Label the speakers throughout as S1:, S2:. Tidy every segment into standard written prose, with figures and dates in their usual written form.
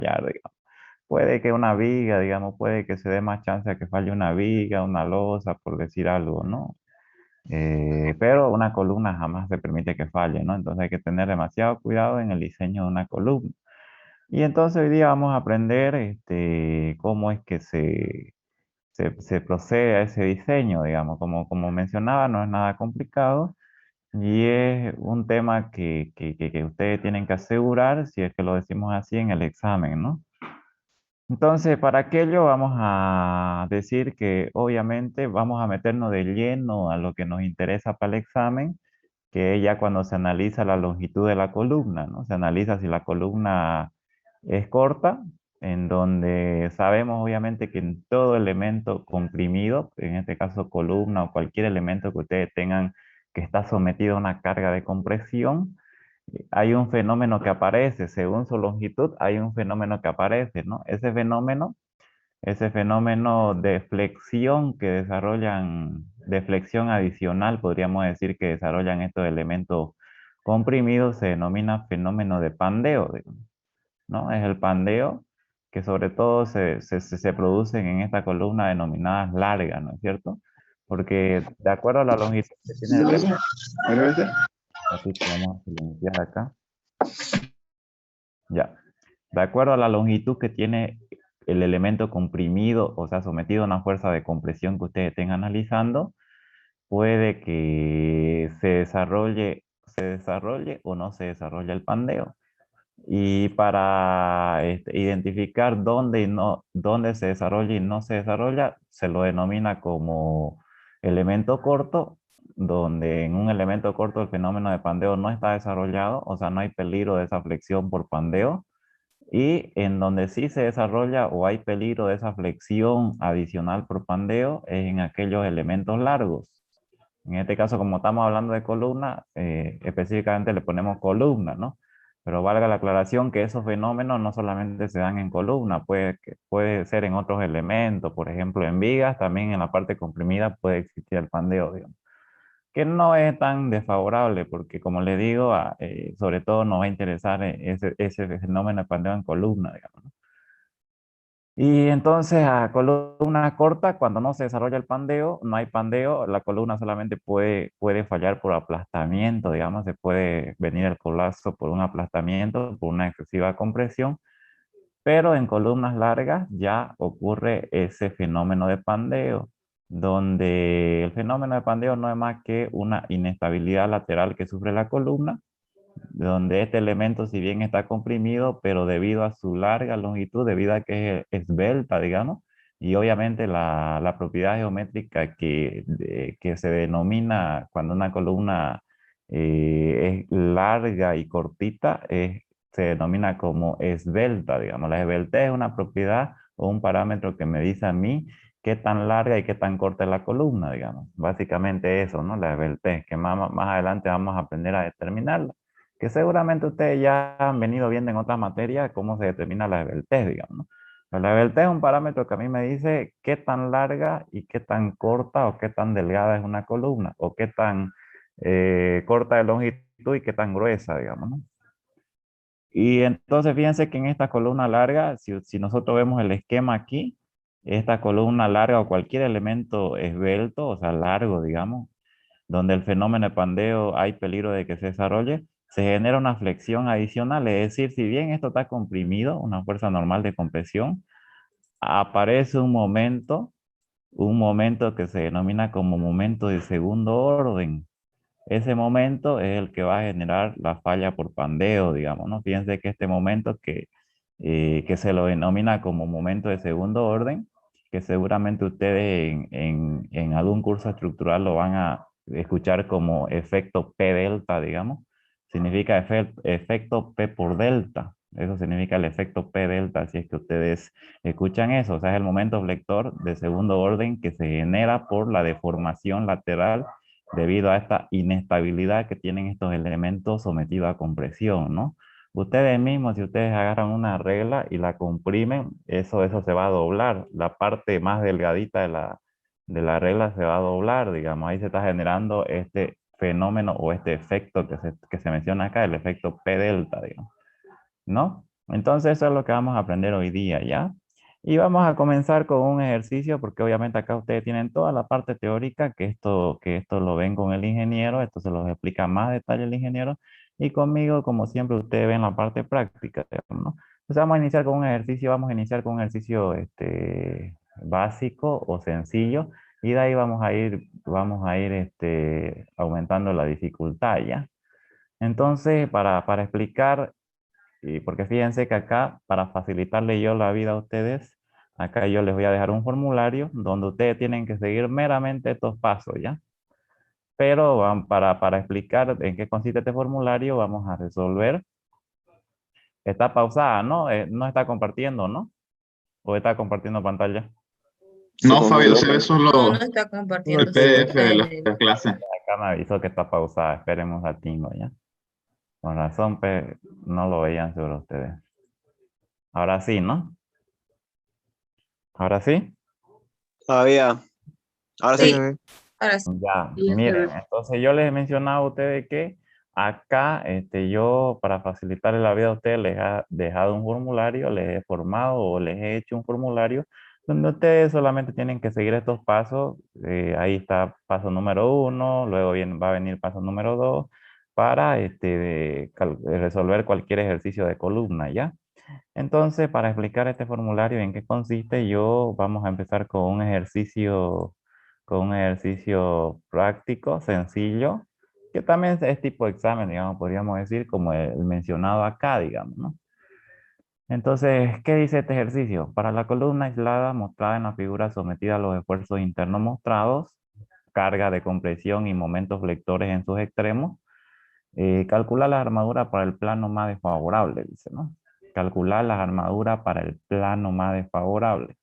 S1: digamos. Puede que una viga, digamos, puede que se dé más chance a que falle una viga, una losa, por decir algo, ¿no? Pero una columna jamás se permite que falle, ¿no? Entonces hay que tener demasiado cuidado en el diseño de una columna. Y entonces hoy día vamos a aprender cómo es que se procede a ese diseño, digamos. Como mencionaba, no es nada complicado y es un tema que ustedes tienen que asegurar, si es que lo decimos así, en el examen, ¿no? Entonces, para aquello vamos a decir que obviamente vamos a meternos de lleno a lo que nos interesa para el examen, que es ya cuando se analiza la longitud de la columna, ¿no? Se analiza si la columna es corta, en donde sabemos obviamente que en todo elemento comprimido, en este caso columna o cualquier elemento que ustedes tengan que está sometido a una carga de compresión, hay un fenómeno que aparece, según su longitud, hay un fenómeno que aparece, ¿no? Ese fenómeno de flexión que desarrollan, de flexión adicional, podríamos decir que desarrollan estos elementos comprimidos, se denomina fenómeno de pandeo, digamos, ¿no? Es el pandeo que sobre todo se producen en esta columna denominadas largas, ¿no es cierto? Porque de acuerdo a la longitud que tiene el elemento, así que vamos a silenciar acá, ya. De acuerdo a la longitud que tiene el elemento comprimido, o sea, sometido a una fuerza de compresión que ustedes estén analizando, puede que se desarrolle o no se desarrolle el pandeo. Y para identificar dónde, y no, dónde se desarrolla y no se desarrolla, se lo denomina como elemento corto, donde en un elemento corto el fenómeno de pandeo no está desarrollado, o sea, no hay peligro de esa flexión por pandeo. Y en donde sí se desarrolla o hay peligro de esa flexión adicional por pandeo es en aquellos elementos largos. En este caso, como estamos hablando de columna, específicamente le ponemos columna, ¿no? Pero valga la aclaración que esos fenómenos no solamente se dan en columna, puede ser en otros elementos, por ejemplo, en vigas, también en la parte comprimida puede existir el pandeo, digamos, que no es tan desfavorable porque, como le digo, sobre todo nos va a interesar ese fenómeno de pandeo en columna, digamos, ¿no? Y entonces a columna corta, cuando no se desarrolla el pandeo, no hay pandeo, la columna solamente puede fallar por aplastamiento, digamos, se puede venir el colapso por un aplastamiento, por una excesiva compresión, pero en columnas largas ya ocurre ese fenómeno de pandeo, donde el fenómeno de pandeo no es más que una inestabilidad lateral que sufre la columna, donde este elemento, si bien está comprimido, pero debido a su larga longitud, debido a que es esbelta, digamos, y obviamente la propiedad geométrica que se denomina cuando una columna es larga y cortita, se denomina como esbelta, digamos. La esbeltez es una propiedad o un parámetro que me dice a mí qué tan larga y qué tan corta es la columna, digamos. Básicamente eso, ¿no? La esbeltez, que más adelante vamos a aprender a determinarla, que seguramente ustedes ya han venido viendo en otras materias cómo se determina la esbeltez, digamos, ¿no? Pero la esbeltez es un parámetro que a mí me dice qué tan larga y qué tan corta o qué tan delgada es una columna, o qué tan corta de longitud y qué tan gruesa, digamos, ¿no? Y entonces fíjense que en esta columna larga, si nosotros vemos el esquema aquí, esta columna larga o cualquier elemento esbelto, o sea, largo, digamos, donde el fenómeno de pandeo hay peligro de que se desarrolle, se genera una flexión adicional. Es decir, si bien esto está comprimido, una fuerza normal de compresión, aparece un momento que se denomina como momento de segundo orden. Ese momento es el que va a generar la falla por pandeo, digamos, ¿no? Fíjense que este momento que se lo denomina como momento de segundo orden, que seguramente ustedes en algún curso estructural lo van a escuchar como efecto P delta, digamos. Significa efecto P por delta. Eso significa el efecto P delta, si es que ustedes escuchan eso. O sea, es el momento flector de segundo orden que se genera por la deformación lateral debido a esta inestabilidad que tienen estos elementos sometidos a compresión, ¿no? Ustedes mismos, si ustedes agarran una regla y la comprimen, eso se va a doblar. La parte más delgadita de la regla se va a doblar, digamos. Ahí se está generando este fenómeno o este efecto que se menciona acá, el efecto P delta, digamos, ¿no? Entonces eso es lo que vamos a aprender hoy día, ¿ya? Y vamos a comenzar con un ejercicio, porque obviamente acá ustedes tienen toda la parte teórica, que esto lo ven con el ingeniero, esto se los explica más detalle el ingeniero, y conmigo, como siempre, ustedes ven la parte práctica, digamos, ¿no? Entonces vamos a iniciar con un ejercicio, básico o sencillo, y de ahí vamos a ir aumentando la dificultad, ¿ya? Entonces, para explicar y porque fíjense que acá, para facilitarle yo la vida a ustedes, acá yo les voy a dejar un formulario donde ustedes tienen que seguir meramente estos pasos, ¿ya? Pero para explicar en qué consiste este formulario, vamos a resolver. Está pausada, ¿no? No está compartiendo, ¿no? ¿O está compartiendo pantalla?
S2: No, Fabio, se ve
S3: No, no
S2: solo,
S3: está
S2: solo el
S3: compartiendo, solo
S2: PDF
S3: está
S2: de
S3: en
S2: la
S3: el...
S2: clase.
S1: Acá me avisó que está pausada. Esperemos a Tingo, ¿ya? Con razón, no lo veían sobre ustedes. Ahora sí, ¿no? Ahora sí.
S4: Todavía. Ahora sí se
S3: Sí,
S4: ve.
S3: ahora sí.
S1: Ya,
S3: Sí, ya se
S1: miren,
S3: ve.
S1: entonces yo les he mencionado a ustedes que acá, yo para facilitarle la vida a ustedes les he dejado un formulario, les he formado o les he hecho un formulario donde ustedes solamente tienen que seguir estos pasos. Ahí está paso número 1, luego va a venir paso número 2 para resolver cualquier ejercicio de columna, ¿ya? Entonces, para explicar este formulario y en qué consiste, vamos a empezar con un ejercicio práctico, sencillo, que también es tipo examen, digamos, podríamos decir, como el mencionado acá, digamos, ¿no? Entonces, ¿qué dice este ejercicio? Para la columna aislada mostrada en la figura sometida a los esfuerzos internos mostrados, carga de compresión y momentos flectores en sus extremos, calcular las armaduras para el plano más desfavorable, dice, ¿no? Calcular las armaduras para el plano más desfavorable.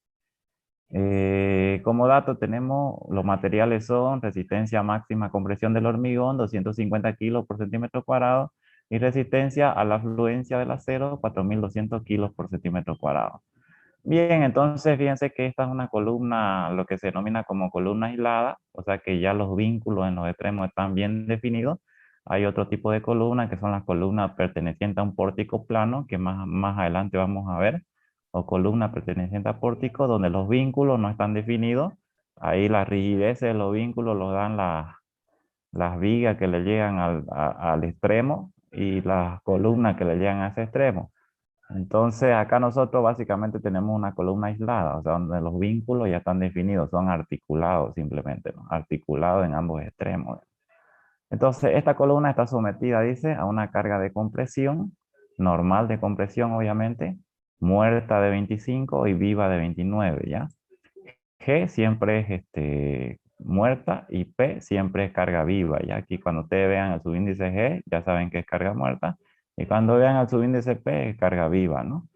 S1: Como dato tenemos, los materiales son resistencia máxima a compresión del hormigón, 250 kilos por centímetro cuadrado, y resistencia a la afluencia del acero, 4.200 kilos por centímetro cuadrado. Bien, entonces fíjense que esta es una columna, lo que se denomina como columna aislada, o sea que ya los vínculos en los extremos están bien definidos. Hay otro tipo de columna que son las columnas pertenecientes a un pórtico plano, que más adelante vamos a ver, o columna perteneciente a pórtico, donde los vínculos no están definidos. Ahí la rigidez de los vínculos los dan las vigas que le llegan al extremo y las columnas que le llegan a ese extremo. Entonces, acá nosotros básicamente tenemos una columna aislada, o sea, donde los vínculos ya están definidos, son articulados simplemente, ¿no? Articulados en ambos extremos. Entonces, esta columna está sometida, dice, a una carga de compresión, normal de compresión, obviamente, muerta de 25 y viva de 29, ¿ya? G siempre es muerta y P siempre es carga viva, ¿ya? Aquí cuando ustedes vean el subíndice G, ya saben que es carga muerta, y cuando vean el subíndice P, es carga viva, ¿no?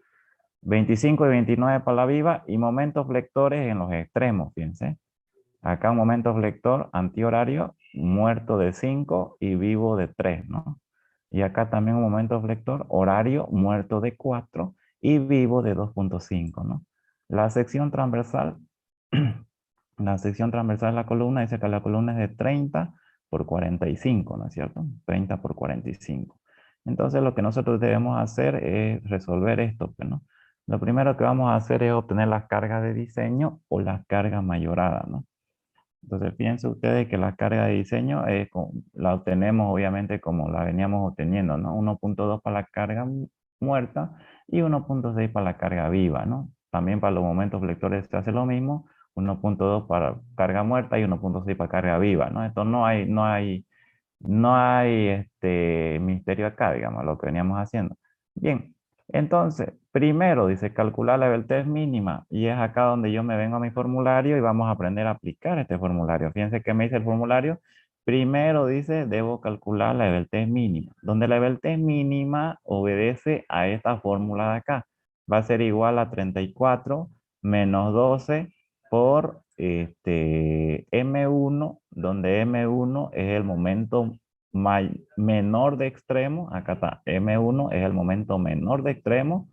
S1: 25 y 29 para la viva y momentos flectores en los extremos, fíjense. Acá un momento flector antihorario, muerto de 5 y vivo de 3, ¿no? Y acá también un momento flector horario, muerto de 4 y vivo de 2,5, ¿no? La sección transversal, la sección transversal de la columna dice que la columna es de 30 por 45, ¿no es cierto? 30 por 45. Entonces lo que nosotros debemos hacer es resolver esto, pues, ¿no? Lo primero que vamos a hacer es obtener las cargas de diseño o las cargas mayoradas, ¿no? Entonces, fíjense ustedes que la carga de diseño la obtenemos obviamente como la veníamos obteniendo, ¿no? 1,2 para la carga muerta y 1,6 para la carga viva, ¿no? También para los momentos flectores se hace lo mismo, 1,2 para carga muerta y 1,6 para carga viva, ¿no? Esto no hay misterio acá, digamos, lo que veníamos haciendo. Bien, entonces, primero dice calcular la vertez mínima y es acá donde yo me vengo a mi formulario y vamos a aprender a aplicar este formulario. Fíjense que me dice el formulario. Primero dice, debo calcular la vertez mínima, donde la vertez mínima obedece a esta fórmula de acá. Va a ser igual a 34 menos 12 por M1, donde M1 es el momento menor de extremo. Acá está, M1 es el momento menor de extremo,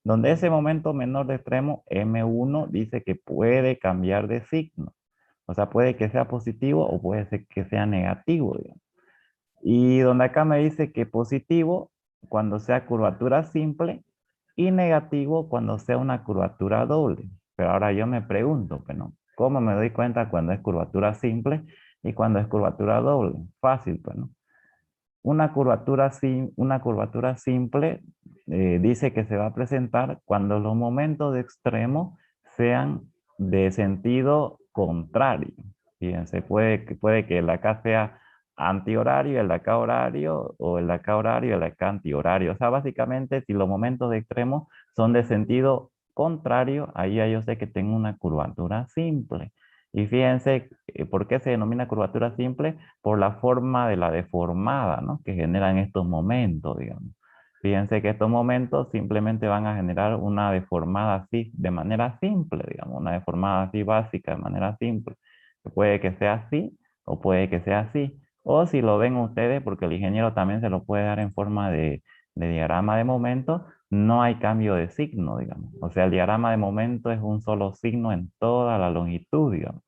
S1: donde ese momento menor de extremo, M1, dice que puede cambiar de signo. O sea, puede que sea positivo o puede ser que sea negativo, digamos. Y donde acá me dice que positivo, cuando sea curvatura simple, y negativo cuando sea una curvatura doble. Pero ahora yo me pregunto, bueno, ¿cómo me doy cuenta cuando es curvatura simple y cuando es curvatura doble? Fácil, pues, ¿no? Una curvatura simple dice que se va a presentar cuando los momentos de extremo sean de sentido contrario. Fíjense, puede que el acá sea antihorario, el de acá horario, o el de acá horario, el de acá antihorario. O sea, básicamente, si los momentos de extremo son de sentido contrario, ahí ya yo sé que tengo una curvatura simple. Y fíjense, ¿por qué se denomina curvatura simple? Por la forma de la deformada, ¿no? Que generan estos momentos, digamos. Fíjense que estos momentos simplemente van a generar una deformada así, de manera simple, digamos, una deformada así básica, de manera simple. Puede que sea así o puede que sea así. O si lo ven ustedes, porque el ingeniero también se lo puede dar en forma de diagrama de momento, no hay cambio de signo, digamos. O sea, el diagrama de momento es un solo signo en toda la longitud, digamos.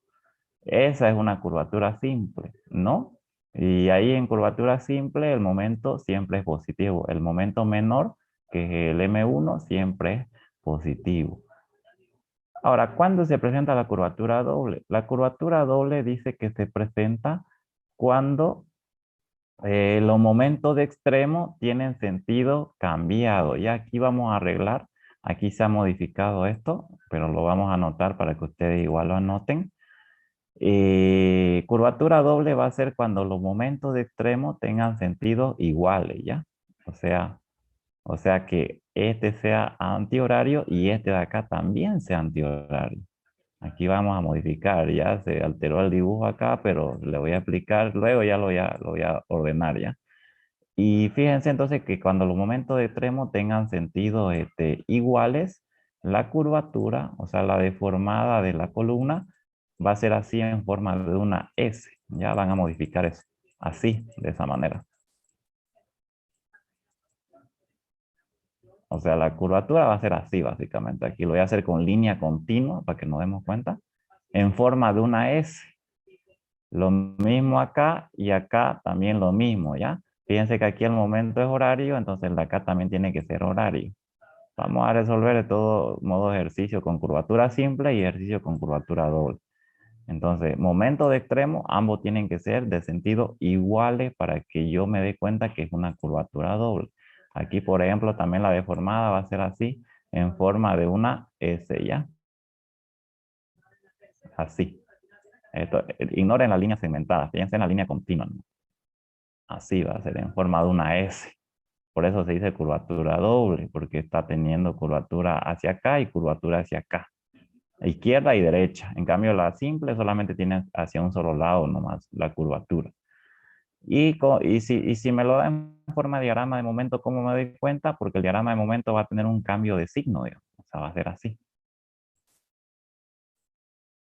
S1: Esa es una curvatura simple, ¿no? Y ahí en curvatura simple el momento siempre es positivo. El momento menor, que es el M1, siempre es positivo. Ahora, ¿cuándo se presenta la curvatura doble? La curvatura doble dice que se presenta cuando los momentos de extremo tienen sentido cambiado. Ya aquí vamos a arreglar. Aquí se ha modificado esto, pero lo vamos a anotar para que ustedes igual lo anoten. Curvatura doble va a ser cuando los momentos de extremo tengan sentido iguales, ¿ya? O sea, o sea que este sea antihorario y este de acá también sea antihorario. Aquí vamos a modificar, ya se alteró el dibujo acá, pero le voy a explicar, luego lo voy a ordenar, ¿ya? Y fíjense entonces que cuando los momentos de extremo tengan sentido iguales, la curvatura, o sea, la deformada de la columna, va a ser así en forma de una S. Ya van a modificar eso. Así, de esa manera. O sea, la curvatura va a ser así, básicamente. Aquí lo voy a hacer con línea continua para que nos demos cuenta. En forma de una S. Lo mismo acá y acá también lo mismo, ¿ya? Fíjense que aquí el momento es horario, entonces el de acá también tiene que ser horario. Vamos a resolver de todo modo ejercicio con curvatura simple y ejercicio con curvatura doble. Entonces, momento de extremo, ambos tienen que ser de sentido iguales para que yo me dé cuenta que es una curvatura doble. Aquí, por ejemplo, también la deformada va a ser así, en forma de una S, ¿ya? Así. Ignoren la línea segmentada, fíjense en la línea continua, ¿no? Así va a ser en forma de una S. Por eso se dice curvatura doble, porque está teniendo curvatura hacia acá y curvatura hacia acá. Izquierda y derecha. En cambio, la simple solamente tiene hacia un solo lado nomás la curvatura. Y si me lo da en forma de diagrama de momento, ¿cómo me doy cuenta? Porque el diagrama de momento va a tener un cambio de signo, digamos. O sea, va a ser así.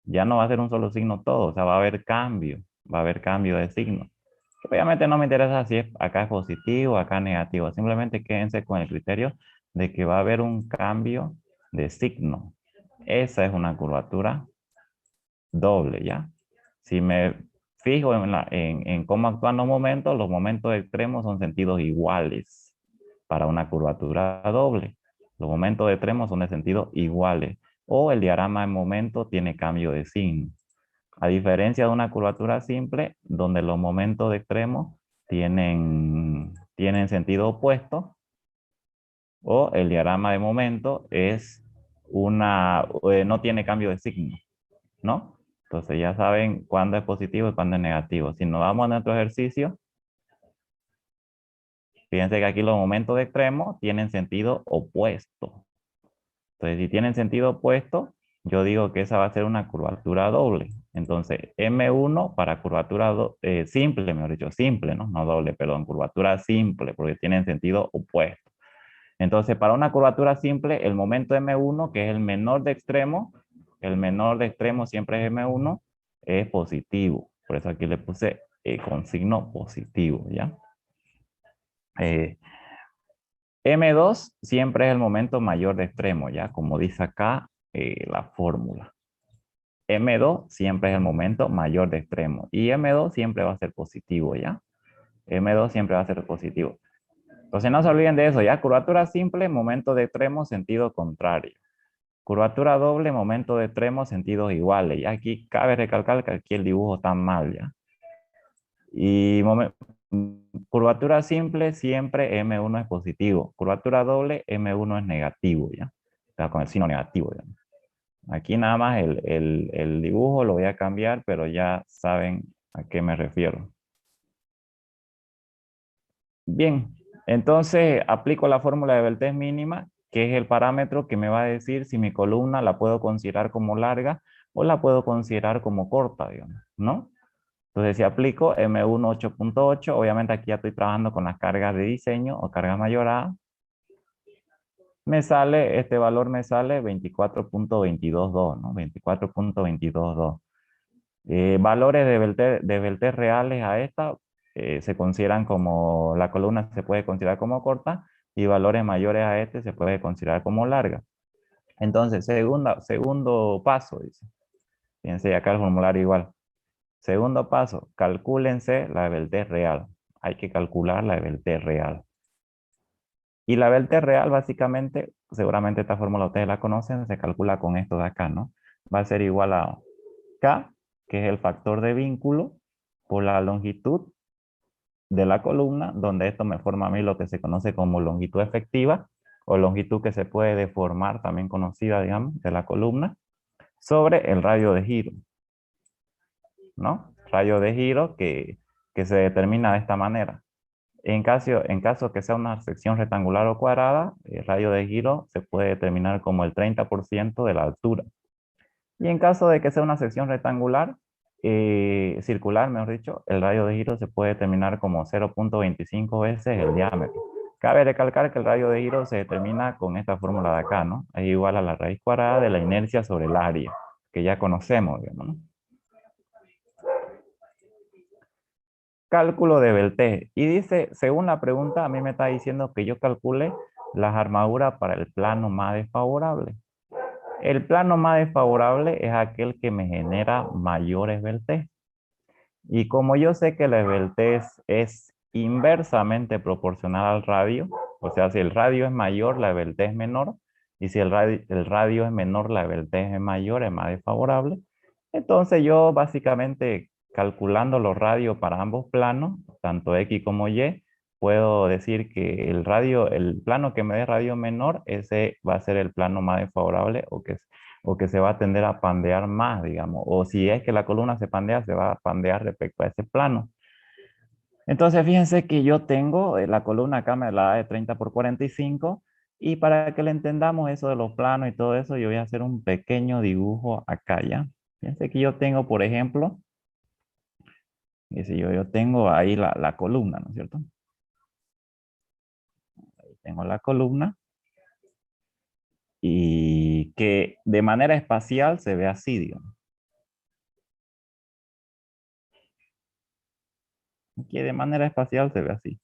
S1: Ya no va a ser un solo signo todo, o sea, va a haber cambio. Va a haber cambio de signo. Obviamente no me interesa si acá es positivo, acá negativo. Simplemente quédense con el criterio de que va a haber un cambio de signo. Esa es una curvatura doble, ¿ya? Si me fijo en cómo actúan los momentos extremos son sentidos iguales para una curvatura doble. Los momentos extremos son de sentido iguales. O el diagrama de momento tiene cambio de signo. A diferencia de una curvatura simple, donde los momentos de extremo tienen sentido opuesto, o el diagrama de momento no tiene cambio de signo, ¿no? Entonces ya saben cuándo es positivo y cuándo es negativo. Si nos vamos a nuestro ejercicio, fíjense que aquí los momentos de extremo tienen sentido opuesto. Entonces, si tienen sentido opuesto, yo digo que esa va a ser una curvatura doble. Entonces, M1 para curvatura simple, mejor dicho, simple, ¿no? No doble, perdón, curvatura simple, porque tienen sentido opuesto. Entonces, para una curvatura simple, el momento M1, que es el menor de extremo siempre es M1, es positivo. Por eso aquí le puse con signo positivo, ¿ya? M2 siempre es el momento mayor de extremo, ¿ya? Como dice acá la fórmula. M2 siempre es el momento mayor de extremo. Y M2 siempre va a ser positivo, ¿ya? M2 siempre va a ser positivo. Entonces no se olviden de eso, ya curvatura simple, momento de extremo, sentido contrario. Curvatura doble, momento de extremo, sentidos iguales. Y aquí cabe recalcar que aquí el dibujo está mal ya. Y curvatura simple, siempre M1 es positivo. Curvatura doble, M1 es negativo ya. Está con el signo negativo ya. Aquí nada más el dibujo lo voy a cambiar, pero ya saben a qué me refiero. Bien, entonces aplico la fórmula de Beltrés mínima, que es el parámetro que me va a decir si mi columna la puedo considerar como larga o la puedo considerar como corta, digamos, ¿no? Entonces si aplico M1 8.8, obviamente aquí ya estoy trabajando con las cargas de diseño o cargas mayoradas, me sale, este valor me sale 24.222, ¿no? 24.222. Valores de Beltrés reales a esta se consideran como, la columna se puede considerar como corta y valores mayores a este se puede considerar como larga. Entonces, segundo paso, dice. Fíjense acá el formulario igual. Segundo paso, calcúlense la Beltrés real. Hay que calcular la Beltrés real. Y la Beltrés real, básicamente, seguramente esta fórmula ustedes la conocen, se calcula con esto de acá, ¿no? Va a ser igual a K, que es el factor de vínculo, por la longitud de la columna, donde esto me forma a mí lo que se conoce como longitud efectiva, o longitud que se puede deformar, también conocida, digamos, de la columna, sobre el radio de giro, ¿no? Radio de giro que se determina de esta manera. En caso que sea una sección rectangular o cuadrada, el radio de giro se puede determinar como el 30% de la altura. Y en caso de que sea una sección rectangular, circular, mejor dicho, el radio de giro se puede determinar como 0.25 veces el diámetro. Cabe recalcar que el radio de giro se determina con esta fórmula de acá, ¿no? Es igual a la raíz cuadrada de la inercia sobre el área, que ya conocemos, digamos, ¿no? Cálculo de Beltrés. Y dice, según la pregunta, a mí me está diciendo que yo calcule las armaduras para el plano más desfavorable. El plano más desfavorable es aquel que me genera mayores Beltrés. Y como yo sé que la esbeltez es inversamente proporcional al radio, o sea, si el radio es mayor, la esbeltez es menor, y si el radio es menor, la esbeltez es mayor, es más desfavorable. Entonces yo básicamente calculando los radios para ambos planos, tanto X como Y, puedo decir que el plano que me dé radio menor, ese va a ser el plano más desfavorable o que se va a tender a pandear más, digamos, o si es que la columna se pandea, se va a pandear respecto a ese plano. Entonces, fíjense que yo tengo la columna acá me la da de 30 por 45 y para que le entendamos eso de los planos y todo eso, yo voy a hacer un pequeño dibujo acá, ¿ya? Fíjense que yo tengo, por ejemplo, yo tengo ahí la columna, ¿no es cierto? Ahí tengo la columna y que de manera espacial se ve así, digamos. Que de manera espacial se ve así.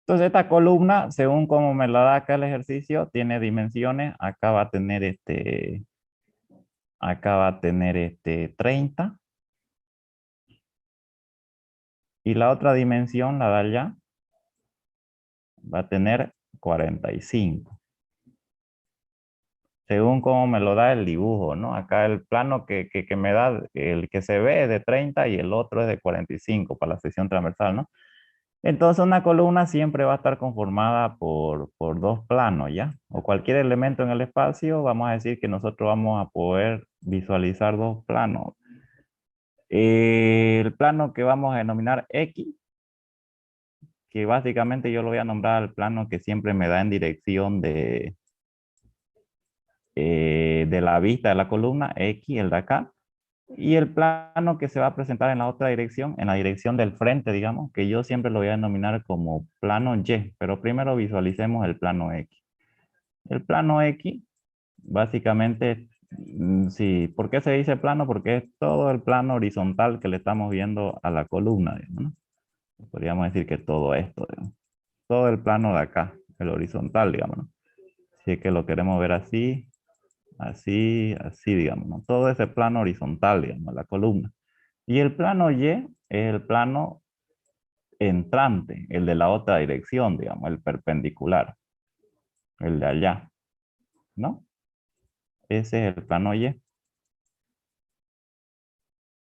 S1: Entonces esta columna, según como me la da acá el ejercicio, tiene dimensiones. Acá va a tener 30. Y la otra dimensión, la de allá, va a tener 45. Según como me lo da el dibujo, ¿no? Acá el plano que me da, el que se ve es de 30 y el otro es de 45 para la sección transversal, ¿no? Entonces una columna siempre va a estar conformada por dos planos, ¿ya? O cualquier elemento en el espacio, vamos a decir que nosotros vamos a poder visualizar dos planos. El plano que vamos a denominar X, que básicamente yo lo voy a nombrar al plano que siempre me da en dirección de la vista de la columna, X, el de acá. Y el plano que se va a presentar en la otra dirección, en la dirección del frente, digamos, que yo siempre lo voy a denominar como plano Y, pero primero visualicemos el plano X. El plano X, básicamente, sí, ¿por qué se dice plano? Porque es todo el plano horizontal que le estamos viendo a la columna, digamos, ¿no? Podríamos decir que todo esto, digamos, todo el plano de acá, el horizontal, digamos, ¿no? Si es que lo queremos ver así, así, así, digamos, ¿no? Todo ese plano horizontal, digamos, la columna. Y el plano Y es el plano entrante, el de la otra dirección, digamos, el perpendicular, el de allá, ¿no? Ese es el plano Y,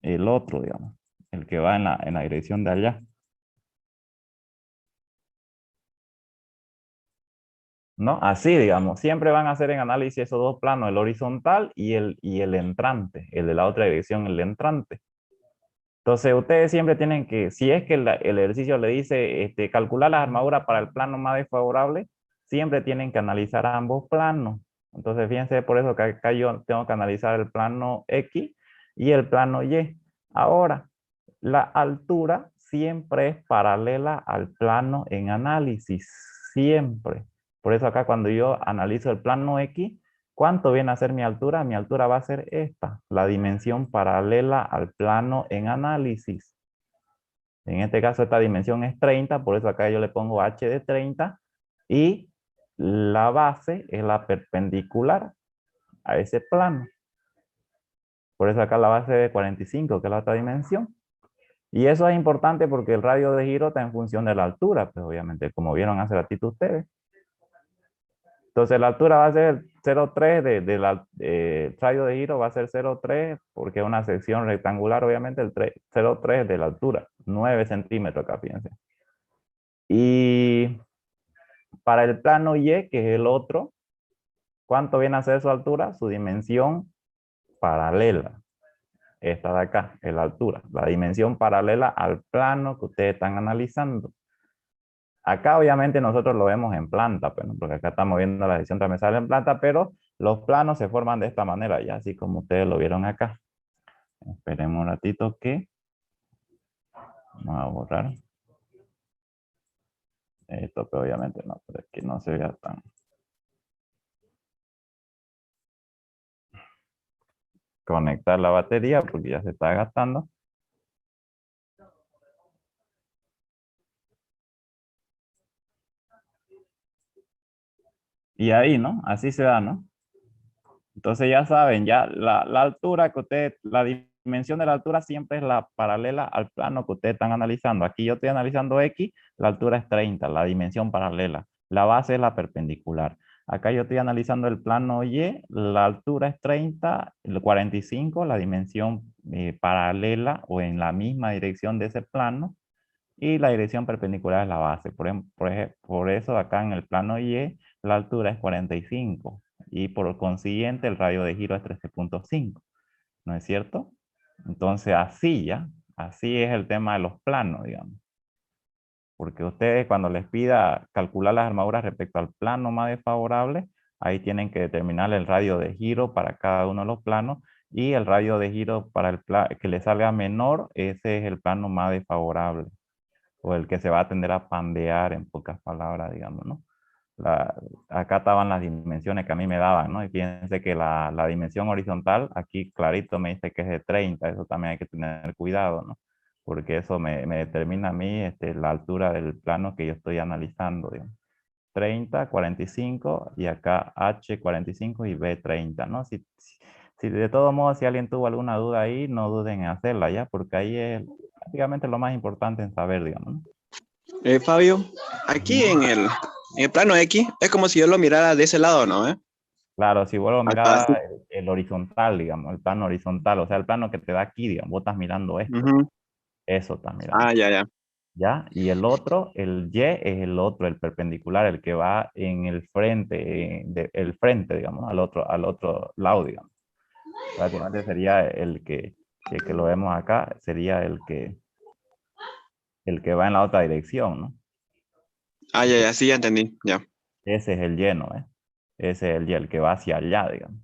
S1: el otro, digamos, el que va en la dirección de allá. ¿No? Así, digamos, siempre van a hacer en análisis esos dos planos, el horizontal y el entrante, el de la otra dirección, el entrante. Entonces, ustedes siempre tienen que, si es que el ejercicio le dice calcular las armaduras para el plano más desfavorable, siempre tienen que analizar ambos planos. Entonces, fíjense, por eso que acá yo tengo que analizar el plano X y el plano Y. Ahora, la altura siempre es paralela al plano en análisis, siempre. Por eso acá cuando yo analizo el plano X, ¿cuánto viene a ser mi altura? Mi altura va a ser esta, la dimensión paralela al plano en análisis. En este caso esta dimensión es 30, por eso acá yo le pongo h de 30 y la base es la perpendicular a ese plano. Por eso acá la base de 45, que es la otra dimensión. Y eso es importante porque el radio de giro está en función de la altura, pues obviamente, como vieron hace ratito ustedes. Entonces la altura va a ser 0,3 el radio de giro va a ser 0,3 porque es una sección rectangular, obviamente, el 0,3 de la altura, 9 centímetros acá, fíjense. Y para el plano Y, que es el otro, ¿cuánto viene a ser su altura? Su dimensión paralela. Esta de acá es la altura, la dimensión paralela al plano que ustedes están analizando. Acá obviamente nosotros lo vemos en planta, pues, ¿no? Porque acá estamos viendo la sección transversal en planta, pero los planos se forman de esta manera, ya así como ustedes lo vieron acá. Esperemos un ratito que vamos a borrar esto, que obviamente no, pero es que no se vea tan... Conectar la batería porque ya se está gastando. Y ahí, ¿no? Así se da, ¿no? Entonces ya saben, ya la altura que ustedes, la dimensión de la altura siempre es la paralela al plano que ustedes están analizando. Aquí yo estoy analizando X, la altura es 30, la dimensión paralela. La base es la perpendicular. Acá yo estoy analizando el plano Y, la altura es 30, el 45, la dimensión paralela o en la misma dirección de ese plano. Y la dirección perpendicular es la base. Por eso acá en el plano Y la altura es 45 y por consiguiente el radio de giro es 13,5. ¿No es cierto? Entonces así ya, así es el tema de los planos, digamos. Porque ustedes cuando les pida calcular las armaduras respecto al plano más desfavorable, ahí tienen que determinar el radio de giro para cada uno de los planos y el radio de giro para el que le salga menor, ese es el plano más desfavorable o el que se va a tender a pandear en pocas palabras, digamos, ¿no? Acá estaban las dimensiones que a mí me daban, ¿no? Y fíjense que la dimensión horizontal, aquí clarito me dice que es de 30, eso también hay que tener cuidado, ¿no? Porque eso me determina a mí la altura del plano que yo estoy analizando, digamos. 30, 45 y acá H 45 y B 30, ¿no? Si de todos modos, si alguien tuvo alguna duda ahí, no duden en hacerla, ¿ya? Porque ahí es prácticamente lo más importante en saber, digamos, ¿no?
S4: Fabio, aquí en el plano X es como si yo lo mirara de ese lado, ¿no?
S1: Claro, si vuelvo a
S4: Acá, sí.
S1: mirar el horizontal, digamos, el plano horizontal, o sea, el plano que te da aquí, digamos, vos estás mirando esto,
S4: Ujú.
S1: eso estás mirando,
S4: Ah, ya, ya.
S1: ¿ya? Y el otro, el Y es el otro, el perpendicular, el que va en el frente, el frente, digamos, al otro lado, digamos. Prácticamente sería si es que lo vemos acá, sería el que va en la otra dirección, ¿no?
S4: Ah, ya, ya, sí, ya entendí, ya.
S1: Ese es el lleno, ¿eh? Ese es el Y, el que va hacia allá, digamos.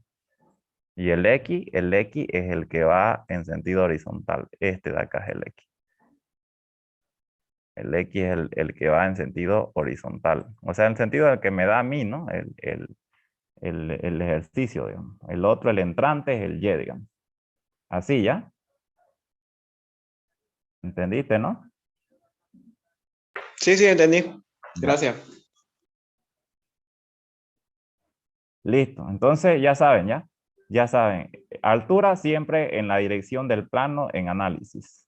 S1: Y el X es el que va en sentido horizontal. Este de acá es el X. El X es el que va en sentido horizontal. O sea, en sentido del que me da a mí, ¿no? El ejercicio, digamos. El otro, el entrante, es el Y, digamos. Así ya. ¿Entendiste, no?
S4: Sí, sí, entendí.
S1: Ya.
S4: Gracias.
S1: Listo. Entonces, ya saben, ¿ya? Ya saben, altura siempre en la dirección del plano en análisis.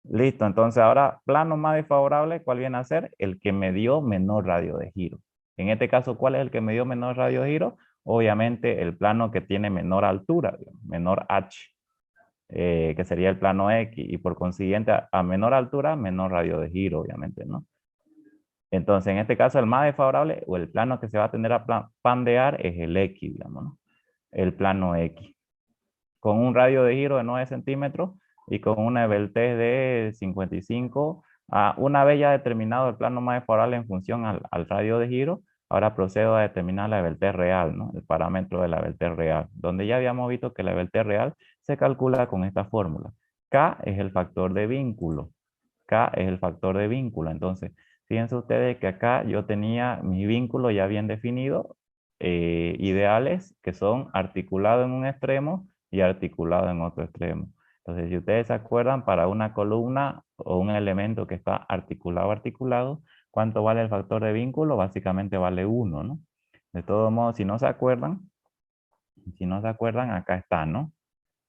S1: Listo, entonces ahora plano más desfavorable, ¿cuál viene a ser? El que me dio menor radio de giro. En este caso, ¿cuál es el que me dio menor radio de giro? Obviamente el plano que tiene menor altura, menor h, que sería el plano X, y por consiguiente a menor altura, menor radio de giro, obviamente, ¿no? Entonces, en este caso, el más desfavorable o el plano que se va a tender a pandear es el X, digamos, ¿no? El plano X. Con un radio de giro de 9 centímetros y con una Beltès de 55. Una vez ya determinado el plano más desfavorable en función al radio de giro, ahora procedo a determinar la Beltès real, ¿no? El parámetro de la Beltès real, donde ya habíamos visto que la Beltès real se calcula con esta fórmula. K es el factor de vínculo. K es el factor de vínculo. Entonces, fíjense ustedes que acá yo tenía mi vínculo ya bien definido, ideales, que son articulados en un extremo y articulado en otro extremo. Entonces, si ustedes se acuerdan, para una columna o un elemento que está articulado, ¿cuánto vale el factor de vínculo? Básicamente vale 1, ¿no? De todos modos, si no se acuerdan, acá está, ¿no?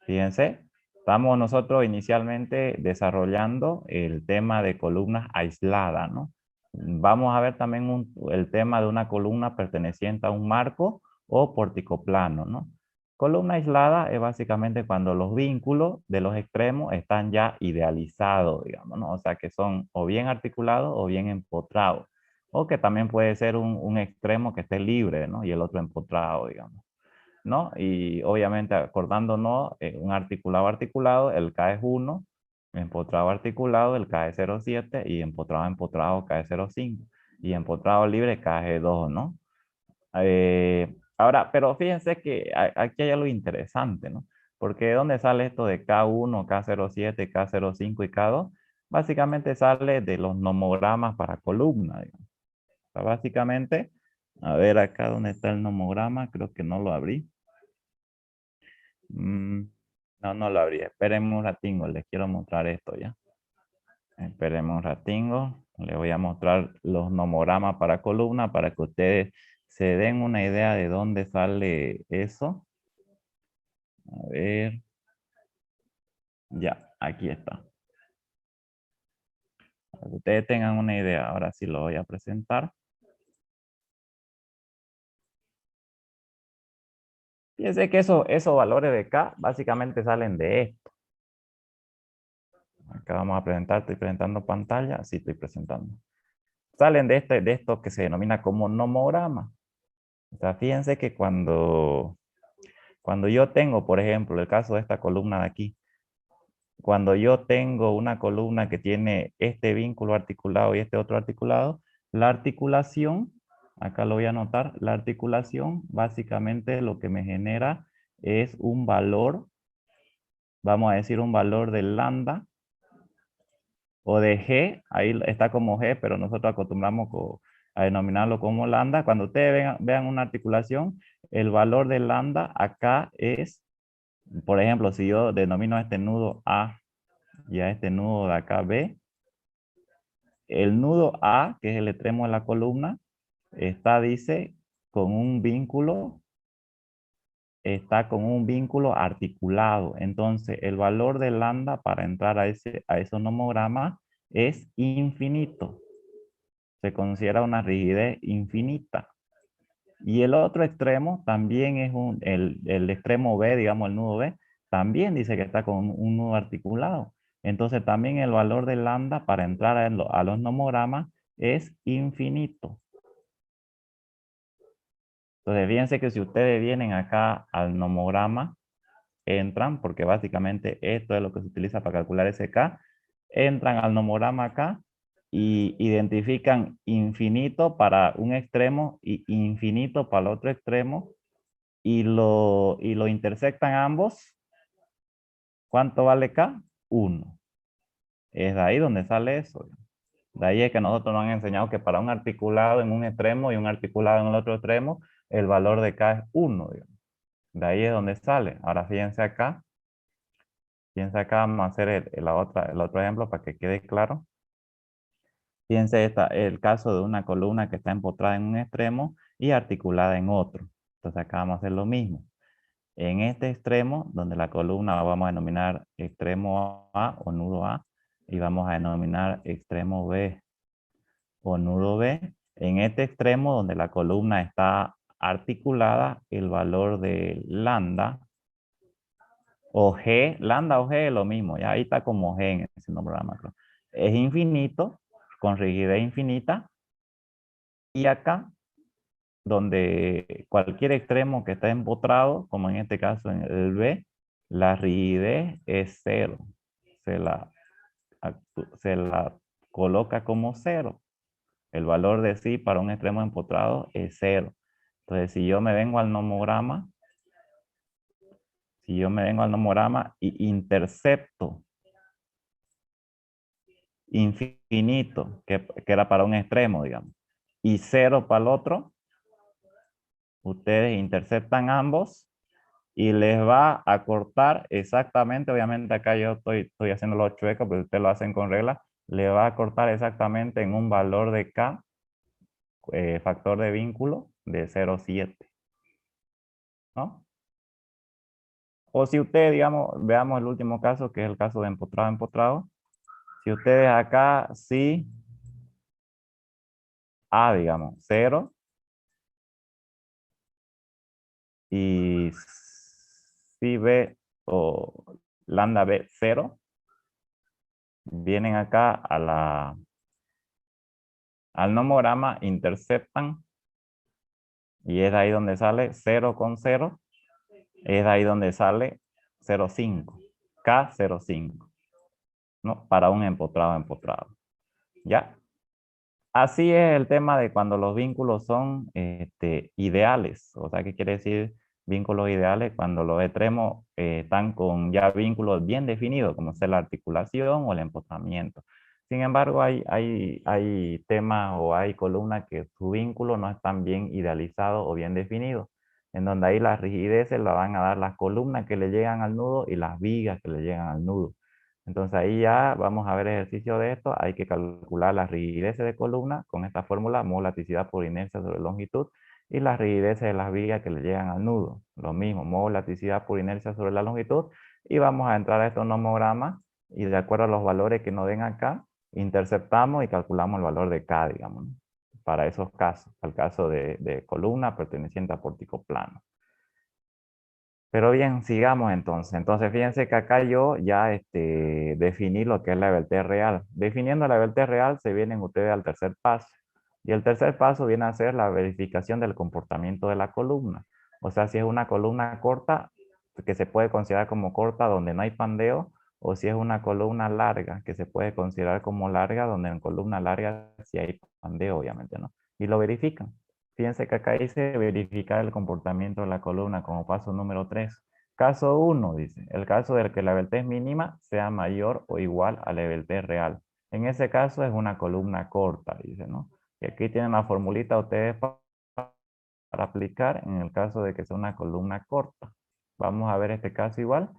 S1: Fíjense, estamos nosotros inicialmente desarrollando el tema de columnas aisladas, ¿no? Vamos a ver también el tema de una columna perteneciente a un marco o pórtico plano, ¿no? Columna aislada es básicamente cuando los vínculos de los extremos están ya idealizados, digamos, ¿no? O sea, que son o bien articulados o bien empotrados. O que también puede ser un extremo que esté libre, ¿no? Y el otro empotrado, digamos, ¿no? Y obviamente acordándonos, un articulado, el K es 1, empotrado articulado, el K es 0,7 y empotrado K es 0,5 y empotrado libre K es 2, ¿no? Ahora, pero fíjense que aquí hay algo interesante, ¿no? Porque ¿de dónde sale esto de K1, K07, K05 y K2? Básicamente sale de los nomogramas para columna, digamos. O sea, básicamente, a ver acá donde está el nomograma, creo que no lo abrí. No, no lo abrí. Espérenme un ratingo, les quiero mostrar esto ya. Esperemos un ratingo. Les voy a mostrar los nomogramas para columna para que ustedes se den una idea de dónde sale eso. A ver. Ya, aquí está. Para que ustedes tengan una idea, ahora sí lo voy a presentar. Fíjense que esos valores de K básicamente salen de esto. Acá vamos a presentar, estoy presentando pantalla, sí estoy presentando. Salen de esto que se denomina como nomograma. O sea, fíjense que cuando yo tengo, por ejemplo, el caso de esta columna de aquí, cuando yo tengo una columna que tiene este vínculo articulado y este otro articulado, la articulación, acá lo voy a anotar, la articulación básicamente lo que me genera es un valor, vamos a decir un valor de lambda o de G, ahí está como G, pero nosotros acostumbramos a denominarlo como lambda. Cuando ustedes vean una articulación, el valor de lambda acá es, por ejemplo, si yo denomino a este nudo A y a este nudo de acá B, el nudo A, que es el extremo de la columna, dice, está con un vínculo articulado. Entonces, el valor de lambda para entrar a esos nomogramas es infinito. Se considera una rigidez infinita. Y el otro extremo también es el extremo B, digamos el nudo B, también dice que está con un nudo articulado. Entonces también el valor de lambda para entrar a los nomogramas es infinito. Entonces fíjense que si ustedes vienen acá al nomograma, entran, porque básicamente esto es lo que se utiliza para calcular ese K, entran al nomograma acá y identifican infinito para un extremo y infinito para el otro extremo y lo intersectan ambos. ¿Cuánto vale K? 1. Es de ahí donde sale eso. De ahí es que nosotros nos han enseñado que para un articulado en un extremo y un articulado en el otro extremo, el valor de K es 1. De ahí es donde sale. Ahora fíjense acá. Fíjense acá, vamos a hacer el otro ejemplo para que quede claro. Fíjense el caso de una columna que está empotrada en un extremo y articulada en otro. Entonces acá vamos a hacer lo mismo. En este extremo, donde la columna vamos a denominar extremo A o nudo A, y vamos a denominar extremo B o nudo B. En este extremo, donde la columna está articulada, el valor de lambda o G, lambda o G es lo mismo, ya ahí está como G en ese nombre macro. Es infinito, con rigidez infinita, y acá, donde cualquier extremo que está empotrado, como en este caso en el B, la rigidez es cero. Se la coloca como cero. El valor de sí para un extremo empotrado es cero. Entonces, si yo me vengo al nomograma, y intercepto infinito, que era para un extremo, digamos, y cero para el otro, ustedes interceptan ambos y les va a cortar exactamente, obviamente acá yo estoy haciéndolo chueco, pero ustedes lo hacen con regla, le va a cortar exactamente en un valor de K, factor de vínculo de 0,7, ¿no? O si ustedes, digamos, veamos el último caso, que es el caso de empotrado. Si ustedes acá sí, A, digamos, 0, y si B o lambda B 0, vienen acá al nomograma, interceptan, y es ahí donde sale 0 con 0, es ahí donde sale 0,5, K0,5, ¿no? Para un empotrado. ¿Ya? Así es el tema de cuando los vínculos son ideales. O sea, ¿qué quiere decir vínculos ideales? Cuando los extremos están con ya vínculos bien definidos, como es la articulación o el empotramiento. Sin embargo, hay temas o hay columnas que su vínculo no están bien idealizado o bien definido, en donde ahí las rigideces la van a dar las columnas que le llegan al nudo y las vigas que le llegan al nudo. Entonces ahí ya vamos a ver ejercicio de esto. Hay que calcular las rigideces de columna con esta fórmula, mol laticidad por inercia sobre longitud, y las rigideces de las vigas que le llegan al nudo. Lo mismo, mol laticidad por inercia sobre la longitud. Y vamos a entrar a estos nomogramas y de acuerdo a los valores que nos den acá, interceptamos y calculamos el valor de K, digamos, ¿no? Para esos casos, el caso de columna perteneciente a pórtico plano. Pero bien, sigamos entonces. Entonces, fíjense que acá yo ya definí lo que es la EBT real. Definiendo la EBT real, se vienen ustedes al tercer paso. Y el tercer paso viene a ser la verificación del comportamiento de la columna. O sea, si es una columna corta, que se puede considerar como corta donde no hay pandeo, o si es una columna larga, que se puede considerar como larga, donde en columna larga sí hay pandeo, obviamente, ¿no? Y lo verifican. Fíjense que acá dice verificar el comportamiento de la columna como paso número 3. Caso 1, dice, el caso de que la EBT mínima sea mayor o igual a la EBT real. En ese caso es una columna corta, dice, ¿no? Y aquí tienen la formulita ustedes para aplicar en el caso de que sea una columna corta. Vamos a ver este caso igual.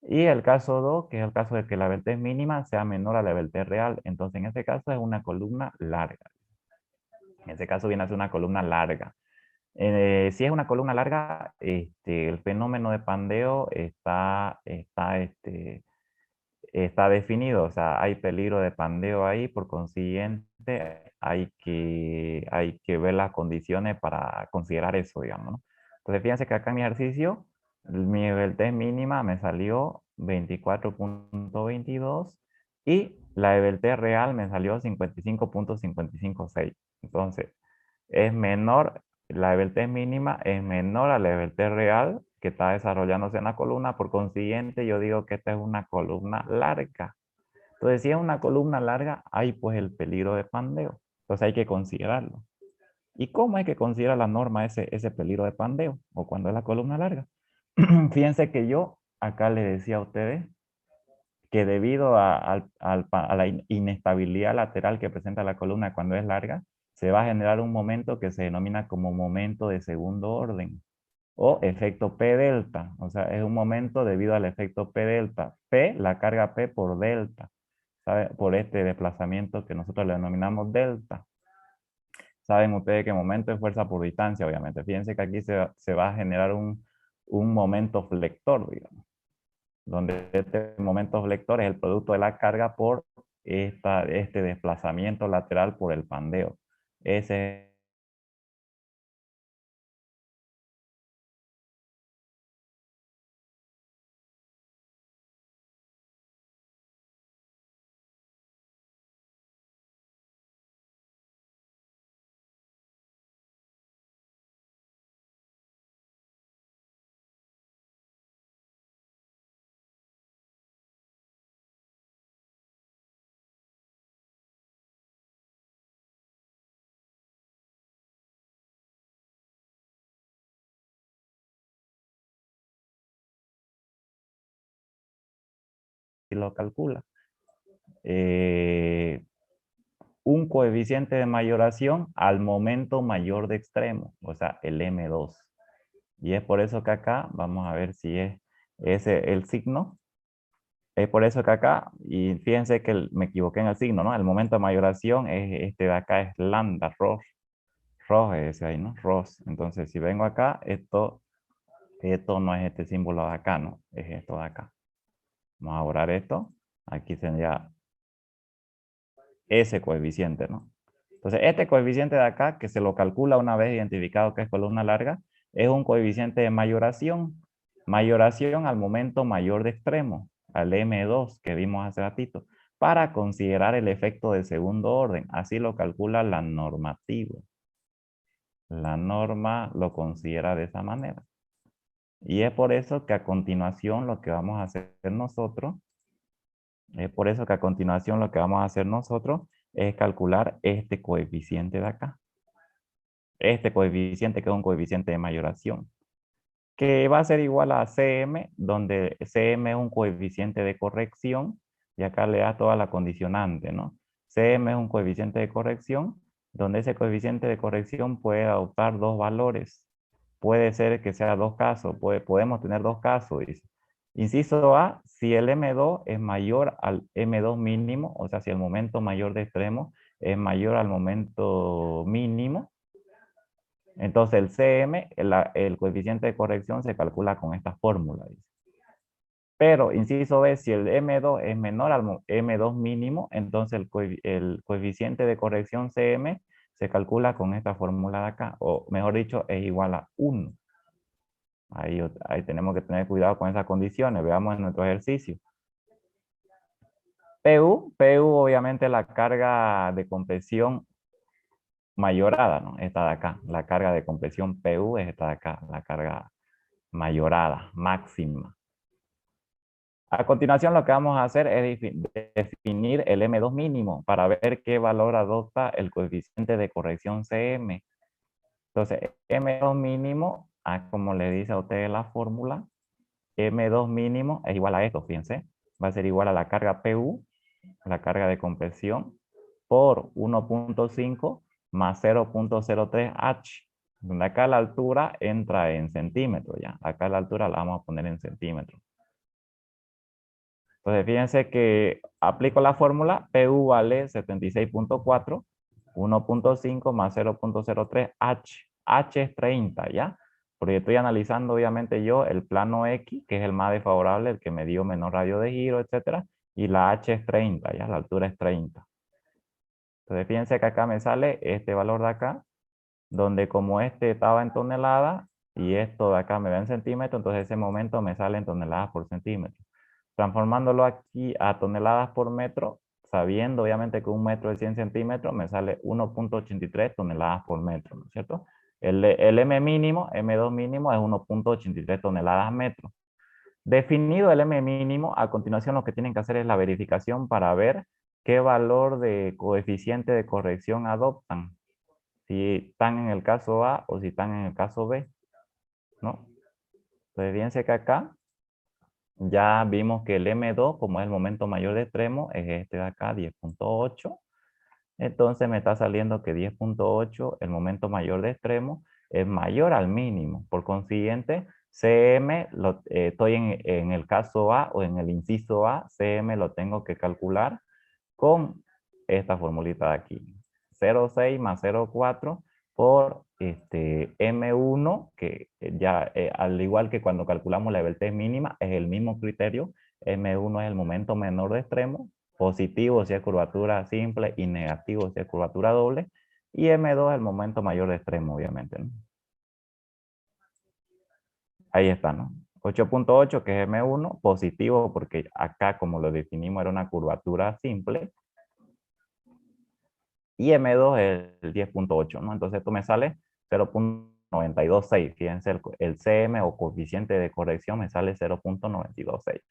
S1: Y el caso 2, que es el caso de que la EBT mínima sea menor a la EBT real. Entonces en este caso es una columna larga. En este caso viene a ser una columna larga. Si es una columna larga, el fenómeno de pandeo está definido, o sea, hay peligro de pandeo ahí, por consiguiente, hay que ver las condiciones para considerar eso, digamos, ¿no? Entonces, fíjense que acá en mi ejercicio, mi nivel T mínima me salió 24,22 y la EBT real me salió 55,556. Entonces, es menor, la EBT mínima es menor a la EBT real que está desarrollándose en la columna, por consiguiente yo digo que esta es una columna larga. Entonces si es una columna larga, hay pues el peligro de pandeo. Entonces hay que considerarlo. ¿Y cómo hay que considerar la norma ese peligro de pandeo? O cuando es la columna larga. Fíjense que yo acá les decía a ustedes que debido a la inestabilidad lateral que presenta la columna cuando es larga, se va a generar un momento que se denomina como momento de segundo orden o efecto P delta. O sea, es un momento debido al efecto P delta. P, la carga P por delta, ¿sabe? Por este desplazamiento que nosotros le denominamos delta. Saben ustedes que momento es fuerza por distancia, obviamente. Fíjense que aquí se va a generar un momento flector, digamos, donde este momento flector es el producto de la carga por este desplazamiento lateral por el pandeo. Ese si lo calcula. Un coeficiente de mayoración al momento mayor de extremo, o sea, el M2. Y es por eso que acá, vamos a ver si es ese el signo. Es por eso que acá, y fíjense que me equivoqué en el signo, ¿no? El momento de mayoración es este de acá, es lambda, Rho es ese ahí, ¿no? Ros. Entonces, si vengo acá, esto no es este símbolo de acá, ¿no? Es esto de acá. Vamos a borrar esto. Aquí tendría ese coeficiente, ¿no? Entonces, este coeficiente de acá, que se lo calcula una vez identificado que es columna larga, es un coeficiente de mayoración. Mayoración al momento mayor de extremo, al M2 que vimos hace ratito, para considerar el efecto de segundo orden. Así lo calcula la normativa. La norma lo considera de esa manera. Y es por eso que a continuación lo que vamos a hacer nosotros, es por eso que a continuación lo que vamos a hacer nosotros es calcular este coeficiente de acá. Este coeficiente que es un coeficiente de mayoración, que va a ser igual a CM, donde CM es un coeficiente de corrección, y acá le da toda la condicionante, ¿no? CM es un coeficiente de corrección, donde ese coeficiente de corrección puede adoptar dos valores. Puede ser que sea dos casos, podemos tener dos casos, dice. Inciso A, si el M2 es mayor al M2 mínimo, o sea, si el momento mayor de extremo es mayor al momento mínimo, entonces el CM, el coeficiente de corrección se calcula con esta fórmula, dice. Pero, inciso B, si el M2 es menor al M2 mínimo, entonces el coeficiente de corrección CM se calcula con esta fórmula de acá, o mejor dicho, es igual a 1. Ahí tenemos que tener cuidado con esas condiciones. Veamos en nuestro ejercicio. PU obviamente la carga de compresión mayorada, ¿no? Esta de acá. La carga de compresión PU es esta de acá, la carga mayorada, máxima. A continuación lo que vamos a hacer es definir el M2 mínimo para ver qué valor adopta el coeficiente de corrección CM. Entonces, M2 mínimo, como le dice a usted la fórmula, M2 mínimo es igual a esto, fíjense. Va a ser igual a la carga PU, la carga de compresión, por 1.5 más 0.03 H. Donde acá la altura entra en centímetros, ya. Acá la altura la vamos a poner en centímetros. Entonces, fíjense que aplico la fórmula, PU vale 76.4, 1.5 más 0.03 H. H es 30, ¿ya? Porque estoy analizando, obviamente, yo el plano X, que es el más desfavorable, el que me dio menor radio de giro, etcétera, y la H es 30, ¿ya? La altura es 30. Entonces, fíjense que acá me sale este valor de acá, donde como este estaba en tonelada, y esto de acá me da en centímetros, entonces ese momento me sale en toneladas por centímetro. Transformándolo aquí a toneladas por metro, sabiendo obviamente que un metro de 100 centímetros me sale 1.83 toneladas por metro, ¿no es cierto? El M mínimo, M2 mínimo es 1.83 toneladas metro. Definido el M mínimo, a continuación lo que tienen que hacer es la verificación para ver qué valor de coeficiente de corrección adoptan. Si están en el caso A o si están en el caso B, ¿no? Entonces, fíjense que acá ya vimos que el M2, como es el momento mayor de extremo, es este de acá, 10.8. Entonces me está saliendo que 10.8, el momento mayor de extremo, es mayor al mínimo. Por consiguiente, CM, estoy en el caso A o en el inciso A, CM lo tengo que calcular con esta formulita de aquí. 0.6 más 0.4 por M1, que ya, al igual que cuando calculamos la libertad mínima, es el mismo criterio. M1 es el momento menor de extremo, positivo si es curvatura simple y negativo si es curvatura doble. Y M2 es el momento mayor de extremo, obviamente, ¿no? Ahí está, ¿no? 8.8, que es M1, positivo porque acá, como lo definimos, era una curvatura simple. Y M2 es el 10.8, ¿no? Entonces esto me sale 0.926. Fíjense, el CM o coeficiente de corrección me sale 0.926.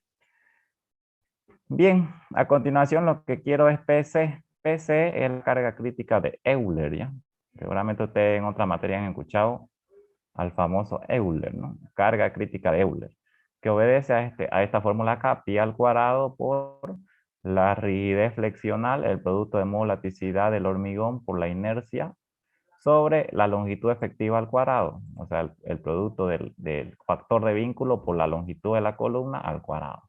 S1: Bien, a continuación lo que quiero es PC. PC es la carga crítica de Euler, ¿ya? Seguramente ustedes en otra materia han escuchado al famoso Euler, ¿no? Carga crítica de Euler, que obedece a esta fórmula acá, pi al cuadrado por la rigidez flexional, el producto de molaticidad del hormigón por la inercia, sobre la longitud efectiva al cuadrado, o sea, el producto del factor de vínculo por la longitud de la columna al cuadrado.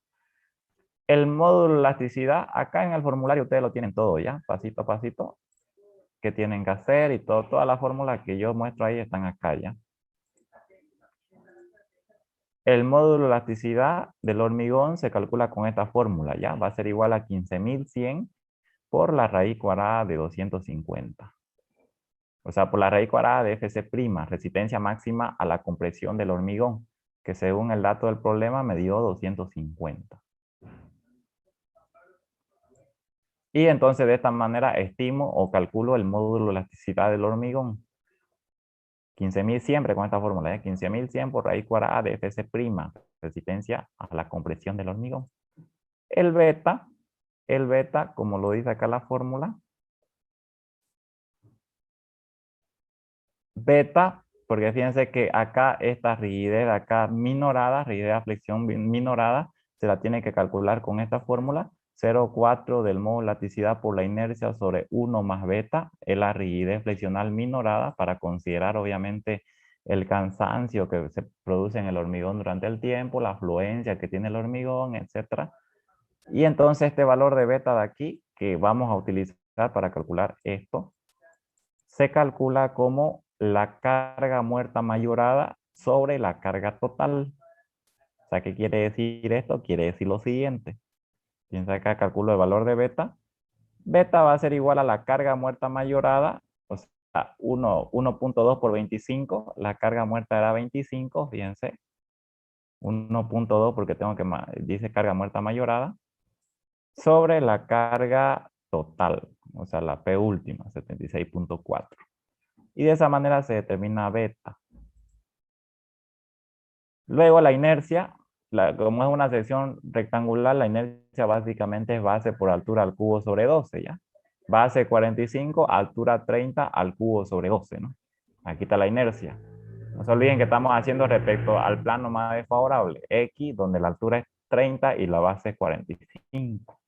S1: El módulo de elasticidad, acá en el formulario ustedes lo tienen todo ya, pasito a pasito, qué tienen que hacer y todo, todas las fórmulas que yo muestro ahí están acá ya. El módulo de elasticidad del hormigón se calcula con esta fórmula, ¿ya? Va a ser igual a 15.100 por la raíz cuadrada de 250. O sea, por la raíz cuadrada de Fc', resistencia máxima a la compresión del hormigón, que según el dato del problema me dio 250. Y entonces de esta manera estimo o calculo el módulo de elasticidad del hormigón. 15.000 siempre con esta fórmula, 15.100 por raíz cuadrada de Fc', resistencia a la compresión del hormigón. El beta, como lo dice acá la fórmula, beta, porque fíjense que acá esta rigidez, acá minorada, rigidez de flexión minorada, se la tiene que calcular con esta fórmula, 0,4 del modo elasticidad por la inercia sobre 1 más beta, es la rigidez flexional minorada para considerar obviamente el cansancio que se produce en el hormigón durante el tiempo, la afluencia que tiene el hormigón, etc. Y entonces este valor de beta de aquí, que vamos a utilizar para calcular esto, se calcula como la carga muerta mayorada sobre la carga total. O sea, ¿qué quiere decir esto? Quiere decir lo siguiente. Piensa acá, calculo el valor de beta. Beta va a ser igual a la carga muerta mayorada, o sea, 1.2 por 25. La carga muerta era 25, fíjense. 1.2 porque tengo que, dice carga muerta mayorada, sobre la carga total, o sea, la P última, 76.4. Y de esa manera se determina beta. Luego la inercia, como es una sección rectangular, la inercia básicamente es base por altura al cubo sobre 12, ¿ya? Base 45, altura 30 al cubo sobre 12, ¿no? Aquí está la inercia. No se olviden que estamos haciendo respecto al plano más desfavorable, X, donde la altura es 30 y la base es 45.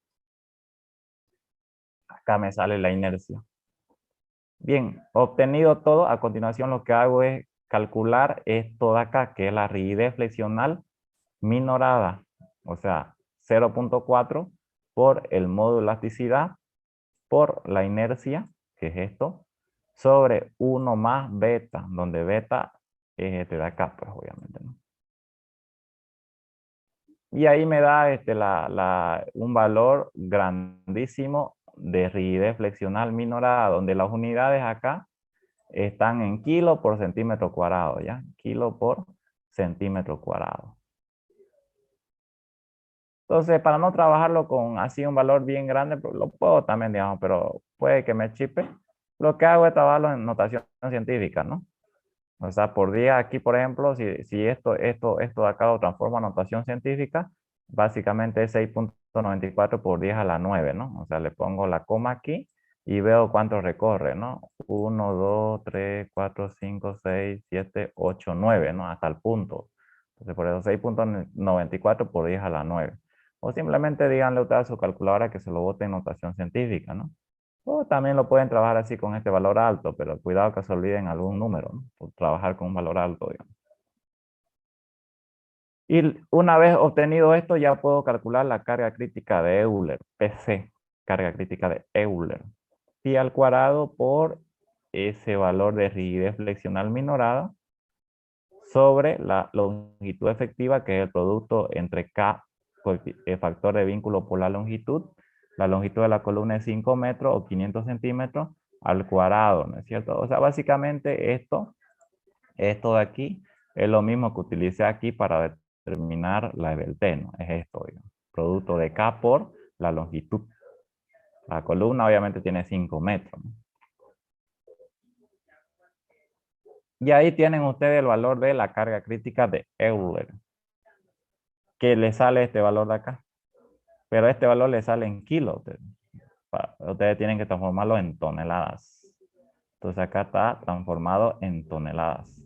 S1: Acá me sale la inercia. Bien, obtenido todo, a continuación lo que hago es calcular esto de acá, que es la rigidez flexional minorada, o sea, 0.4 por el módulo de elasticidad por la inercia, que es esto, sobre 1 más beta, donde beta es este de acá, pues obviamente, ¿no? Y ahí me da un valor grandísimo de rigidez flexional minorada, donde las unidades acá están en kilo por centímetro cuadrado, ¿ya? Kilo por centímetro cuadrado. Entonces, para no trabajarlo con así un valor bien grande, pues, lo puedo también, digamos, pero puede que me chipe. Lo que hago es trabajarlo en notación científica, ¿no? O sea, por día aquí, por ejemplo, si esto de acá lo transformo a notación científica, básicamente es 6.94 por 10 a la 9, ¿no? O sea, le pongo la coma aquí y veo cuánto recorre, ¿no? 1, 2, 3, 4, 5, 6, 7, 8, 9, ¿no? Hasta el punto. Entonces, por eso 6.94 por 10 a la 9. O simplemente díganle usted a su calculadora que se lo bote en notación científica, ¿no? O también lo pueden trabajar así con este valor alto, pero cuidado que se olviden algún número, ¿no? Por trabajar con un valor alto, digamos. Y una vez obtenido esto, ya puedo calcular la carga crítica de Euler, PC, carga crítica de Euler. Pi al cuadrado por ese valor de rigidez flexional minorada sobre la longitud efectiva, que es el producto entre K, el factor de vínculo por la longitud. La longitud de la columna es 5 metros o 500 centímetros al cuadrado, ¿no es cierto? O sea, básicamente esto de aquí es lo mismo que utilicé aquí para determinar la del T, ¿no? Es esto, digamos. Producto de K por la longitud. La columna obviamente tiene 5 metros, ¿no? Y ahí tienen ustedes el valor de la carga crítica de Euler, que le sale este valor de acá. Pero este valor le sale en kilos. Ustedes tienen que transformarlo en toneladas. Entonces acá está transformado en toneladas.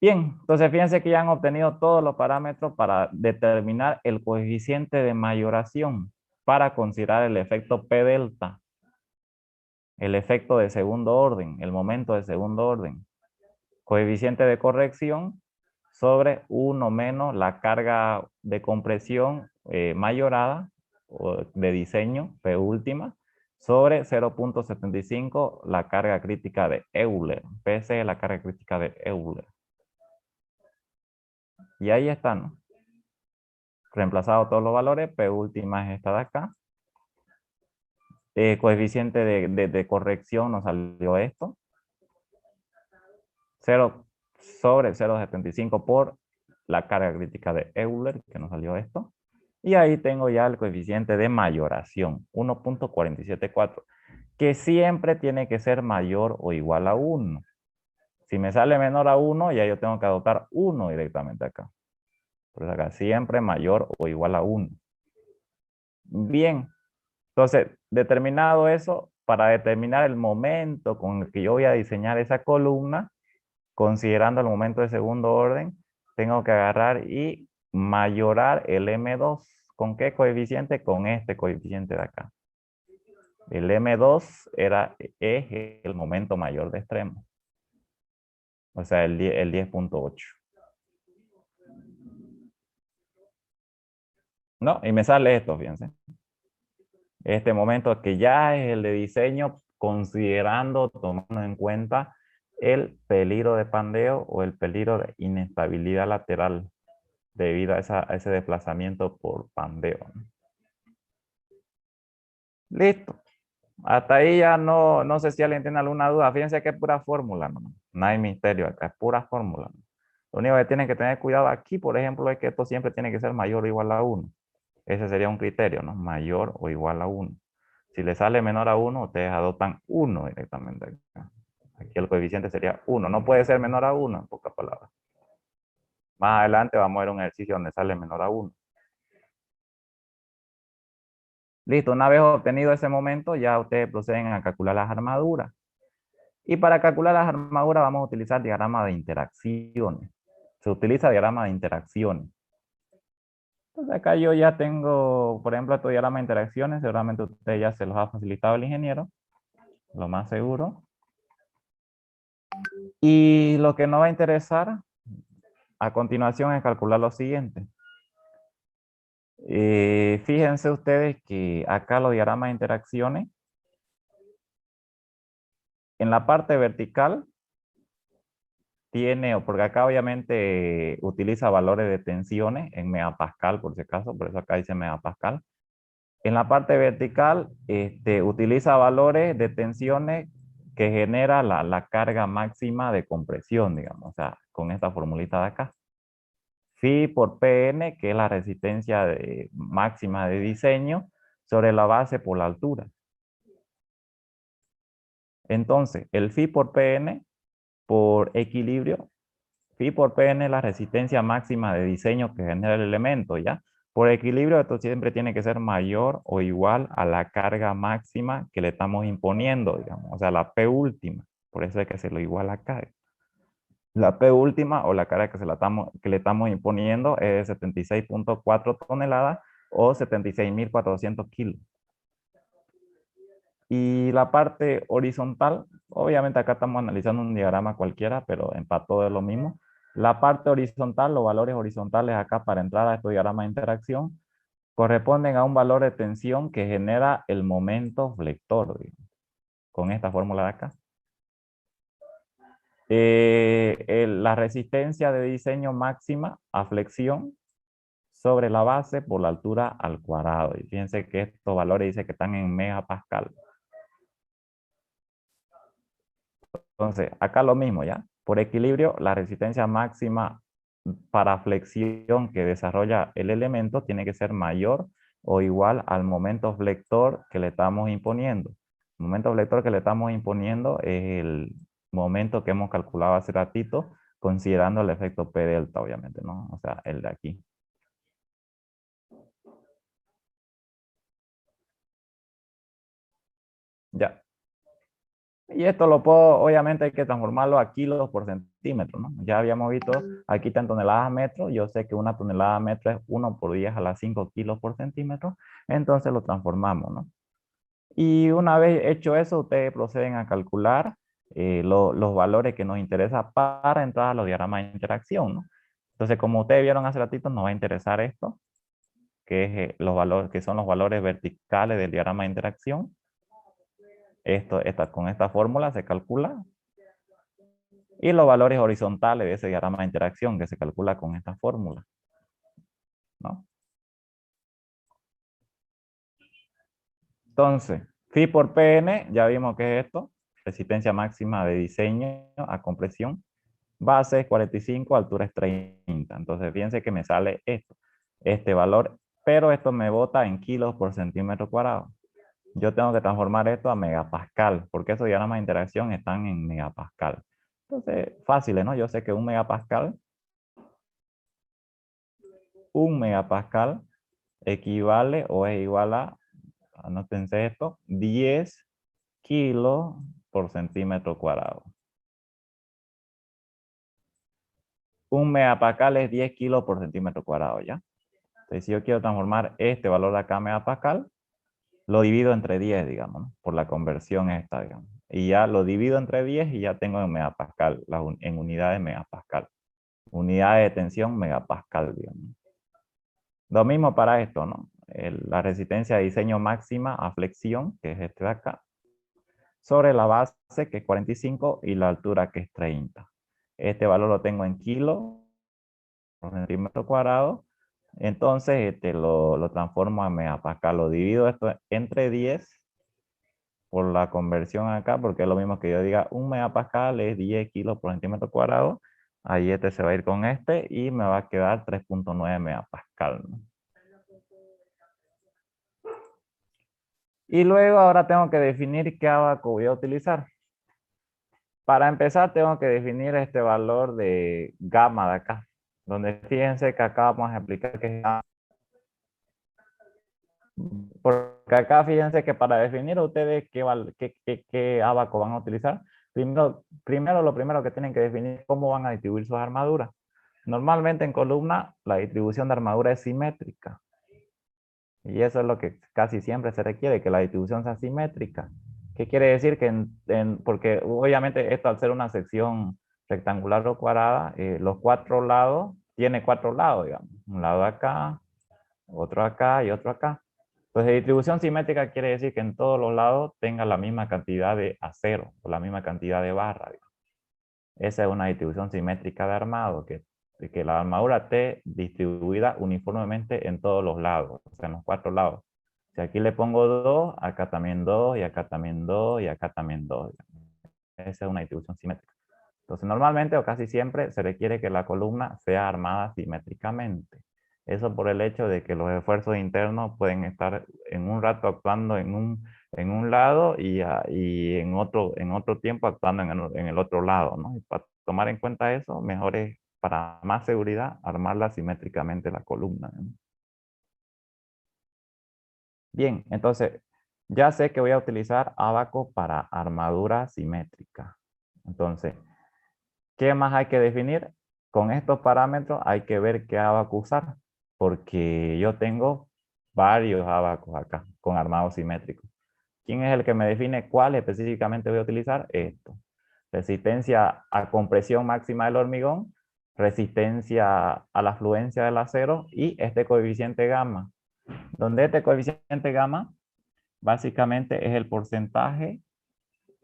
S1: Bien, entonces fíjense que ya han obtenido todos los parámetros para determinar el coeficiente de mayoración para considerar el efecto P delta, el efecto de segundo orden, el momento de segundo orden, coeficiente de corrección sobre 1 menos la carga de compresión mayorada o de diseño, P última, sobre 0.75 la carga crítica de Euler. PC es la carga crítica de Euler. Y ahí están, ¿no? Reemplazado todos los valores, P última es esta de acá. Coeficiente de corrección nos salió esto. 0 sobre 0.75 por la carga crítica de Euler, que nos salió esto. Y ahí tengo ya el coeficiente de mayoración, 1.474, que siempre tiene que ser mayor o igual a 1. Si me sale menor a 1, ya yo tengo que adoptar 1 directamente acá. Por eso acá siempre mayor o igual a 1. Bien, entonces, determinado eso, para determinar el momento con el que yo voy a diseñar esa columna, considerando el momento de segundo orden, tengo que agarrar y mayorar el M2. ¿Con qué coeficiente? Con este coeficiente de acá. El M2 es el momento mayor de extremo. O sea, el 10.8. No, y me sale esto, fíjense. Este momento que ya es el de diseño, considerando, tomando en cuenta el peligro de pandeo o el peligro de inestabilidad lateral debido a ese desplazamiento por pandeo. Listo. Hasta ahí ya no sé si alguien tiene alguna duda. Fíjense que es pura fórmula, no hay misterio acá, es pura fórmula. Lo único que tienen que tener cuidado aquí, por ejemplo, es que esto siempre tiene que ser mayor o igual a 1. Ese sería un criterio, ¿no? Mayor o igual a 1. Si le sale menor a 1, ustedes adoptan 1 directamente acá. Aquí el coeficiente sería 1. No puede ser menor a 1, en pocas palabras. Más adelante vamos a ver un ejercicio donde sale menor a 1. Listo, una vez obtenido ese momento, ya ustedes proceden a calcular las armaduras. Y para calcular las armaduras vamos a utilizar diagrama de interacciones. Se utiliza diagrama de interacciones. Entonces acá yo ya tengo, por ejemplo, estos diagramas de interacciones. Seguramente ustedes ya se los ha facilitado el ingeniero. Lo más seguro. Y lo que nos va a interesar a continuación es calcular lo siguiente. Fíjense ustedes que acá los diagramas de interacciones, en la parte vertical, porque acá obviamente utiliza valores de tensiones en megapascal, por si acaso, por eso acá dice megapascal. En la parte vertical, utiliza valores de tensiones que genera la carga máxima de compresión, digamos, o sea, con esta formulita de acá. Phi por Pn, que es la resistencia máxima de diseño, sobre la base por la altura. Entonces, el Phi por Pn por equilibrio, Phi por Pn es la resistencia máxima de diseño que genera el elemento, ¿ya? Por equilibrio, esto siempre tiene que ser mayor o igual a la carga máxima que le estamos imponiendo, digamos, o sea, la P última. Por eso hay que hacerlo igual acá. La P última o la carga que le estamos imponiendo es 76.4 toneladas o 76.400 kilos. Y la parte horizontal, obviamente acá estamos analizando un diagrama cualquiera, pero para todo es lo mismo. La parte horizontal, los valores horizontales acá para entrar a este diagrama de interacción, corresponden a un valor de tensión que genera el momento flector, digamos. con esta fórmula de acá. La resistencia de diseño máxima a flexión sobre la base por la altura al cuadrado. Y fíjense que estos valores dice que están en megapascal. Entonces, acá lo mismo, ¿ya? Por equilibrio, la resistencia máxima para flexión que desarrolla el elemento tiene que ser mayor o igual al momento flector que le estamos imponiendo. El momento flector que le estamos imponiendo es el momento que hemos calculado hace ratito, considerando el efecto P delta, obviamente, ¿no? O sea, el de aquí. Ya. Y esto lo puedo, obviamente hay que transformarlo a kilos por centímetro, ¿no? Ya habíamos visto, aquí está en toneladas a metro, yo sé que una tonelada a metro es 1 por 10 a la 5 kilos por centímetro, entonces lo transformamos, ¿no? Y una vez hecho eso, ustedes proceden a calcular los valores que nos interesa para entrar a los diagramas de interacción, ¿no? Entonces, como ustedes vieron hace ratito, nos va a interesar esto, que es los valores, que son los valores verticales del diagrama de interacción. Con esta fórmula se calcula. Y los valores horizontales de ese diagrama de interacción que se calcula con esta fórmula, ¿no? Entonces, phi por Pn, ya vimos que es esto, resistencia máxima de diseño a compresión, base es 45, altura es 30. Entonces, fíjense que me sale esto, este valor, pero esto me bota en kilos por centímetro cuadrado. Yo tengo que transformar esto a megapascal, porque esos diagramas de interacción están en megapascal. Entonces, fácil, ¿no? Yo sé que un megapascal equivale o es igual a, anótense esto, 10 kilos por centímetro cuadrado. Un megapascal es 10 kilos por centímetro cuadrado, ¿ya? Entonces, si yo quiero transformar este valor de acá a megapascal, lo divido entre 10, digamos, ¿no? Por la conversión esta, digamos. Y ya lo divido entre 10 y ya tengo en megapascal, en unidades megapascal. Unidades de tensión megapascal, digamos. Lo mismo para esto, ¿no? La resistencia de diseño máxima a flexión, que es este de acá, sobre la base, que es 45, y la altura, que es 30. Este valor lo tengo en kilos por centímetro cuadrado. Entonces, lo transformo a megapascal. Lo divido esto entre 10 por la conversión acá, porque es lo mismo que yo diga, un megapascal es 10 kilos por centímetro cuadrado. Ahí este se va a ir con este y me va a quedar 3.9 megapascal, ¿no? Y luego ahora tengo que definir qué abaco voy a utilizar. Para empezar tengo que definir este valor de gamma de acá. Donde fíjense que acá vamos a explicar qué es gamma. Porque acá fíjense que para definir ustedes qué abaco van a utilizar, lo primero que tienen que definir es cómo van a distribuir sus armaduras. Normalmente en columna la distribución de armadura es simétrica. Y eso es lo que casi siempre se requiere, que la distribución sea simétrica. ¿Qué quiere decir? Porque obviamente esto al ser una sección rectangular o cuadrada, los cuatro lados, tiene cuatro lados, digamos. Un lado acá, otro acá y otro acá. Entonces, distribución simétrica quiere decir que en todos los lados tenga la misma cantidad de acero o la misma cantidad de barra, digamos. Esa es una distribución simétrica de armado, que la armadura esté distribuida uniformemente en todos los lados, o sea, en los cuatro lados. Si aquí le pongo 2, acá también 2, y acá también 2, y acá también 2. Esa es una distribución simétrica. Entonces, normalmente o casi siempre se requiere que la columna sea armada simétricamente. Eso por el hecho de que los esfuerzos internos pueden estar en un rato actuando en un lado y en otro tiempo actuando en el otro lado, ¿no? Y para tomar en cuenta eso, mejor es, para más seguridad, armarla simétricamente la columna, ¿no? Bien, entonces ya sé que voy a utilizar abaco para armadura simétrica. Entonces, ¿qué más hay que definir? Con estos parámetros hay que ver qué abaco usar, porque yo tengo varios abacos acá con armado simétrico. ¿Quién es el que me define cuál específicamente voy a utilizar? Esto. Resistencia a compresión máxima del hormigón, resistencia a la fluencia del acero y este coeficiente gamma. Donde este coeficiente gamma básicamente es el porcentaje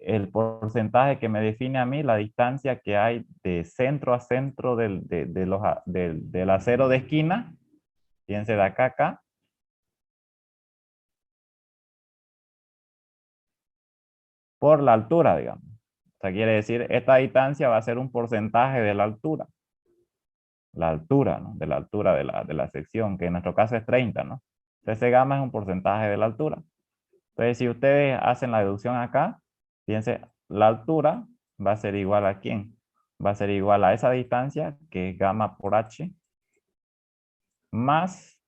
S1: el porcentaje que me define a mí la distancia que hay de centro a centro del acero de esquina. Fíjense de acá a acá. Por la altura, digamos. O sea, quiere decir, esta distancia va a ser un porcentaje de la altura. La altura, ¿no? De la altura de la sección, que en nuestro caso es 30, ¿no? Entonces, ese gamma es un porcentaje de la altura. Entonces, si ustedes hacen la deducción acá, fíjense, la altura va a ser igual a ¿quién? Va a ser igual a esa distancia, que es gamma por h, más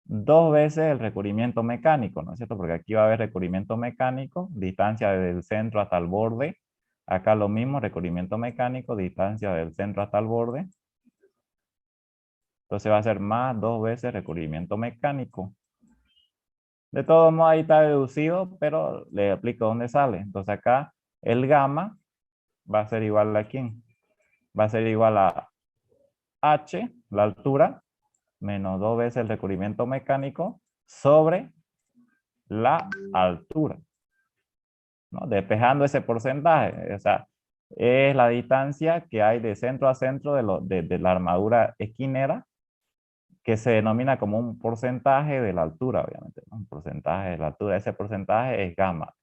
S1: 2 veces el recubrimiento mecánico, ¿no es cierto? Porque aquí va a haber recubrimiento mecánico, distancia desde el centro hasta el borde. Acá lo mismo, recubrimiento mecánico, distancia del centro hasta el borde. Entonces va a ser más 2 veces recubrimiento mecánico. De todos modos ahí está deducido, pero le aplico dónde sale. Entonces acá el gamma va a ser igual a ¿quién? Va a ser igual a h, la altura, menos 2 veces el recubrimiento mecánico sobre la altura, ¿no? Despejando ese porcentaje. O sea, es la distancia que hay de centro a centro de la armadura esquinera, que se denomina como un porcentaje de la altura, obviamente, ¿no? Un porcentaje de la altura. Ese porcentaje es gamma.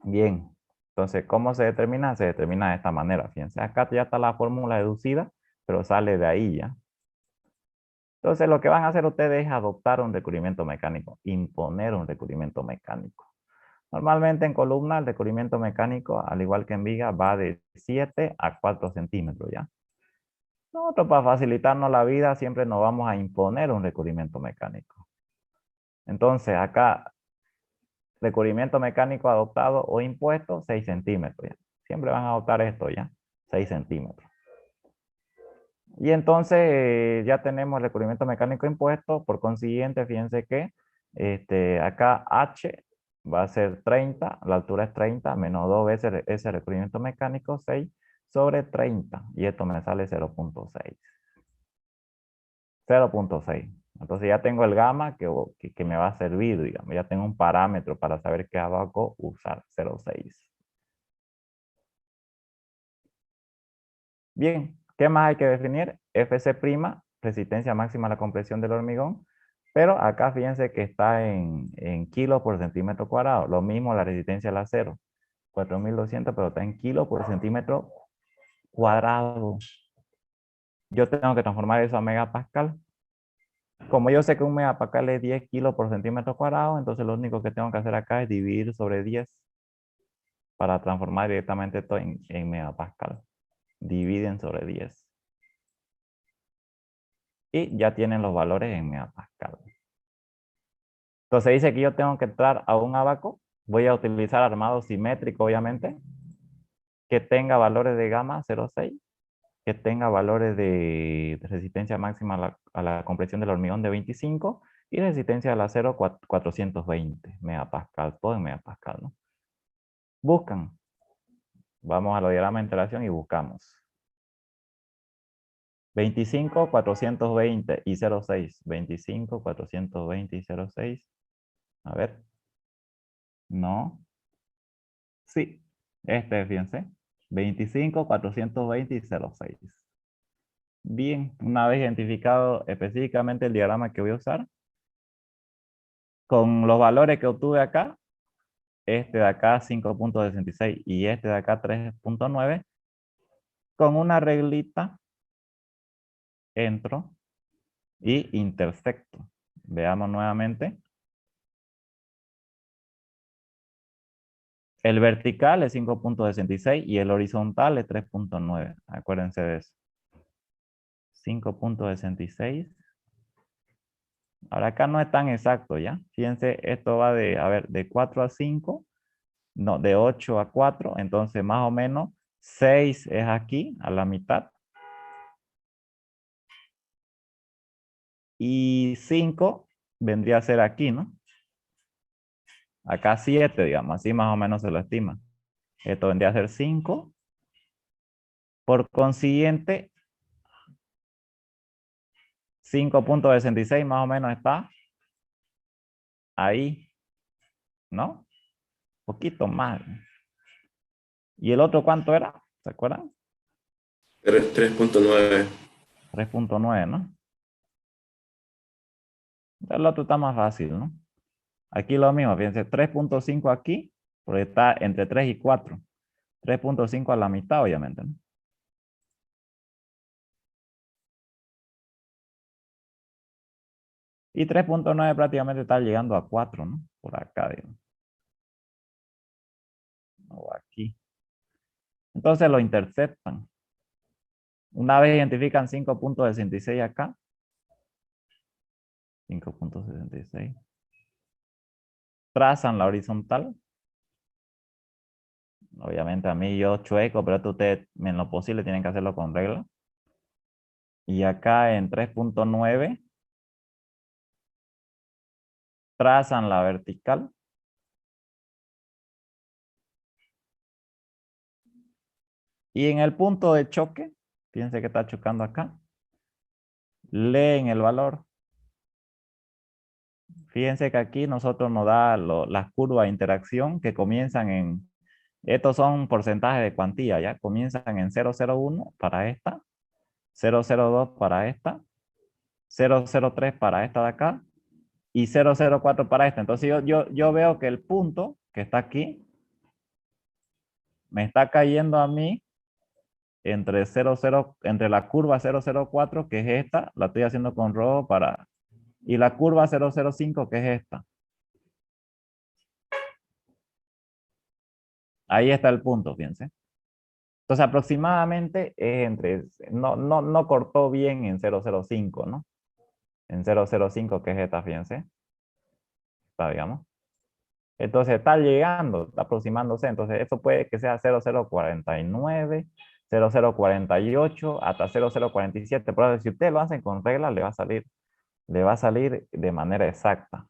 S1: Bien. Entonces, ¿cómo se determina? Se determina de esta manera. Fíjense, acá ya está la fórmula deducida, pero sale de ahí ya. Entonces, lo que van a hacer ustedes es adoptar un recubrimiento mecánico, imponer un recubrimiento mecánico. Normalmente en columna el recubrimiento mecánico, al igual que en viga, va de 7 a 4 centímetros, ¿ya? Nosotros, para facilitarnos la vida, siempre nos vamos a imponer un recubrimiento mecánico. Entonces, acá, recubrimiento mecánico adoptado o impuesto, 6 centímetros, ¿ya? Siempre van a adoptar esto, ¿ya? 6 centímetros. Y entonces, ya tenemos el recubrimiento mecánico impuesto. Por consiguiente, fíjense que acá H va a ser 30, la altura es 30, menos 2 veces ese recubrimiento mecánico, 6 sobre 30. Y esto me sale 0.6. 0.6. Entonces ya tengo el gamma que me va a servir, digamos. Ya tengo un parámetro para saber qué abajo usar, 0.6. Bien, ¿qué más hay que definir? FC', resistencia máxima a la compresión del hormigón. Pero acá fíjense que está en kilos por centímetro cuadrado. Lo mismo la resistencia al acero. 4200, pero está en kilos por centímetro cuadrado. Yo tengo que transformar eso a megapascal. Como yo sé que un megapascal es 10 kilos por centímetro cuadrado, entonces lo único que tengo que hacer acá es dividir sobre 10 para transformar directamente esto en megapascal. Dividen sobre 10. Y ya tienen los valores en megapascal. Entonces dice que yo tengo que entrar a un abaco. Voy a utilizar armado simétrico, obviamente, que tenga valores de gamma 0.6, que tenga valores de resistencia máxima a la compresión del hormigón de 25 y resistencia al acero 420 megapascal, todo en megapascal, ¿no? Buscan. Vamos a los diagramas de interacción y buscamos. 25, 420 y 0.6. 25, 420 y 0.6. A ver. No. Sí. Fíjense. 25, 420 y 0.6. Bien, una vez identificado específicamente el diagrama que voy a usar, con los valores que obtuve acá, este de acá 5.66 y este de acá 3.9, con una reglita entro y intersecto. Veamos nuevamente. El vertical es 5.66 y el horizontal es 3.9. Acuérdense de eso. 5.66. Ahora acá no es tan exacto, ¿ya? Fíjense, esto va de, a ver, de 4 a 5. No, de 8 a 4. Entonces, más o menos, 6 es aquí, a la mitad. Y 5 vendría a ser aquí, ¿no? Acá 7, digamos, así más o menos se lo estima. Esto vendría a ser 5. Por consiguiente, 5.66 más o menos está ahí, ¿no? Poquito más. ¿Y el otro cuánto era? ¿Se acuerdan?
S3: 3.9.
S1: 3.9, ¿no? El otro está más fácil, ¿no? Aquí lo mismo, fíjense, 3.5 aquí, porque está entre 3 y 4. 3.5 a la mitad, obviamente, ¿no? Y 3.9 prácticamente está llegando a 4, ¿no? Por acá, digamos. O aquí. Entonces lo interceptan. Una vez identifican 5.66 acá. 5.66. Trazan la horizontal. Obviamente a mí yo chueco, pero esto ustedes en lo posible tienen que hacerlo con regla. Y acá en 3.9 trazan la vertical. Y en el punto de choque, fíjense que está chocando acá, leen el valor. Fíjense que aquí nosotros nos da las curvas de interacción que comienzan en, estos son porcentajes de cuantía, ¿ya? Comienzan en 0,01 para esta, 0,02 para esta, 0,03 para esta de acá y 0,04 para esta. Entonces yo veo que el punto que está aquí me está cayendo a mí entre 0,0, entre la curva 0,04, que es esta, la estoy haciendo con rojo para, y la curva 0,05, que es esta. Ahí está el punto, fíjense. Entonces aproximadamente es entre, no cortó bien en 0,05, ¿no? En 0,05, que es esta, fíjense. Está, digamos. Entonces está llegando, está aproximándose. Entonces eso puede que sea 0,049, 0,048, hasta 0,047. Pero si ustedes lo hacen con reglas, le va a salir de manera exacta.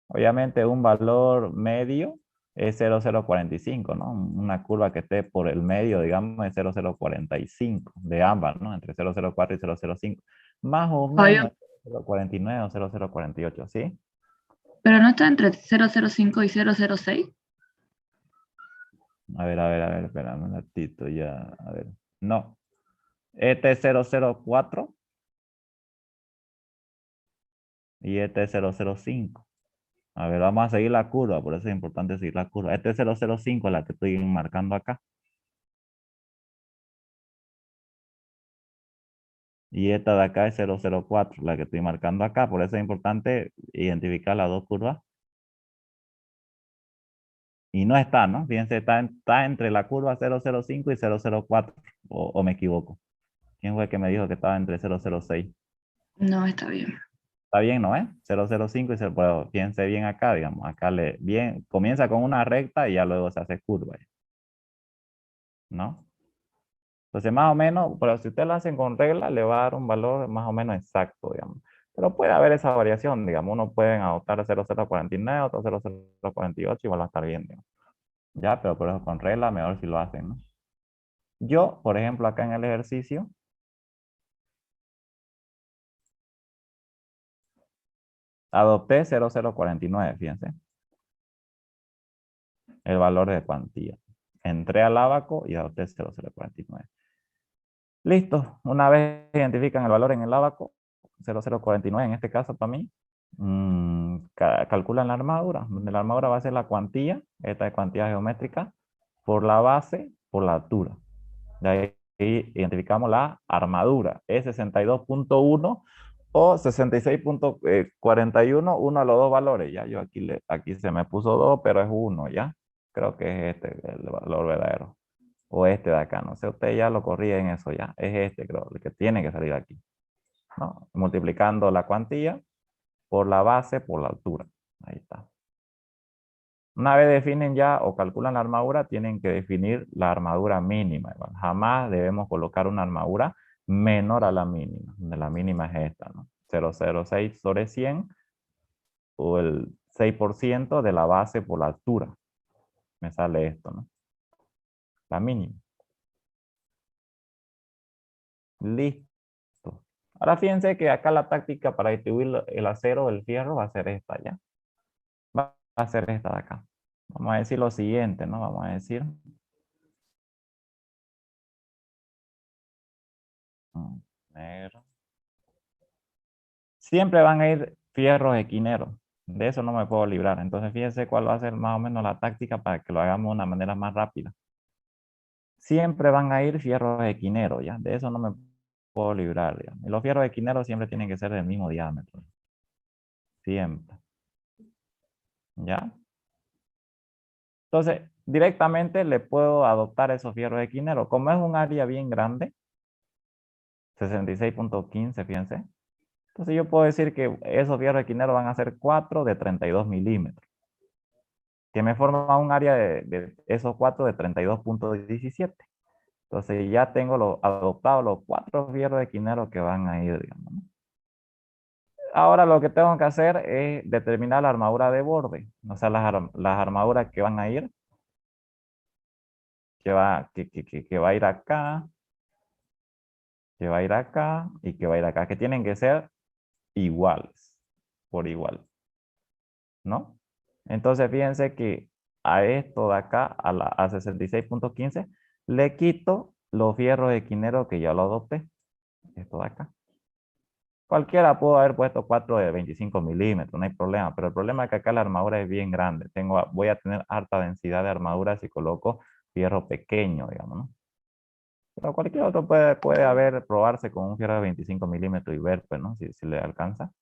S1: Obviamente un valor medio es 0,045, ¿no? Una curva que esté por el medio, digamos, es 0,045 de ambas, ¿no? Entre 0,04 y 0,05. Más o menos
S5: Fabio,
S1: 0,49 o 0,048, ¿sí?
S5: pero no está entre 005 y 006.
S1: A ver, espérame un ratito ya. A ver. No. Este es 0,04 y este es 0,05. A ver, vamos a seguir la curva, por eso es importante seguir la curva. Este es 0,05, la que estoy marcando acá. Y esta de acá es 0,04, la que estoy marcando acá. Por eso es importante identificar las dos curvas. Y no está, ¿no? Fíjense, está entre la curva 0,05 y 0,04. O me equivoco. ¿Quién fue el que me dijo que estaba entre 0,06?
S5: No, está bien.
S1: Está bien, ¿no? 0,05 y 0, pero fíjense bien acá, digamos. Acá bien, comienza con una recta y ya luego se hace curva, ¿no? Entonces, más o menos, pero si ustedes lo hacen con regla, le va a dar un valor más o menos exacto, digamos. Pero puede haber esa variación, digamos. Uno pueden adoptar 0,049, otro 0,048 y van a estar bien, digamos. Ya, pero por eso con regla, mejor si lo hacen, ¿no? Yo, por ejemplo, acá en el ejercicio, adopté 0,049, fíjense. El valor de cuantía. Entré al abaco y adopté 0,049. Listo. Una vez identifican el valor en el abaco, 0,049 en este caso para mí, calculan la armadura, donde la armadura va a ser la cuantía, esta es cuantía geométrica, por la base, por la altura. De ahí identificamos la armadura, es 62.1 o 66.41, uno de los dos valores, ya yo aquí se me puso 2, pero es 1, ya. Creo que es este el valor verdadero. O este de acá, no sé, usted ya lo corría en eso ya. Es este, creo, el que tiene que salir aquí, ¿no? Multiplicando la cuantía por la base por la altura. Ahí está. Una vez definen ya o calculan la armadura, tienen que definir la armadura mínima. Jamás debemos colocar una armadura menor a la mínima, donde la mínima es esta, ¿no? 0,06 sobre 100 o el 6% de la base por la altura. Me sale esto, ¿no? La mínima. Listo. Ahora fíjense que acá la táctica para distribuir el acero, el fierro, va a ser esta, ¿ya? Va a ser esta de acá. Vamos a decir lo siguiente, ¿no? Vamos a decir. Negro. Siempre van a ir fierros esquineros. De eso no me puedo librar. Entonces, fíjense cuál va a ser más o menos la táctica para que lo hagamos de una manera más rápida. Siempre van a ir fierros esquineros, ¿ya? De eso no me puedo librar, digamos. Y los fierros esquineros siempre tienen que ser del mismo diámetro. Siempre. ¿Ya? Entonces, directamente le puedo adoptar esos fierros esquineros. Como es un área bien grande, 66.15, fíjense. Entonces yo puedo decir que esos fierros esquineros van a ser 4 de 32 milímetros. Que me forma un área de esos 4 de 32.17. Entonces ya tengo adoptados los 4 fierros esquineros que van a ir, digamos, ¿no? Ahora lo que tengo que hacer es determinar la armadura de borde. O sea, las armaduras que van a ir, que va a ir acá, que va a ir acá y que va a ir acá, que tienen que ser iguales, por igual, ¿no? Entonces fíjense que a esto de acá, a 66.15, le quito los fierros esquineros que ya lo adopté, esto de acá. Cualquiera pudo haber puesto 4 de 25 milímetros, no hay problema, pero el problema es que acá la armadura es bien grande. Voy a tener harta densidad de armadura si coloco fierro pequeño, digamos, ¿no? Pero cualquier otro probarse con un fierro de 25 milímetros y ver, pues, ¿no? Si le alcanza.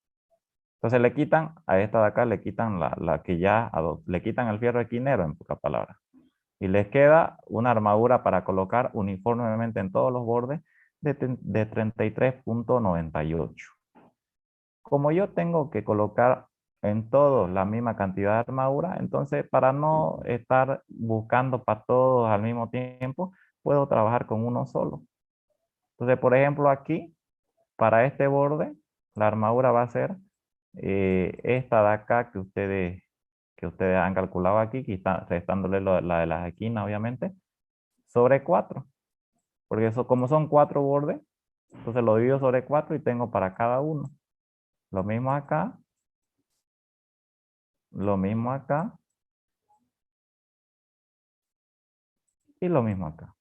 S1: Entonces le quitan, a esta de acá le quitan le quitan el fierro esquinero, en pocas palabras. Y les queda una armadura para colocar uniformemente en todos los bordes de 33.98. Como yo tengo que colocar en todos la misma cantidad de armadura, entonces para no estar buscando para todos al mismo tiempo, puedo trabajar con uno solo. Entonces, por ejemplo, aquí, para este borde, la armadura va a ser esta de acá que ustedes han calculado aquí, restándole la de las esquinas, obviamente, sobre 4. Porque eso, como son 4 bordes, entonces lo divido sobre 4 y tengo para cada uno. Lo mismo acá, lo mismo acá y lo mismo acá.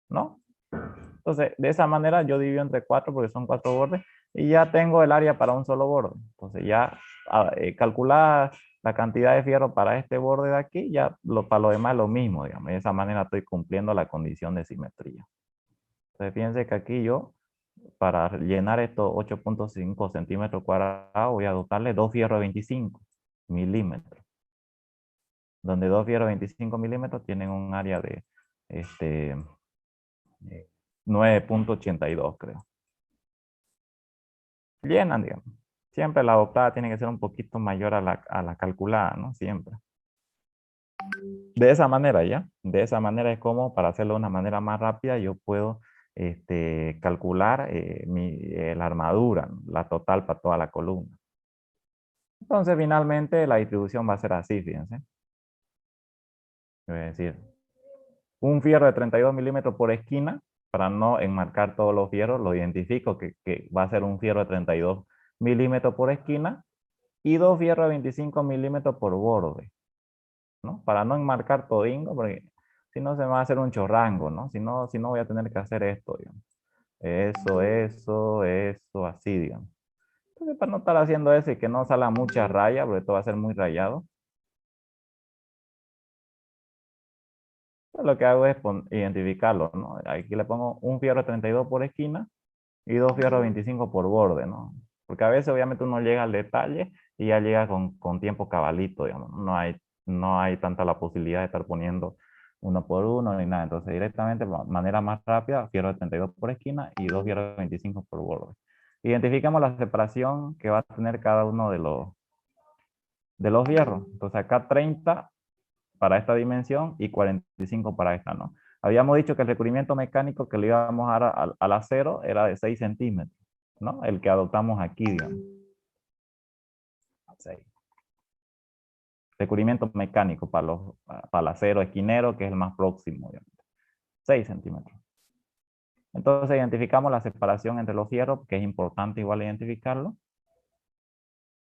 S1: ¿No? Entonces, de esa manera yo divido entre 4 porque son 4 bordes y ya tengo el área para un solo borde. Entonces ya calculada la cantidad de fierro para este borde de aquí, ya para lo demás lo mismo, digamos. De esa manera estoy cumpliendo la condición de simetría. Entonces fíjense que aquí yo, para llenar estos 8.5 centímetros cuadrados, voy a dotarle 2 fierros de 25 milímetros. Donde 2 fierros de 25 milímetros tienen un área de 9.82, creo. Llenan, digamos. Siempre la adoptada tiene que ser un poquito mayor a la calculada, ¿no? Siempre. De esa manera, ¿ya? De esa manera es como, para hacerlo de una manera más rápida, yo puedo calcular la armadura, ¿no? La total para toda la columna. Entonces, finalmente, la distribución va a ser así, fíjense. Voy a decir, un fierro de 32 milímetros por esquina, para no enmarcar todos los fierros, lo identifico que va a ser un fierro de 32 milímetros por esquina y 2 fierros de 25 milímetros por borde, ¿no? Para no enmarcar todingo, porque si no se me va a hacer un chorrango, ¿no? Si no voy a tener que hacer esto, digamos. Eso, así, digamos. Entonces, para no estar haciendo eso y que no salga mucha raya, porque esto va a ser muy rayado, pues lo que hago es identificarlo, ¿no? Aquí le pongo un fierro de 32 por esquina y 2 fierros de 25 por borde, ¿no? Porque a veces obviamente uno llega al detalle y ya llega con tiempo cabalito, digamos. No hay tanta la posibilidad de estar poniendo uno por uno ni nada. Entonces directamente, de manera más rápida, fierro de 32 por esquina y 2 fierros de 25 por borde. Identificamos la separación que va a tener cada uno de los fierros. Entonces acá 30 para esta dimensión y 45 para esta, ¿no? Habíamos dicho que el recubrimiento mecánico que le íbamos a dar al acero era de 6 centímetros, ¿no? El que adoptamos aquí, digamos. 6. Recubrimiento mecánico para el acero esquinero, que es el más próximo, digamos. 6 centímetros. Entonces identificamos la separación entre los fierros, que es importante igual identificarlo.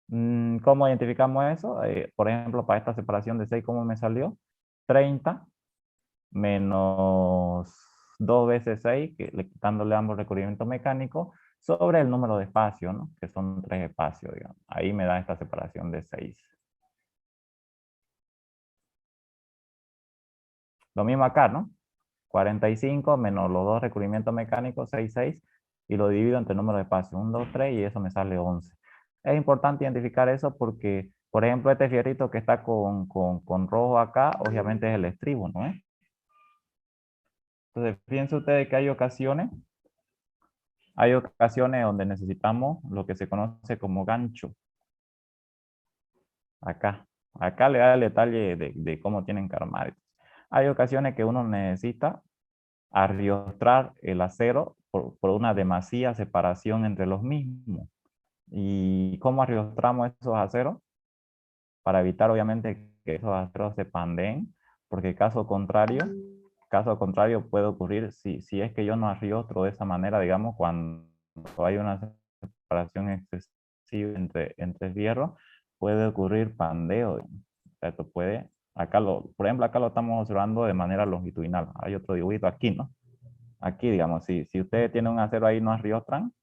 S1: ¿Cómo identificamos eso? Por ejemplo, para esta separación de 6, ¿cómo me salió? 30 menos 2 veces 6, quitándole ambos recubrimientos mecánicos, sobre el número de espacios, ¿no? Que son 3 espacios, digamos. Ahí me da esta separación de 6. Lo mismo acá, ¿no? 45 menos los 2 recubrimientos mecánicos, 6, 6, y lo divido entre el número de espacios, 1, 2, 3, y eso me sale 11. Es importante identificar eso porque, por ejemplo, este fierrito que está con rojo acá, obviamente es el estribo, ¿no es? Entonces, fíjense ustedes que hay ocasiones donde necesitamos lo que se conoce como gancho. Acá le da el detalle de cómo tienen que armar. Hay ocasiones que uno necesita arriostrar el acero por una demasía separación entre los mismos. ¿Y cómo arriostramos esos aceros? Para evitar obviamente que esos aceros se pandeen, porque caso contrario puede ocurrir si es que yo no arriostro de esa manera, digamos, cuando hay una separación excesiva entre fierros, puede ocurrir pandeo. Esto puede, por ejemplo, acá lo estamos observando de manera longitudinal. Hay otro dibujito aquí, ¿no? Aquí, digamos, si ustedes tienen un acero ahí no arriostran,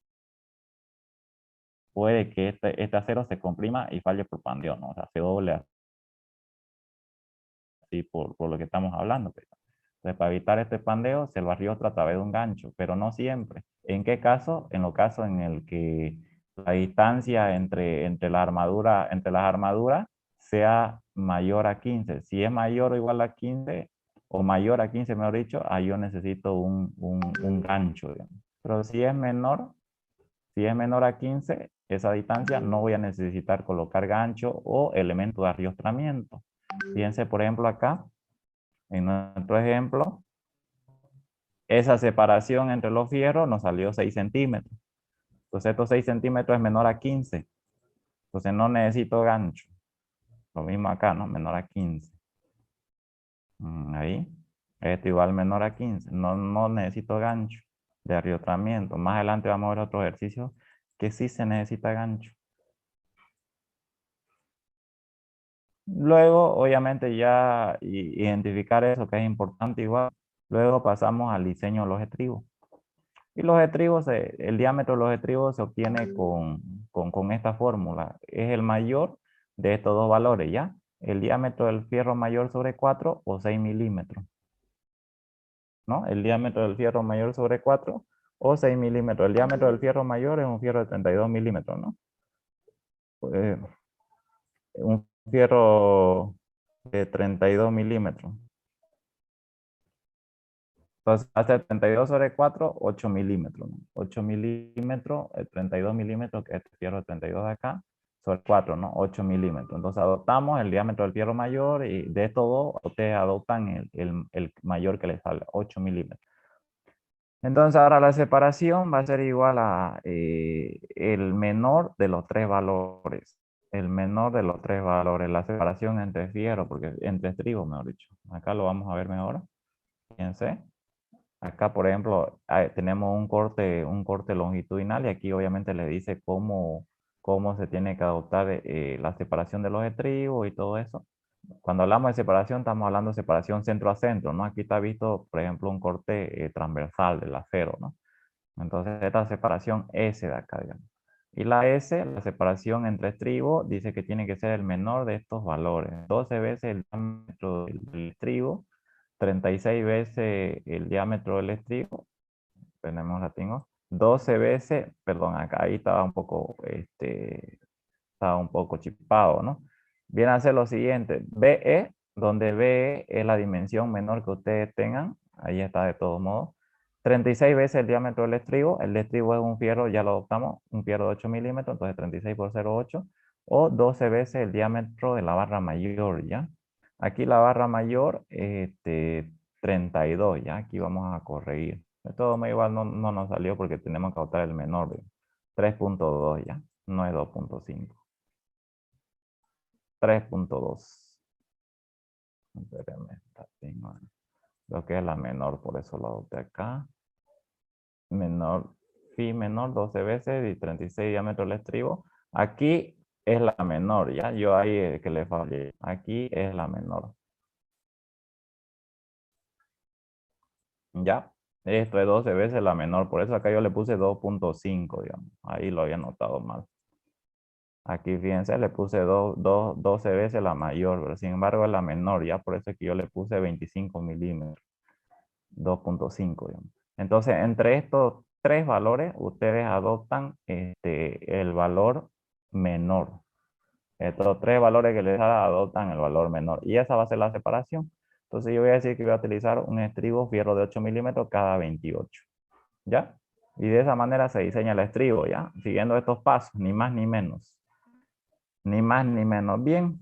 S1: puede que este acero se comprima y falle por pandeo, ¿no? O sea, se doble así por lo que estamos hablando. Pues. Entonces, para evitar este pandeo, se lo arriostra a través de un gancho, pero no siempre. ¿En qué caso? En los casos en el que la distancia entre las armaduras sea mayor a 15. Si es mayor o igual a 15, o mayor a 15, mejor dicho, ahí yo necesito un gancho, digamos. Pero si es menor a 15, esa distancia no voy a necesitar colocar gancho o elemento de arriostramiento. Fíjense, por ejemplo, acá, en nuestro ejemplo, esa separación entre los fierros nos salió 6 centímetros. Entonces, estos 6 centímetros es menor a 15. Entonces, no necesito gancho. Lo mismo acá, ¿no? Menor a 15. Ahí. Esto igual menor a 15. No necesito gancho de arriostramiento. Más adelante vamos a ver otro ejercicio que sí se necesita gancho. Luego, obviamente, ya identificar eso que es importante igual. Luego pasamos al diseño de los estribos. Y los estribos, el diámetro de los estribos se obtiene con esta fórmula. Es el mayor de estos dos valores, ¿ya? El diámetro del fierro mayor sobre 4 o 6 milímetros. ¿No? El diámetro del fierro mayor sobre 4 o 6 milímetros. El diámetro del fierro mayor es un fierro de 32 milímetros, ¿no? Un fierro de 32 milímetros. Entonces, hace 32 sobre 4, 8 milímetros. ¿No? 8 milímetros, 32 milímetros, que es el fierro de 32 de acá, sobre 4, ¿no? 8 milímetros. Entonces, adoptamos el diámetro del fierro mayor y de estos dos, ustedes adoptan el mayor que les sale, 8 milímetros. Entonces, ahora la separación va a ser igual a el menor de los tres valores. El menor de los tres valores, la separación entre fierro, porque entre estribos, mejor dicho. Acá lo vamos a ver mejor. Fíjense. Acá, por ejemplo, tenemos un corte longitudinal y aquí obviamente le dice cómo se tiene que adoptar la separación de los estribos y todo eso. Cuando hablamos de separación, estamos hablando de separación centro a centro, ¿no? Aquí está visto, por ejemplo, un corte transversal del acero, ¿no? Entonces, esta separación S de acá, digamos. Y la S, la separación entre estribos, dice que tiene que ser el menor de estos valores. 12 veces el diámetro del estribo, 36 veces el diámetro del estribo, tenemos la tengo, 12 veces, perdón, acá ahí estaba un poco chipado, ¿no? Viene a ser lo siguiente, BE, donde BE es la dimensión menor que ustedes tengan, ahí está de todos modos, 36 veces el diámetro del estribo, el estribo es un fierro, ya lo adoptamos, un fierro de 8 milímetros, entonces 36 por 0,8, o 12 veces el diámetro de la barra mayor, ¿ya? Aquí la barra mayor, 32, ¿ya? Aquí vamos a corregir. De todo modo igual no nos salió porque tenemos que adoptar el menor, 3.2, ¿ya? No es 2.5. 3.2. Lo que es la menor, por eso lo adopté acá. Menor, fi menor 12 veces y 36 diámetro del estribo. Aquí es la menor, ¿ya? Yo ahí que le fallé. Aquí es la menor. ¿Ya? Esto es 12 veces la menor. Por eso acá yo le puse 2.5, digamos. Ahí lo había notado mal. Aquí, fíjense, le puse 12 veces la mayor, pero sin embargo es la menor, ¿ya? Por eso es que yo le puse 25 milímetros. 2.5, digamos. Entonces, entre estos tres valores, ustedes adoptan el valor menor. Estos tres valores que les da adoptan el valor menor. Y esa va a ser la separación. Entonces, yo voy a decir que voy a utilizar un estribo fierro de 8 milímetros cada 28. ¿Ya? Y de esa manera se diseña el estribo, ¿ya? Siguiendo estos pasos, ni más ni menos. Ni más ni menos. Bien.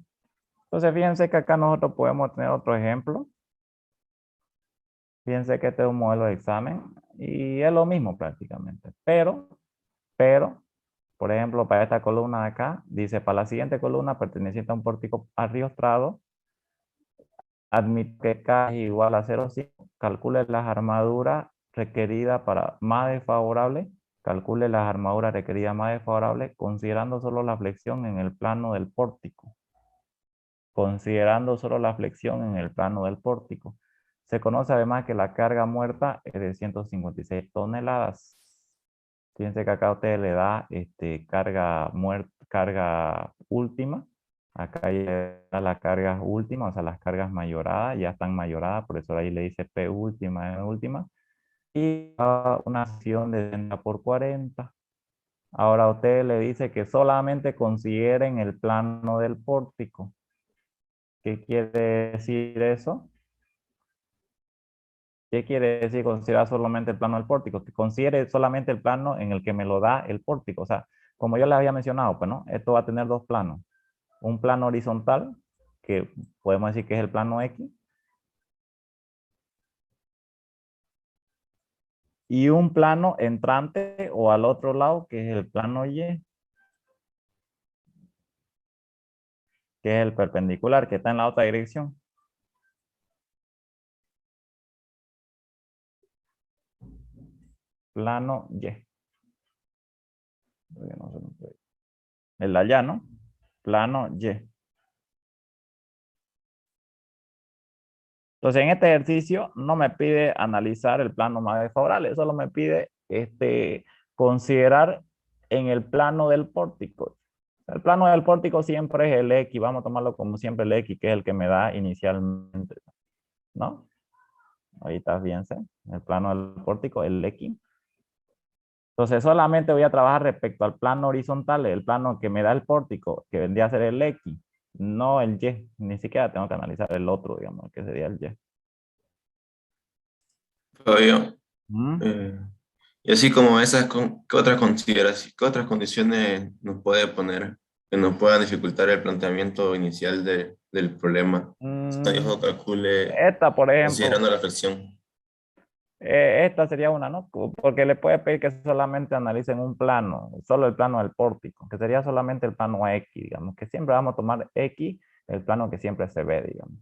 S1: Entonces, fíjense que acá nosotros podemos tener otro ejemplo. Fíjense que este es un modelo de examen y es lo mismo prácticamente. Pero, por ejemplo, para esta columna de acá, dice, para la siguiente columna perteneciente a un pórtico arriostrado, admite que K es igual a 0,5, calcule las armaduras requeridas para más desfavorable, calcule las armaduras requeridas más desfavorables, considerando solo la flexión en el plano del pórtico. Considerando solo la flexión en el plano del pórtico. Se conoce además que la carga muerta es de 156 toneladas. Fíjense que acá usted le da carga muerta, carga última. Acá ya la carga última, o sea, las cargas mayoradas ya están mayoradas, por eso ahí le dice P última, E última. Y una acción de 60 por 40. Ahora usted le dice que solamente consideren el plano del pórtico. ¿Qué quiere decir eso? ¿Qué quiere decir considerar solamente el plano del pórtico? Que considere solamente el plano en el que me lo da el pórtico. O sea, como yo les había mencionado, pues, ¿no? Esto va a tener dos planos. Un plano horizontal, que podemos decir que es el plano X, y un plano entrante o al otro lado, que es el plano Y, que es el perpendicular, que está en la otra dirección. Plano Y. El de allá, ¿no? Plano Y. Entonces, en este ejercicio no me pide analizar el plano más desfavorable, solo me pide considerar en el plano del pórtico. El plano del pórtico siempre es el X, vamos a tomarlo como siempre el X, que es el que me da inicialmente, ¿no? Ahorita fíjense, el plano del pórtico, el X. Entonces, solamente voy a trabajar respecto al plano horizontal, el plano que me da el pórtico, que vendría a ser el X, no el Y, ni siquiera tengo que analizar el otro, digamos, que sería el Y.
S2: Fabio,
S1: ¿Mm?
S2: y así como esas, ¿qué otras consideraciones, qué otras condiciones nos puede poner que nos puedan dificultar el planteamiento inicial del problema?
S1: Mm,
S2: Eso calcule
S1: Esta, por ejemplo,
S2: considerando la flexión.
S1: esta sería una, ¿no? Porque le puede pedir que solamente analicen un plano, solo el plano del pórtico, que sería solamente el plano X, digamos, que siempre vamos a tomar X, el plano que siempre se ve, digamos.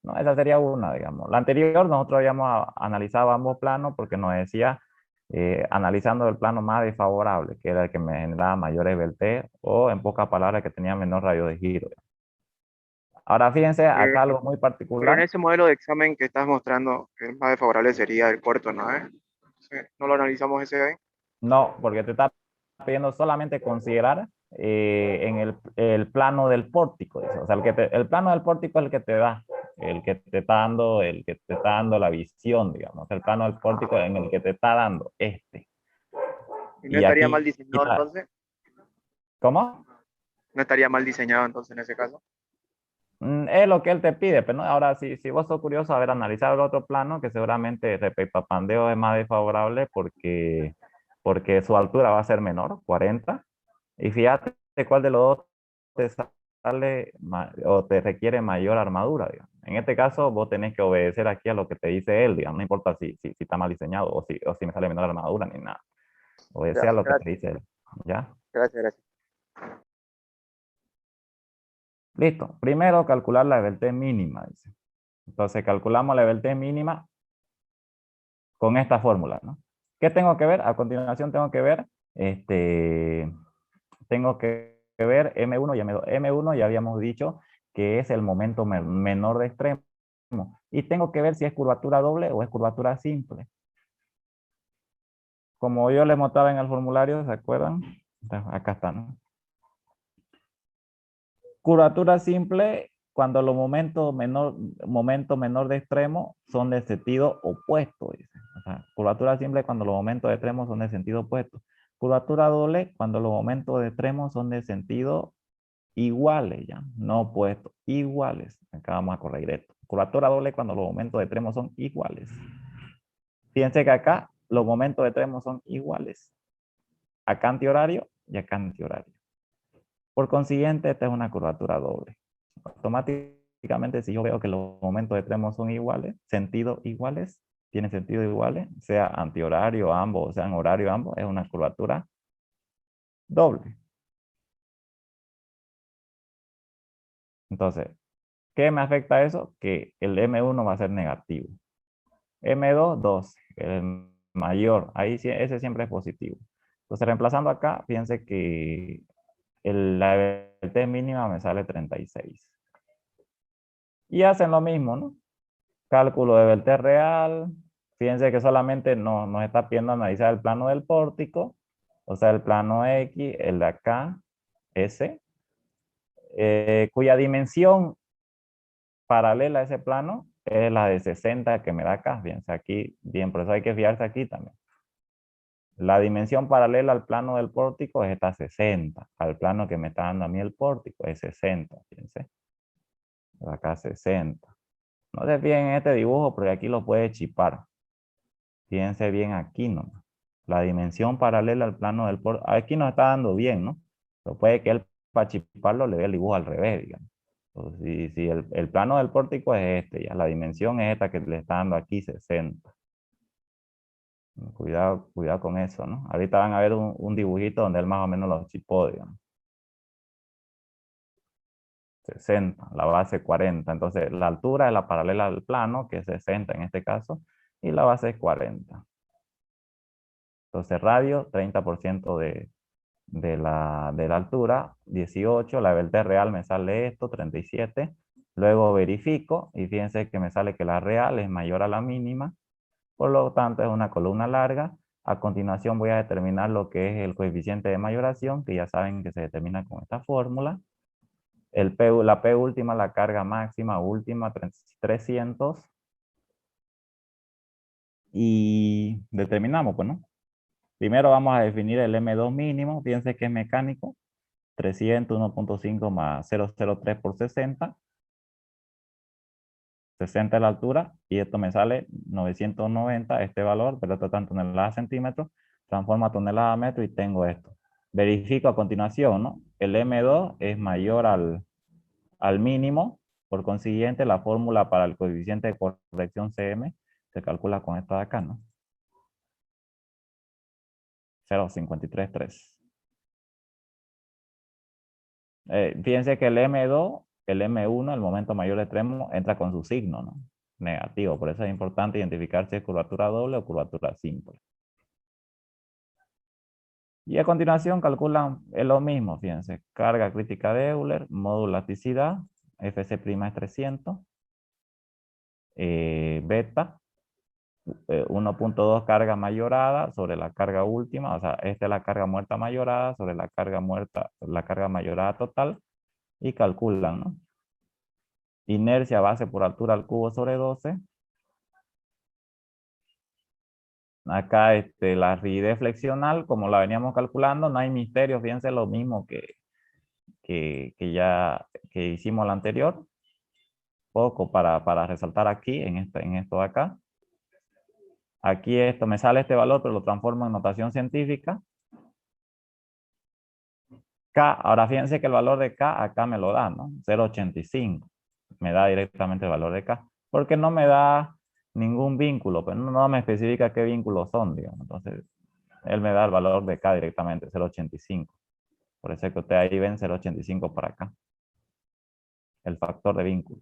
S1: No, esa sería una, digamos. La anterior nosotros habíamos analizado ambos planos porque nos decía analizando el plano más desfavorable, que era el que me generaba mayores VT o en pocas palabras que tenía menor radio de giro. Ahora fíjense acá algo muy
S3: Pero en
S1: particular.
S3: ese modelo de examen que estás mostrando, el más desfavorable sería el corto, ¿no? Sí, ¿no lo analizamos ese ahí?
S1: No, porque te está pidiendo solamente considerar en el plano del pórtico. Dice. O sea, el plano del pórtico es el que te da, el que te está dando, el que te está dando la visión, digamos. El plano del pórtico en el que te está dando este.
S3: ¿Y no
S1: Y
S3: estaría mal
S1: aquí,
S3: diseñado entonces?
S1: ¿cómo?
S3: ¿No estaría mal diseñado entonces en ese caso?
S1: Es lo que él te pide, pero no, ahora si vos sos curioso, a ver, analizar el otro plano, que seguramente Repapandeo es más desfavorable porque su altura va a ser menor, 40, y fíjate cuál de los dos te sale o te requiere mayor armadura, digamos. En este caso, vos tenés que obedecer aquí a lo que te dice él, digamos, no importa si está mal diseñado o si me sale menor armadura ni nada. Obedecer
S3: Ya,
S1: a lo que te
S3: gracias,
S1: dice él, ¿ya?
S3: gracias, gracias.
S1: Listo. Primero, calcular la VT mínima, dice. Entonces, calculamos la VT mínima con esta fórmula, ¿no? ¿Qué tengo que ver? A continuación tengo que ver, tengo que ver M1 y M2. M1 ya habíamos dicho que es el momento menor de extremo. Y tengo que ver si es curvatura doble o es curvatura simple. Como yo les mostraba en el formulario, ¿se acuerdan? Acá está, ¿no? Curvatura simple cuando los momento menor de extremo son de sentido opuesto. Dice. O sea, curvatura simple cuando los momentos de extremo son de sentido opuesto. Curvatura doble cuando los momentos de extremo son de sentido iguales, ya, no opuestos, iguales. Acá vamos a corregir esto. Curvatura doble cuando los momentos de extremo son iguales. Fíjense que acá los momentos de extremo son iguales. Acá antihorario y acá antihorario. Por consiguiente, esta es una curvatura doble. Automáticamente, si yo veo que los momentos de extremo son iguales, sentido iguales, tienen sentido iguales, sea antihorario ambos o sean horario ambos, es una curvatura doble. Entonces, ¿qué me afecta eso? Que el M1 va a ser negativo. M2, 12, el mayor, ahí ese siempre es positivo. Entonces, reemplazando acá, fíjense que la T mínima me sale 36. Y hacen lo mismo, ¿no? Cálculo de VT real. Fíjense que solamente nos está pidiendo analizar el plano del pórtico, o sea, el plano X, el de acá, S, cuya dimensión paralela a ese plano es la de 60 que me da acá. Fíjense aquí, bien, por eso hay que fijarse aquí también. La dimensión paralela al plano del pórtico es esta 60, al plano que me está dando a mí el pórtico es 60, fíjense. Acá 60. No se fijen en este dibujo, porque aquí lo puede chipar. Fíjense bien aquí, ¿no? La dimensión paralela al plano del pórtico. Aquí nos está dando bien, ¿no? Pero puede que él, para chiparlo, le dé el dibujo al revés, digamos. Entonces, si el plano del pórtico es este, ya la dimensión es esta que le está dando aquí 60. Cuidado, cuidado con eso, ¿no? Ahorita van a ver un dibujito donde él más o menos lo chipó, digamos. 60, la base 40. Entonces, la altura es la paralela al plano, que es 60 en este caso, y la base es 40. Entonces, radio, 30% de la altura, 18, la VT real me sale esto, 37. Luego verifico y fíjense que me sale que la real es mayor a la mínima, por lo tanto es una columna larga. A continuación voy a determinar lo que es el coeficiente de mayoración, que ya saben que se determina con esta fórmula. La P última, la carga máxima última, 300. Y determinamos, pues, ¿no? Primero vamos a definir el M2 mínimo. Fíjense que es mecánico. 300, 1.5 más 0.03 por 60. 60 es la altura. Y esto me sale 990, este valor, pero esto está en toneladas a centímetros. Transformo a tonelada a metro y tengo esto. Verifico a continuación, ¿no? El M2 es mayor al mínimo. Por consiguiente, la fórmula para el coeficiente de corrección CM se calcula con esto de acá, ¿no? 0.533. Fíjense que el M2, el M1, el momento mayor extremo, entra con su signo, ¿no? Negativo. Por eso es importante identificar si es curvatura doble o curvatura simple. Y a continuación calculan lo mismo, fíjense. Carga crítica de Euler, módulo elasticidad, Fc' es 300. Beta, 1.2 carga mayorada sobre la carga última, o sea, esta es la carga muerta mayorada sobre la carga muerta, la carga mayorada total, y calculan, ¿no? Inercia base por altura al cubo sobre 12. Acá la rigidez flexional, como la veníamos calculando, no hay misterio, fíjense lo mismo que hicimos la anterior. Poco para resaltar aquí, en esto de acá. Aquí me sale este valor, pero lo transformo en notación científica. K, ahora fíjense que el valor de K acá me lo da, ¿no? 0.85. Me da directamente el valor de K. Porque no me da ningún vínculo, pero no me especifica qué vínculos son, digamos. Entonces, él me da el valor de K directamente, 0.85. Por eso es que ustedes ahí ven 0.85 para acá. El factor de vínculo.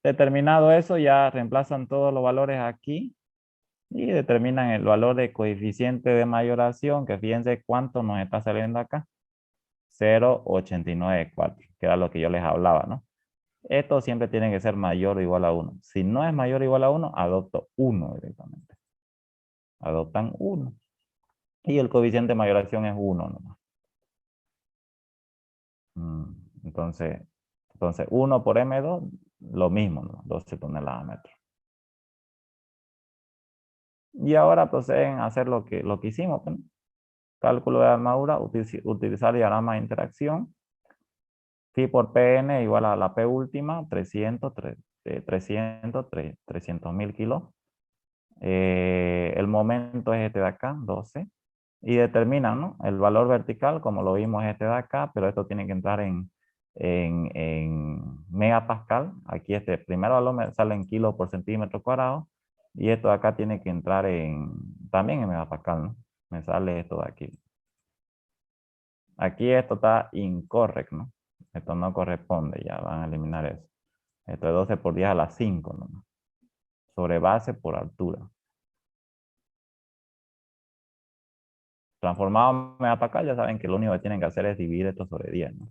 S1: Determinado eso, ya reemplazan todos los valores aquí Y determinan el valor de coeficiente de mayoración, que fíjense cuánto nos está saliendo acá. 0,894, que era lo que yo les hablaba, ¿no? Esto siempre tiene que ser mayor o igual a 1. Si no es mayor o igual a 1, adopto 1 directamente. Adoptan 1. Y el coeficiente de mayoración es 1 nomás. Entonces 1 por M2, lo mismo, ¿no? 12 toneladas metro. Y ahora proceden a hacer lo que hicimos, ¿no? Cálculo de armadura, utilizar diagrama de interacción. Phi por Pn igual a la P última, 300.000 kilos. El momento es este de acá, 12. Y determinan, ¿no? El valor vertical, como lo vimos, es este de acá, pero esto tiene que entrar en megapascal. Aquí este primer valor me sale en kilos por centímetro cuadrado. Y esto de acá tiene que entrar también en megapascal, ¿no? Me sale esto de aquí. Aquí esto está incorrecto, ¿no? Esto no corresponde, ya van a eliminar eso. Esto es 12 por 10 a la 5, ¿no? Sobre base por altura. Transformado en megapascal, ya saben que lo único que tienen que hacer es dividir esto sobre 10, ¿no?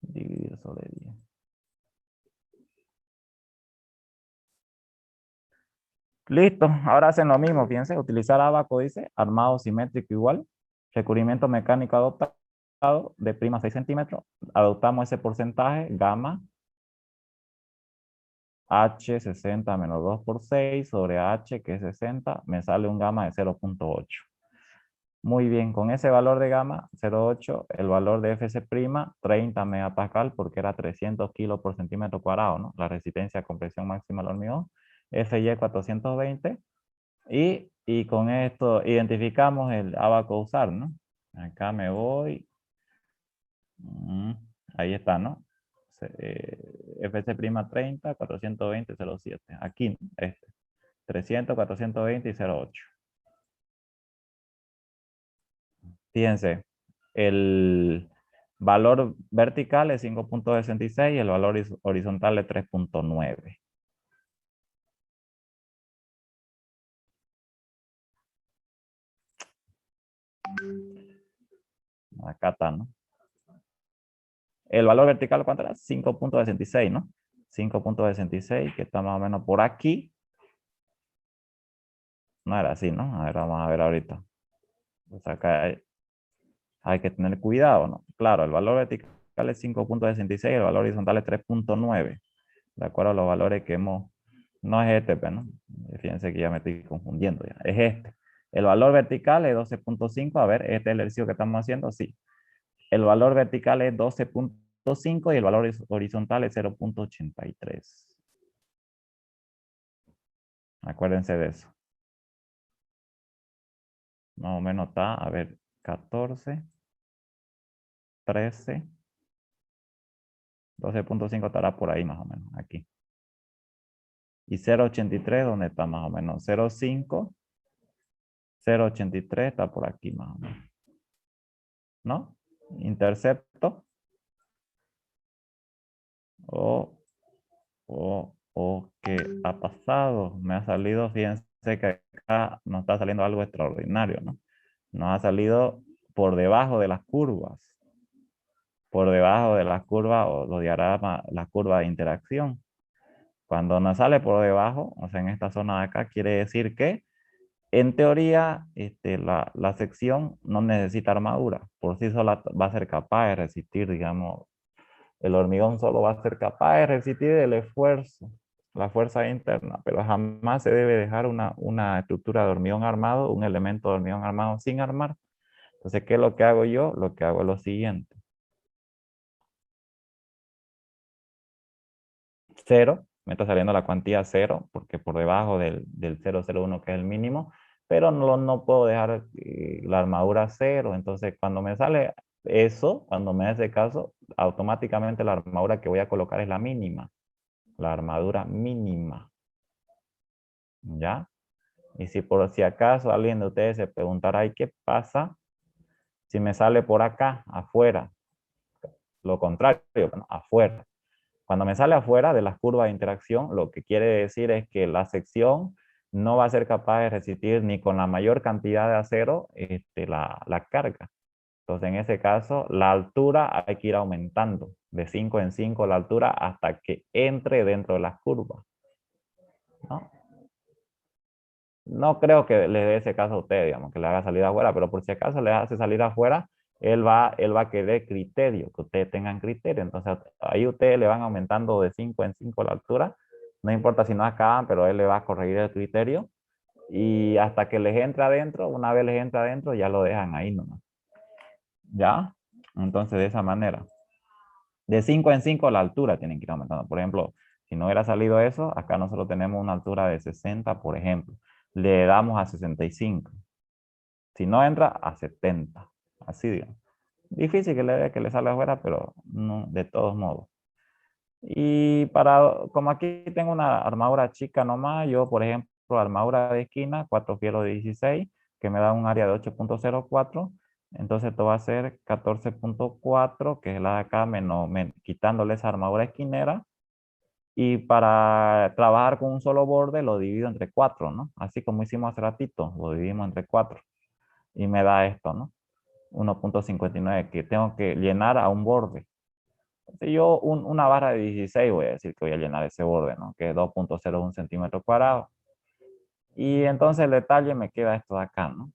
S1: Dividir sobre 10. Listo, ahora hacen lo mismo, fíjense, utilizar abaco, dice, armado simétrico igual, recubrimiento mecánico adoptado de prima 6 centímetros, adoptamos ese porcentaje, gamma, H 60 menos 2 por 6 sobre H, que es 60, me sale un gamma de 0.8. Muy bien, con ese valor de gamma, 0.8, el valor de FC', 30 megapascal, porque era 300 kilos por centímetro cuadrado, ¿no? La resistencia a compresión máxima del hormigón. FY 420. Y con esto identificamos el abaco a usar, ¿no? Acá me voy. Ahí está, ¿no? FC' 30, 420, 0.7. Aquí, este. 300, 420 y 0.8. Fíjense, el valor vertical es 5.66 y el valor horizontal es 3.9. Acá está, ¿no? El valor vertical, ¿cuánto era? 5.66, ¿no? 5.66, que está más o menos por aquí. No era así, ¿no? A ver, vamos a ver ahorita. Pues acá hay que tener cuidado, ¿no? Claro, el valor vertical es 5.66, el valor horizontal es 3.9. De acuerdo a los valores que hemos... No es este, pero, ¿no? Fíjense que ya me estoy confundiendo ya. Es este. El valor vertical es 12.5. A ver, este es el ejercicio que estamos haciendo. Sí. El valor vertical es 12.5 y el valor horizontal es 0.83. Acuérdense de eso. Más o menos está, a ver, 14, 13, 12.5 estará por ahí más o menos, aquí. Y 0.83, ¿dónde está más o menos? 0.5, 0.83 está por aquí más o menos. ¿No? Intercepto. ¿Qué ha pasado? Me ha salido, fíjense que acá nos está saliendo algo extraordinario, ¿no? Nos ha salido por debajo de las curvas. Por debajo de las curvas o los diagramas, las curvas de interacción. Cuando nos sale por debajo, o sea, en esta zona de acá, quiere decir que en teoría la sección no necesita armadura. Por sí sola va a ser capaz de resistir, digamos, el hormigón solo va a ser capaz de resistir el esfuerzo, la fuerza interna, pero jamás se debe dejar una estructura de hormigón armado, un elemento de hormigón armado sin armar. Entonces, ¿qué es lo que hago yo? Lo que hago es lo siguiente. 0, me está saliendo la cuantía 0, porque por debajo del 0,01 que es el mínimo, pero no puedo dejar la armadura 0. Entonces, cuando me sale eso, cuando me hace caso, automáticamente la armadura que voy a colocar es la mínima. La armadura mínima. ¿Ya? Y si por si acaso alguien de ustedes se preguntará, ¿y qué pasa si me sale por acá, afuera? Lo contrario, bueno, afuera. Cuando me sale afuera de las curvas de interacción, lo que quiere decir es que la sección no va a ser capaz de resistir ni con la mayor cantidad de acero la carga. Entonces, en ese caso, la altura hay que ir aumentando de 5 en 5 la altura hasta que entre dentro de las curvas, ¿no? No creo que le dé ese caso a usted, digamos, que le haga salir afuera, pero por si acaso le hace salir afuera, él va a querer criterio, que ustedes tengan criterio. Entonces, ahí ustedes le van aumentando de 5 en 5 la altura. No importa si no acaban, pero él le va a corregir el criterio. Y hasta que les entra adentro, una vez les entra adentro, ya lo dejan ahí nomás. ¿Ya? Entonces, de esa manera. De 5 en 5 la altura tienen que ir aumentando. Por ejemplo, si no hubiera salido eso, acá nosotros tenemos una altura de 60, por ejemplo. Le damos a 65. Si no entra, a 70. Así, digamos. Difícil que le salga afuera, pero no, de todos modos. Y como aquí tengo una armadura chica nomás, yo, por ejemplo, armadura de esquina, 4 fierros de 16, que me da un área de 8.04. Entonces esto va a ser 14.4, que es la de acá, quitándole esa armadura esquinera. Y para trabajar con un solo borde lo divido entre 4, ¿no? Así como hicimos hace ratito, lo dividimos entre 4. Y me da esto, ¿no? 1.59, que tengo que llenar a un borde. Entonces yo una barra de 16 voy a decir que voy a llenar ese borde, ¿no? Que es 2.01 centímetros cuadrados. Y entonces el detalle me queda esto de acá, ¿no?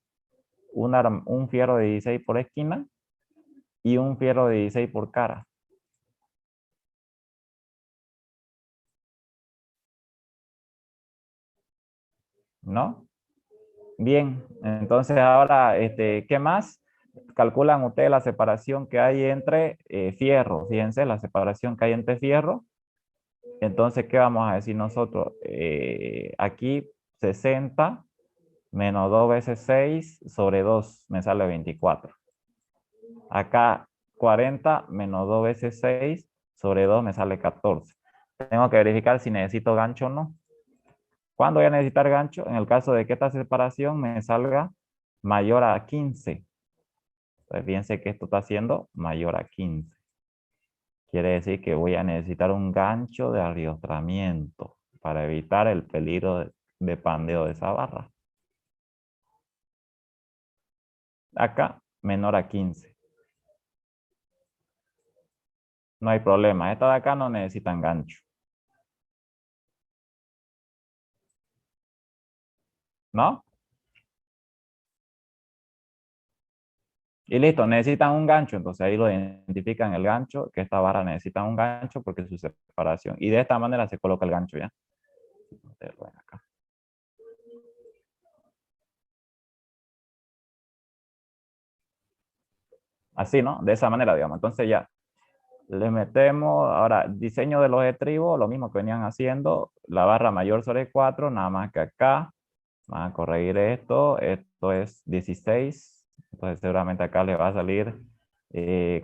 S1: Un fierro de 16 por esquina y un fierro de 16 por cara. ¿No? Bien, entonces ahora, ¿qué más? Calculan ustedes la separación que hay entre fierros. Fíjense, la separación que hay entre fierros. Entonces, ¿qué vamos a decir nosotros? Aquí 60 menos 2 veces 6 sobre 2 me sale 24. Acá 40 menos 2 veces 6 sobre 2 me sale 14. Tengo que verificar si necesito gancho o no. ¿Cuándo voy a necesitar gancho? En el caso de que esta separación me salga mayor a 15. Entonces, fíjense que esto está siendo mayor a 15. Quiere decir que voy a necesitar un gancho de ariostramiento para evitar el peligro de pandeo de esa barra. Acá, menor a 15. No hay problema. Esta de acá no necesitan gancho. ¿No? Y listo, necesitan un gancho. Entonces ahí lo identifican el gancho, que esta barra necesita un gancho porque es su separación. Y de esta manera se coloca el gancho ya. Ustedes lo ven acá. Así, ¿no? De esa manera, digamos. Entonces ya le metemos, ahora, diseño de los estribos, lo mismo que venían haciendo, la barra mayor sobre 4, nada más que acá, van a corregir esto es 16, entonces seguramente acá le va a salir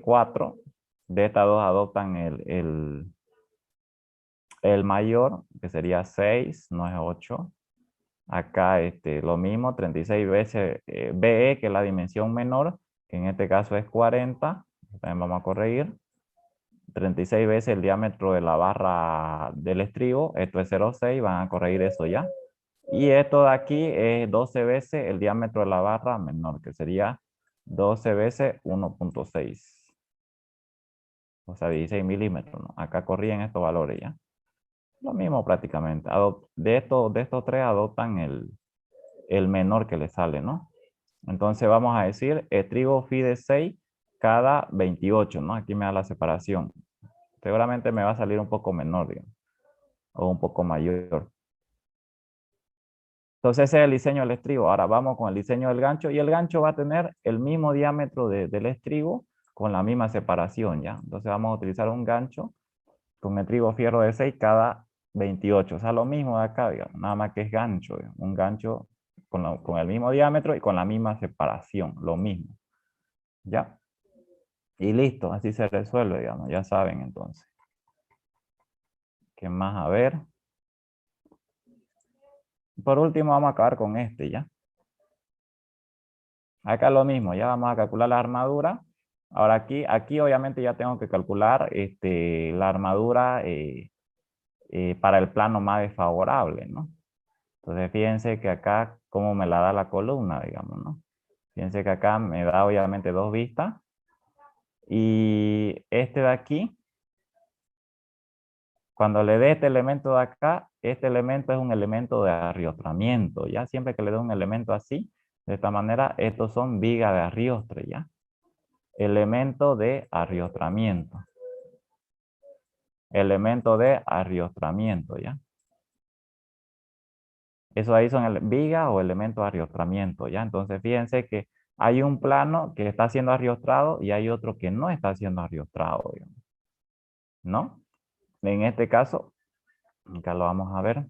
S1: 4, de estas dos adoptan el mayor, que sería 6, no es 8, acá lo mismo, 36 veces BE, que es la dimensión menor, que en este caso es 40, también vamos a corregir, 36 veces el diámetro de la barra del estribo, esto es 0,6, van a corregir eso ya. Y esto de aquí es 12 veces el diámetro de la barra menor, que sería 12 veces 1.6. O sea, 16 milímetros, ¿no? Acá corrían estos valores ya. Lo mismo prácticamente. De estos tres adoptan el menor que le sale, ¿no? Entonces vamos a decir estribo phi de 6 cada 28, ¿no? Aquí me da la separación. Seguramente me va a salir un poco menor, digamos, o un poco mayor. Entonces ese es el diseño del estribo. Ahora vamos con el diseño del gancho y el gancho va a tener el mismo diámetro del estribo con la misma separación, ¿ya? Entonces vamos a utilizar un gancho con estribo fierro de 6 cada 28. O sea, lo mismo de acá, digamos, nada más que es gancho, digamos, un gancho con el mismo diámetro y con la misma separación, lo mismo, ¿ya? Y listo, así se resuelve, digamos, ya saben entonces. ¿Qué más? A ver. Por último, vamos a acabar con este, ¿ya? Acá lo mismo, ya vamos a calcular la armadura. Ahora aquí obviamente ya tengo que calcular la armadura para el plano más desfavorable, ¿no? Entonces, fíjense que acá, cómo me la da la columna, digamos, ¿no? Fíjense que acá me da obviamente dos vistas. Y este de aquí, cuando le dé este elemento de acá, este elemento es un elemento de arriostramiento, ¿ya? Siempre que le dé un elemento así, de esta manera, estos son vigas de arriostre, ¿ya? Elemento de arriostramiento. Elemento de arriostramiento, ¿ya? Eso ahí son vigas o elementos de arriostramiento, ¿ya? Entonces, fíjense que hay un plano que está siendo arriostrado y hay otro que no está siendo arriostrado, digamos, ¿no? En este caso, acá lo vamos a ver.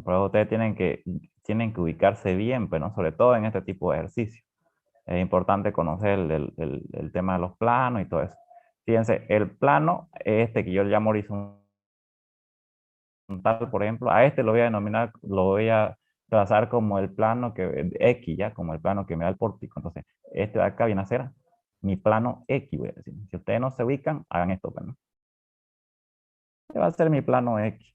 S1: Pero ustedes tienen que ubicarse bien, pero ¿no? Sobre todo en este tipo de ejercicio. Es importante conocer el tema de los planos y todo eso. Fíjense, el plano, este que yo le llamo horizontal, por ejemplo, a este lo voy a denominar, lo voy a trazar como el plano que X, ya, como el plano que me da el pórtico. Entonces, este de acá viene a ser mi plano X, voy a decir. Si ustedes no se ubican, hagan esto, pues, ¿no? Este va a ser mi plano X.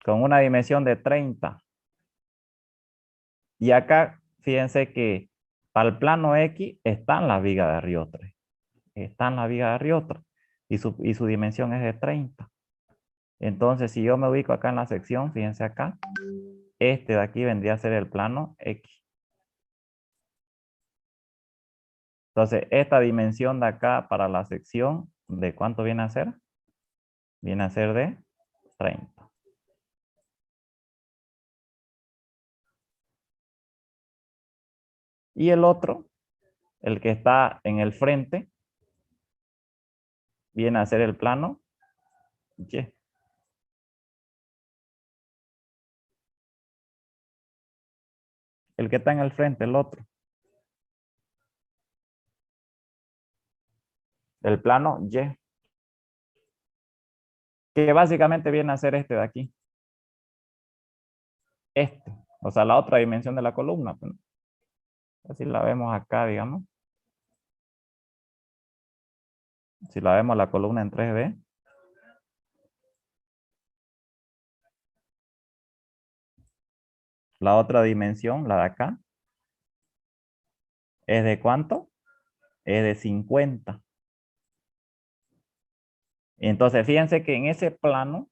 S1: Con una dimensión de 30. Y acá, fíjense que para el plano X están las vigas de arriostre. Están las vigas de arriostre. Y su dimensión es de 30. Entonces, si yo me ubico acá en la sección, fíjense acá, este de aquí vendría a ser el plano X. Entonces, esta dimensión de acá para la sección, ¿de cuánto viene a ser? Viene a ser de 30. Y el otro, el que está en el frente, viene a ser el plano Y. El que está en el frente, el otro. El plano Y. Que básicamente viene a ser este de aquí. Este. O sea, la otra dimensión de la columna. Pues, así la vemos acá, digamos. Si la vemos la columna en 3D. La otra dimensión, la de acá. ¿Es de cuánto? Es de 50. Entonces, fíjense que en ese plano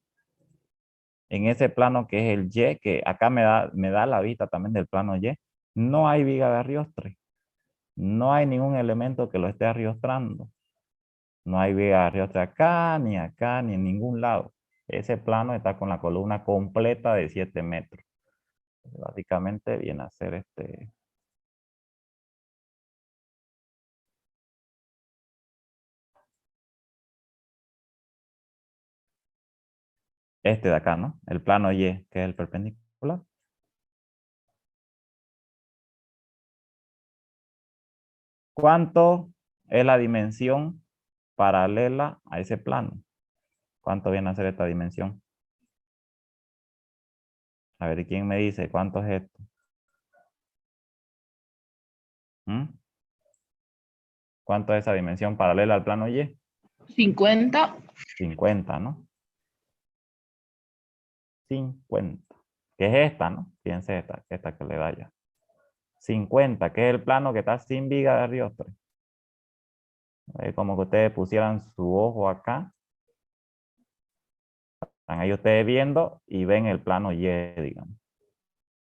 S1: que es el Y, que acá me da la vista también del plano Y, no hay viga de arriostre. No hay ningún elemento que lo esté arriostrando. No hay viga de arriostre acá, ni en ningún lado. Ese plano está con la columna completa de 7 metros. Básicamente viene a ser este de acá, ¿no? El plano Y, que es el perpendicular. ¿Cuánto es la dimensión paralela a ese plano? ¿Cuánto viene a ser esta dimensión? A ver, ¿quién me dice cuánto es esto? ¿Mm? ¿Cuánto es esa dimensión paralela al plano Y?
S5: 50.
S1: 50, ¿no? 50. Que es esta, ¿no? Fíjense esta que le da ya. 50, que es el plano que está sin viga de arriostre. Como que ustedes pusieran su ojo acá. Están ahí ustedes viendo y ven el plano Y, digamos.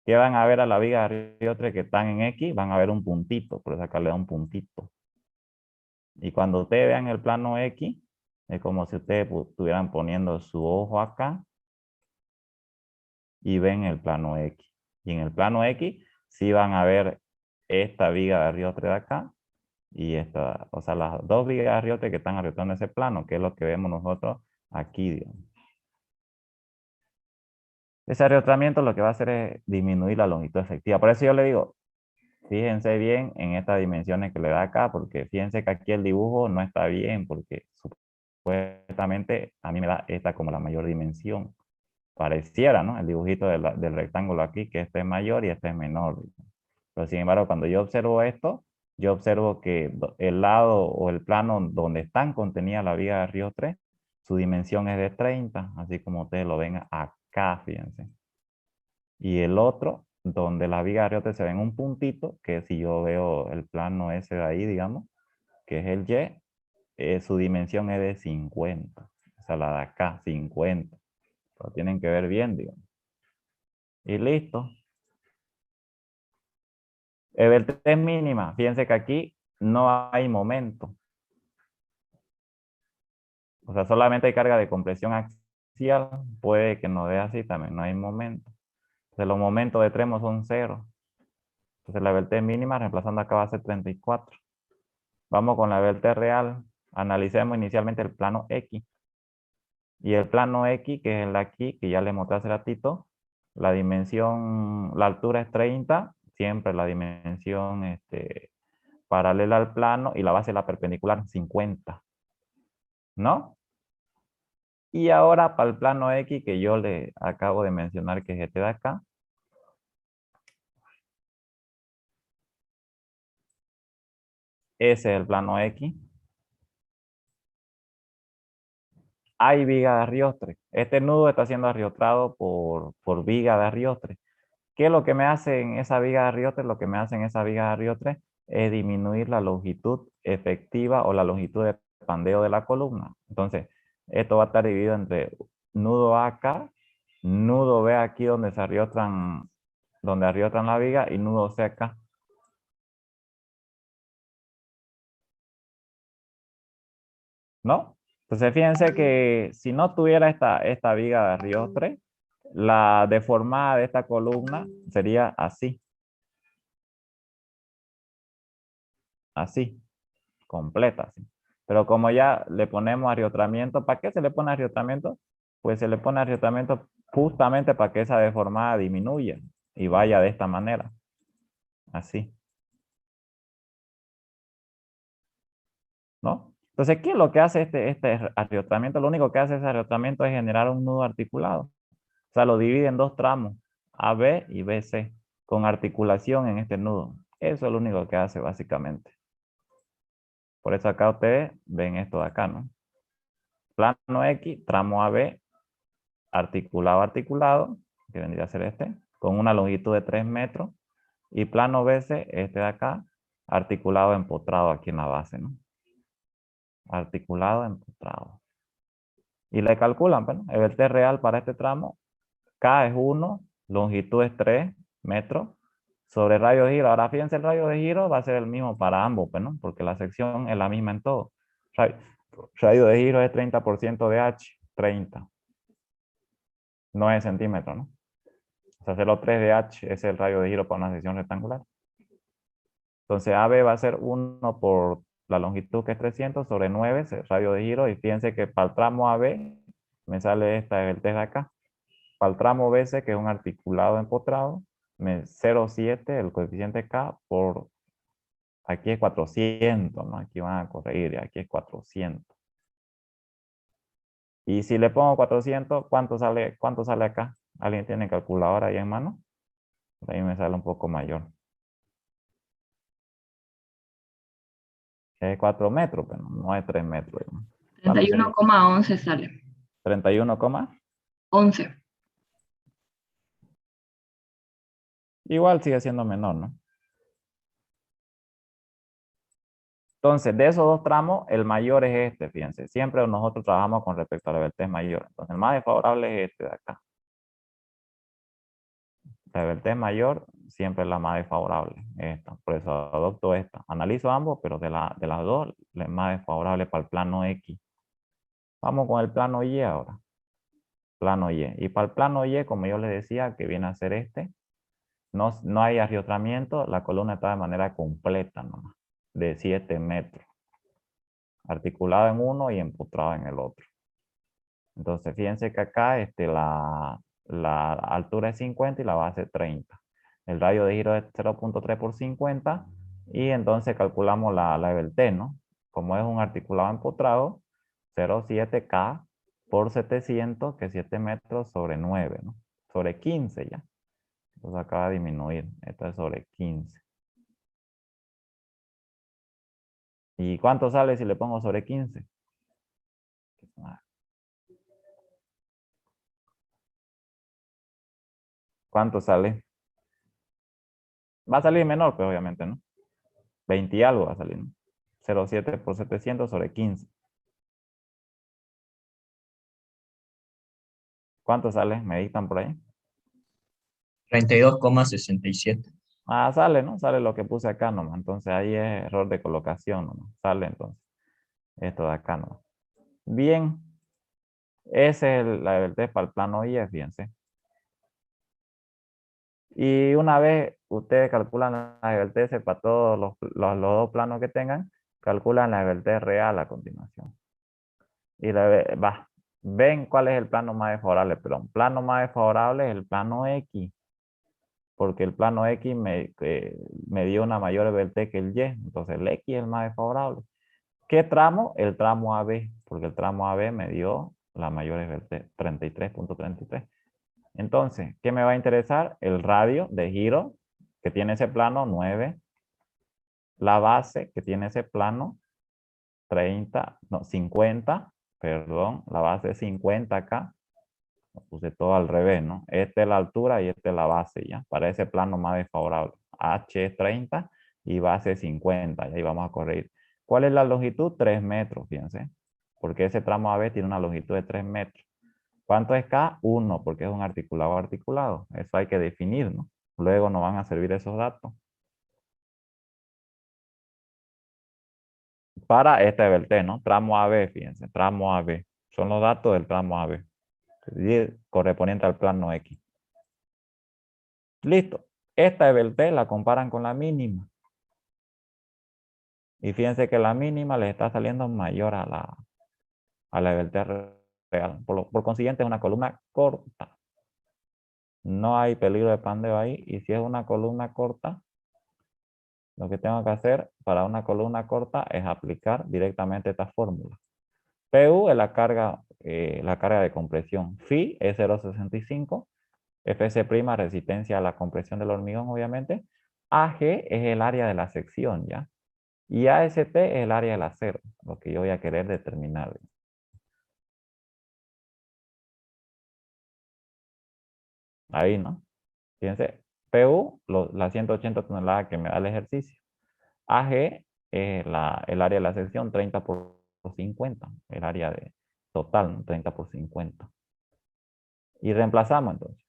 S1: ¿Qué van a ver a la viga de arriostre que están en X? Van a ver un puntito, por eso acá le da un puntito. Y cuando ustedes vean el plano X, es como si ustedes estuvieran poniendo su ojo acá y ven el plano X. Y en el plano X sí van a ver esta viga de arriostre de acá y esta, o sea, las dos vigas de arriostre que están arriostrando ese plano, que es lo que vemos nosotros aquí, digamos. Ese arriostramiento lo que va a hacer es disminuir la longitud efectiva. Por eso yo le digo, fíjense bien en estas dimensiones que le da acá, porque fíjense que aquí el dibujo no está bien, porque supuestamente a mí me da esta como la mayor dimensión. Pareciera, ¿no? El dibujito del rectángulo aquí, que este es mayor y este es menor. Pero sin embargo, cuando yo observo esto, yo observo que el lado o el plano donde están contenidas la viga de arriostre su dimensión es de 30, así como ustedes lo ven acá, fíjense. Y el otro, donde la viga de arriotre se ve en un puntito, que si yo veo el plano ese de ahí, digamos, que es el Y, su dimensión es de 50. O sea, la de acá, 50. Lo tienen que ver bien, digamos. Y listo. Evertez mínima. Fíjense que aquí no hay momento. O sea, solamente hay carga de compresión axial. Puede que no dé así, también no hay momento. Entonces, los momentos de tremo son 0. Entonces, la Evertez mínima, reemplazando acá, va a ser 34. Vamos con la Evertez real. Analicemos inicialmente el plano X. Y el plano X, que es el de aquí, que ya le mostré hace ratito, la dimensión, la altura es 30, siempre la dimensión paralela al plano y la base de la perpendicular 50. ¿No? Y ahora para el plano X, que yo le acabo de mencionar que es este de acá. Ese es el plano X. Hay viga de Ariotre. Este nudo está siendo arriotrado por viga de Ariotre. ¿Qué es lo que me hace en esa viga de Ariotre? Lo que me hace en esa viga de Ariotre es disminuir la longitud efectiva o la longitud de pandeo de la columna. Entonces, esto va a estar dividido entre nudo A acá, nudo B aquí donde arriotran la viga y nudo C acá. ¿No? Entonces, fíjense que si no tuviera esta viga de Ariotre, la deformada de esta columna sería así. Así, completa, así. Pero como ya le ponemos arriotramiento, ¿para qué se le pone arriotramiento? Pues se le pone arriotramiento justamente para que esa deformada disminuya y vaya de esta manera. Así. ¿No? Entonces, ¿qué es lo que hace este arriotramiento? Lo único que hace ese arriotramiento es generar un nudo articulado. O sea, lo divide en dos tramos, AB y BC, con articulación en este nudo. Eso es lo único que hace básicamente. Por eso acá ustedes ven esto de acá, ¿no? Plano X, tramo AB, articulado, que vendría a ser este, con una longitud de 3 metros. Y plano BC, este de acá, articulado empotrado aquí en la base, ¿no? Articulado empotrado. Y le calculan, bueno, el T real para este tramo, K es 1, longitud es 3 metros, sobre radio de giro. Ahora fíjense, el radio de giro va a ser el mismo para ambos, pues, ¿no? Porque la sección es la misma en todo. Radio de giro es 30% de H, 30. No es centímetro, ¿no? O sea, 0,3 de H es el radio de giro para una sección rectangular. Entonces, AB va a ser 1 por la longitud que es 300 sobre 9, es el radio de giro. Y fíjense que para el tramo AB me sale el test de acá. Para el tramo BC, que es un articulado empotrado, 0,7, el coeficiente K, por aquí es 400, ¿no? Aquí van a corregir, y aquí es 400. Y si le pongo 400, ¿cuánto sale acá? ¿Alguien tiene calculadora ahí en mano? Ahí me sale un poco mayor. Es 4 metros, pero no es 3 metros.
S5: 31,11 sale.
S1: 31,
S5: 11.
S1: igual sigue siendo menor, ¿no? Entonces, de esos dos tramos, el mayor es este, fíjense. Siempre nosotros trabajamos con respecto a la vertez mayor. Entonces, el más desfavorable es este de acá. La vertez mayor siempre es la más desfavorable. Esta. Por eso adopto esta. Analizo ambos, pero de las dos, la más desfavorable para el plano X. Vamos con el plano Y ahora. Plano Y. Y para el plano Y, como yo les decía, que viene a ser este, no hay arriotramiento, la columna está de manera completa, nomás, de 7 metros. Articulado en uno y empotrado en el otro. Entonces, fíjense que acá la altura es 50 y la base es 30. El radio de giro es 0,3 por 50 y entonces calculamos la Evertez, ¿no? Como es un articulado empotrado, 0,7K por 700, que es 7 metros sobre 9, ¿no? Sobre 15 ya. Entonces acaba de disminuir. Esto es sobre 15. ¿Y cuánto sale si le pongo sobre 15? ¿Cuánto sale? Va a salir menor, pues obviamente, ¿no? 20 y algo va a salir, ¿no? 0,7 por 700 sobre 15. ¿Cuánto sale? ¿Me dictan por ahí?
S6: 32,67.
S1: Ah, sale, ¿no? Sale lo que puse acá nomás. Entonces ahí es error de colocación nomás. Sale entonces. Esto de acá nomás. Bien. Ese es la del test para el plano Y, fíjense. Y una vez ustedes calculan la EBT para todos los dos planos que tengan, calculan la EBT real a continuación. Y ven cuál es el plano más desfavorable. Pero un plano más desfavorable es el plano X. Porque el plano X me dio una mayor EBT que el Y. Entonces el X es el más desfavorable. ¿Qué tramo? El tramo AB. Porque el tramo AB me dio la mayor EBT, 33.33. Entonces, ¿qué me va a interesar? El radio de giro que tiene ese plano 9. La base que tiene ese plano 30, no, 50. Perdón, la base es 50 acá. Puse todo al revés, ¿no? Esta es la altura y esta es la base, ¿ya? Para ese plano más desfavorable. H es 30 y base 50. Y ahí vamos a corregir. ¿Cuál es la longitud? 3 metros, fíjense. Porque ese tramo AB tiene una longitud de 3 metros. ¿Cuánto es K? 1, porque es un articulado articulado. Eso hay que definir, ¿no? Luego nos van a servir esos datos. Para este EBT, ¿no? Tramo AB, fíjense, tramo AB. Son los datos del tramo AB. Correspondiente al plano X. Listo. Esta EBT la comparan con la mínima. Y fíjense que la mínima les está saliendo mayor a la EBT real. Por consiguiente, es una columna corta. No hay peligro de pandeo ahí. Y si es una columna corta, lo que tengo que hacer para una columna corta es aplicar directamente esta fórmula. PU es la carga de compresión. Phi es 0,65. FC' resistencia a la compresión del hormigón, obviamente. AG es el área de la sección, ¿ya? Y AST es el área del acero, lo que yo voy a querer determinar. Ahí, ¿no? Fíjense, PU, las 180 toneladas que me da el ejercicio. AG es el área de la sección 30 por 50, el área total, ¿no? 30 por 50. Y reemplazamos entonces.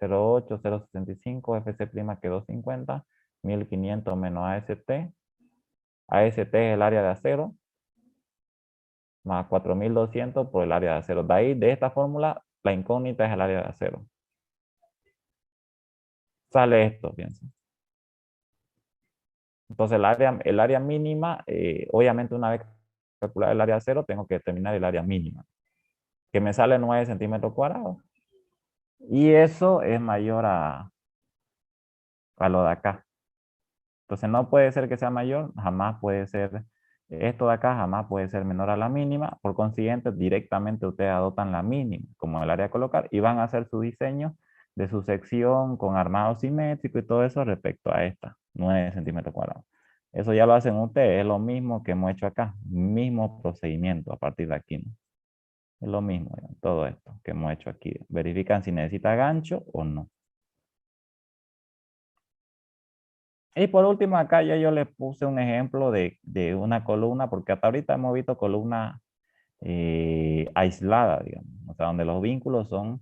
S1: 0,8, 0,65, FC' quedó 50, 1500 menos AST. AST es el área de acero, más 4200 por el área de acero. De ahí, de esta fórmula, la incógnita es el área de acero. Sale esto, piensen. Entonces, el área mínima, obviamente una vez calculado el área de acero, tengo que determinar el área mínima, que me sale 9 centímetros cuadrados. Y eso es mayor a lo de acá. Entonces, no puede ser que sea mayor, jamás puede ser, esto de acá jamás puede ser menor a la mínima. Por consiguiente, directamente ustedes adoptan la mínima como el área a colocar y van a hacer su diseño de su sección con armado simétrico y todo eso respecto a esta, 9 centímetros cuadrados. Eso ya lo hacen ustedes, es lo mismo que hemos hecho acá, mismo procedimiento a partir de aquí, ¿no? Es lo mismo, todo esto que hemos hecho aquí. Verifican si necesita gancho o no. Y por último, acá ya yo les puse un ejemplo de una columna, porque hasta ahorita hemos visto columnas aisladas, digamos. O sea, donde los vínculos son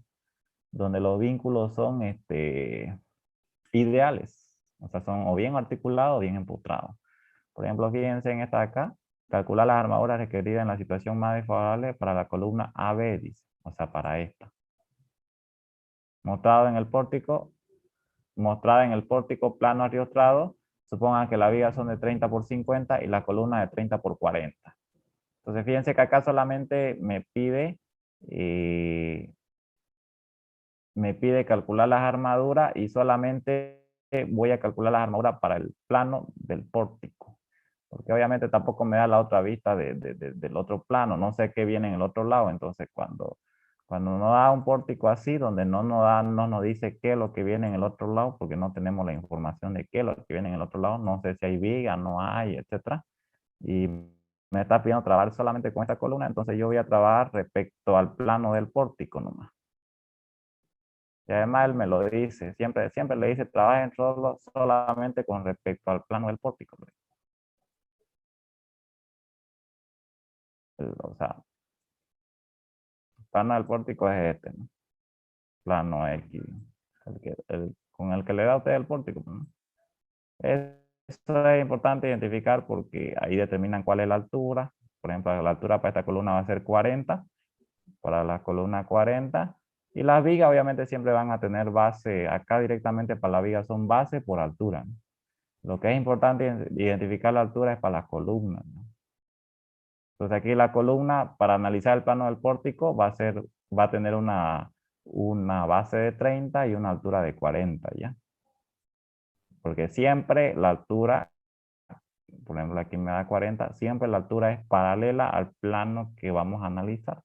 S1: ideales. O sea, son o bien articulados o bien empotrados. Por ejemplo, fíjense en esta de acá. Calcular las armaduras requeridas en la situación más desfavorable para la columna AB, dice. O sea, para esta. Mostrada en el pórtico plano ariostrado, supongan que las vigas son de 30 por 50 y la columna de 30 por 40. Entonces, fíjense que acá solamente me pide calcular las armaduras y solamente voy a calcular las armaduras para el plano del pórtico. Porque obviamente tampoco me da la otra vista del otro plano. No sé qué viene en el otro lado. Entonces, cuando nos da un pórtico así, donde no nos dice qué es lo que viene en el otro lado, porque no tenemos la información de qué es lo que viene en el otro lado, no sé si hay viga, no hay, etcétera. Y me está pidiendo trabajar solamente con esta columna, entonces yo voy a trabajar respecto al plano del pórtico nomás. Y además él me lo dice, siempre le dice, trabajen solamente con respecto al plano del pórtico. O sea, el plano del pórtico es este, ¿no? Plano X, con el que le da a usted el pórtico, ¿no? Esto es importante identificar porque ahí determinan cuál es la altura. Por ejemplo, la altura para esta columna va a ser 40, para la columna 40. Y las vigas obviamente siempre van a tener base, acá directamente para la viga son base por altura, ¿no? Lo que es importante identificar la altura es para las columnas, ¿no? Entonces aquí la columna, para analizar el plano del pórtico, va a tener una base de 30 y una altura de 40, ¿ya? Porque siempre la altura, por ejemplo aquí me da 40, siempre la altura es paralela al plano que vamos a analizar.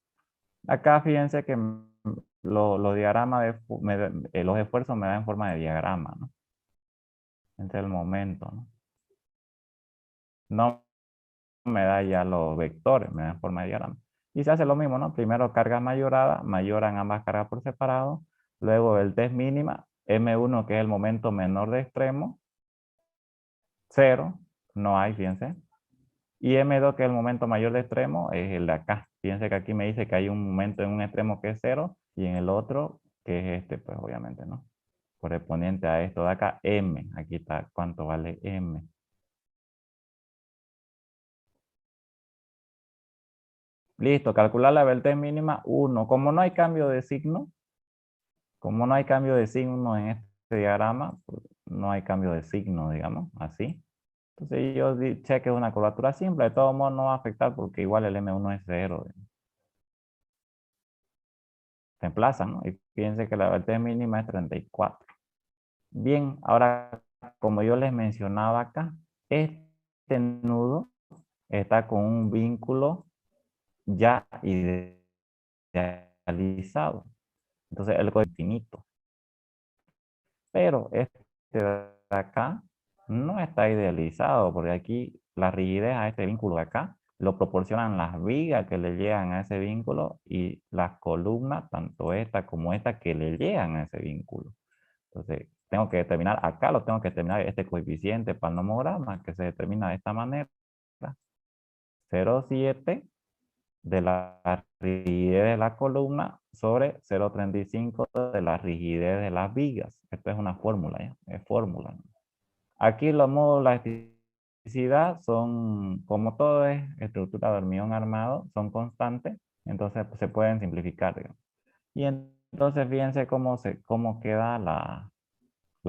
S1: Acá fíjense que los diagramas los esfuerzos me dan en forma de diagrama, ¿no? Este es el momento, ¿no? No me da ya los vectores, me da en forma de diagrama. Y se hace lo mismo, ¿no? Primero cargas mayoradas, mayoran ambas cargas por separado. Luego el test mínima, M1 que es el momento menor de extremo, 0, no hay, fíjense. Y M2 que es el momento mayor de extremo, es el de acá. Fíjense que aquí me dice que hay un momento en un extremo que es 0 y en el otro que es este, pues obviamente, ¿no? Correspondiente a esto de acá, M. Aquí está cuánto vale M. Listo, calcular la VT mínima 1. Como no hay cambio de signo, en este diagrama, pues, no hay cambio de signo, digamos, así. Entonces yo cheque una curvatura simple, de todos modos no va a afectar porque igual el M1 es 0. Reemplazan, ¿no? Y fíjense que la VT mínima es 34. Bien, ahora como yo les mencionaba acá, este nudo está con un vínculo ya idealizado. Entonces el código es infinito. Pero este de acá no está idealizado porque aquí la rigidez a este vínculo de acá lo proporcionan las vigas que le llegan a ese vínculo y las columnas, tanto esta como esta, que le llegan a ese vínculo. Entonces, tengo que determinar, acá lo tengo que determinar este coeficiente para el nomograma que se determina de esta manera. 0,7 de la rigidez de la columna sobre 0,35 de la rigidez de las vigas. Esto es una fórmula, ¿ya? Es fórmula, ¿no? Aquí los modos de elasticidad son, como todo es estructura de hormigón armado, son constantes, entonces pues, se pueden simplificar, digamos. Y entonces fíjense cómo queda la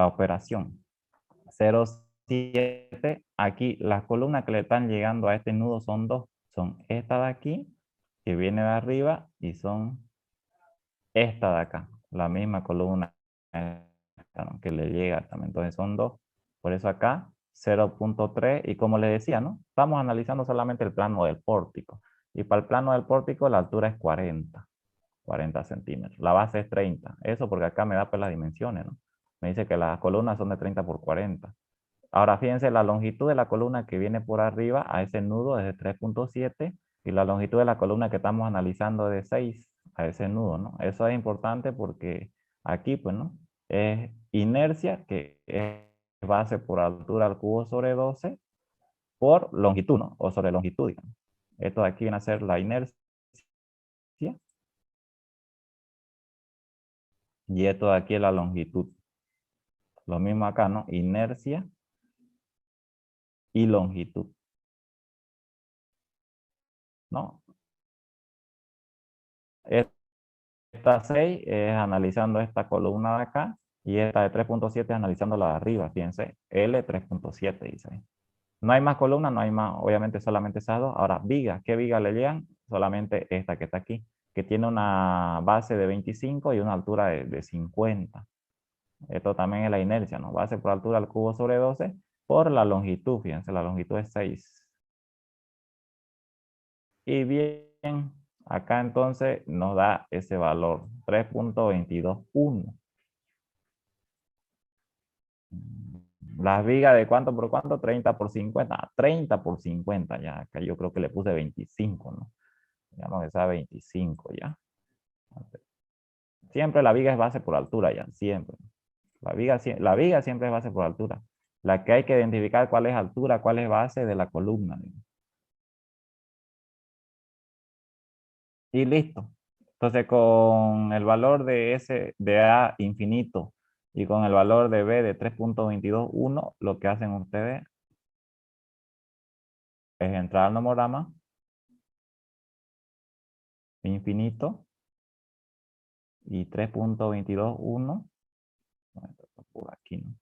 S1: operación. 0,7. Aquí las columnas que le están llegando a este nudo son dos. Son esta de aquí, que viene de arriba, y son esta de acá. La misma columna que le llega también. Entonces son dos. Por eso acá 0,3. Y como les decía, ¿no? Estamos analizando solamente el plano del pórtico. Y para el plano del pórtico la altura es 40 centímetros. La base es 30. Eso porque acá me da pues las dimensiones, ¿no? Me dice que las columnas son de 30 por 40. Ahora fíjense, la longitud de la columna que viene por arriba a ese nudo es de 3,7 y la longitud de la columna que estamos analizando es de 6 a ese nudo, ¿no? Eso es importante porque aquí, pues, ¿no? Es inercia, que es base por altura al cubo sobre 12 por longitud, ¿no? O sobre longitud, digamos. Esto de aquí viene a ser la inercia. Y esto de aquí es la longitud. Lo mismo acá, ¿no? Inercia y longitud. ¿No? Esta 6 es analizando esta columna de acá y esta de 3,7 es analizando la de arriba. Fíjense, L 3,7 dice. No hay más columnas, no hay más, obviamente solamente esas dos. Ahora, vigas, ¿qué vigas le llegan? Solamente esta que está aquí, que tiene una base de 25 y una altura de 50. Esto también es la inercia, ¿no? Base por altura al cubo sobre 12 por la longitud, fíjense, la longitud es 6. Y bien, acá entonces nos da ese valor, 3,221. Las vigas de cuánto por cuánto, 30 por 50, 30 por 50 ya, acá yo creo que le puse 25, ¿no? Ya no se sabe 25 ya. Siempre la viga es base por altura ya, siempre. La viga siempre es base por altura. La que hay que identificar cuál es altura, cuál es base de la columna. Digamos. Y listo. Entonces con el valor de S de A infinito y con el valor de B de 3.221, lo que hacen ustedes es entrar al nomograma infinito y 3.221 por aquí, ¿no?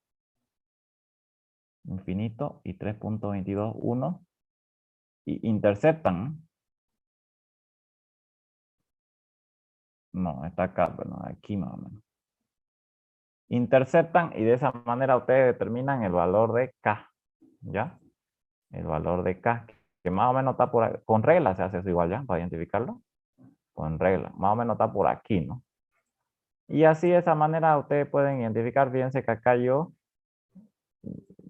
S1: Infinito y 3.221 y interceptan. No, está acá, bueno, aquí más o menos. Interceptan y de esa manera ustedes determinan el valor de K, ¿ya? El valor de K, que más o menos está por ahí. Con regla se hace eso igual, ¿ya? Para identificarlo. Con regla, más o menos está por aquí, ¿no? Y así de esa manera ustedes pueden identificar, fíjense que acá yo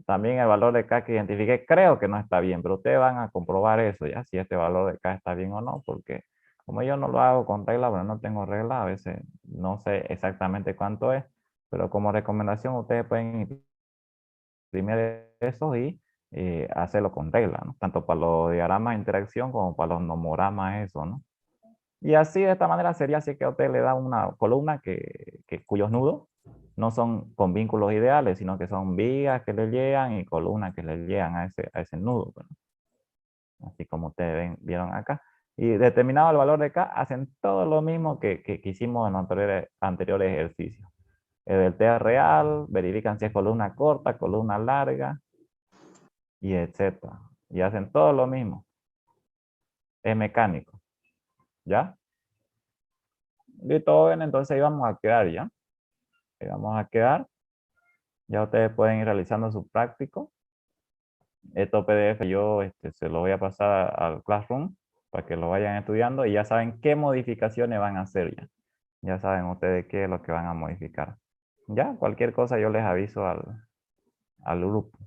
S1: también el valor de K que identifiqué, creo que no está bien, pero ustedes van a comprobar eso, ¿ya? Si este valor de K está bien o no, porque como yo no lo hago con regla, bueno, no tengo regla, a veces no sé exactamente cuánto es, pero como recomendación ustedes pueden imprimir eso y hacerlo con regla, ¿no? Tanto para los diagramas de interacción como para los nomogramas, eso, ¿no? Y así de esta manera sería así que a usted le da una columna cuyos nudos no son con vínculos ideales, sino que son vigas que le llegan y columnas que le llegan a ese nudo. Bueno, así como ustedes vieron acá. Y determinado el valor de K, hacen todo lo mismo que hicimos en los anteriores ejercicios. El del T real, verifican si es columna corta, columna larga, y etcétera. Y hacen todo lo mismo. Es mecánico. ¿Ya? Listo, bien, entonces ahí vamos a quedar ya. Ahí vamos a quedar. Ya ustedes pueden ir realizando su práctico. Estos PDF yo se los voy a pasar al Classroom para que lo vayan estudiando y ya saben qué modificaciones van a hacer ya. Ya saben ustedes qué es lo que van a modificar. Ya, cualquier cosa yo les aviso al grupo.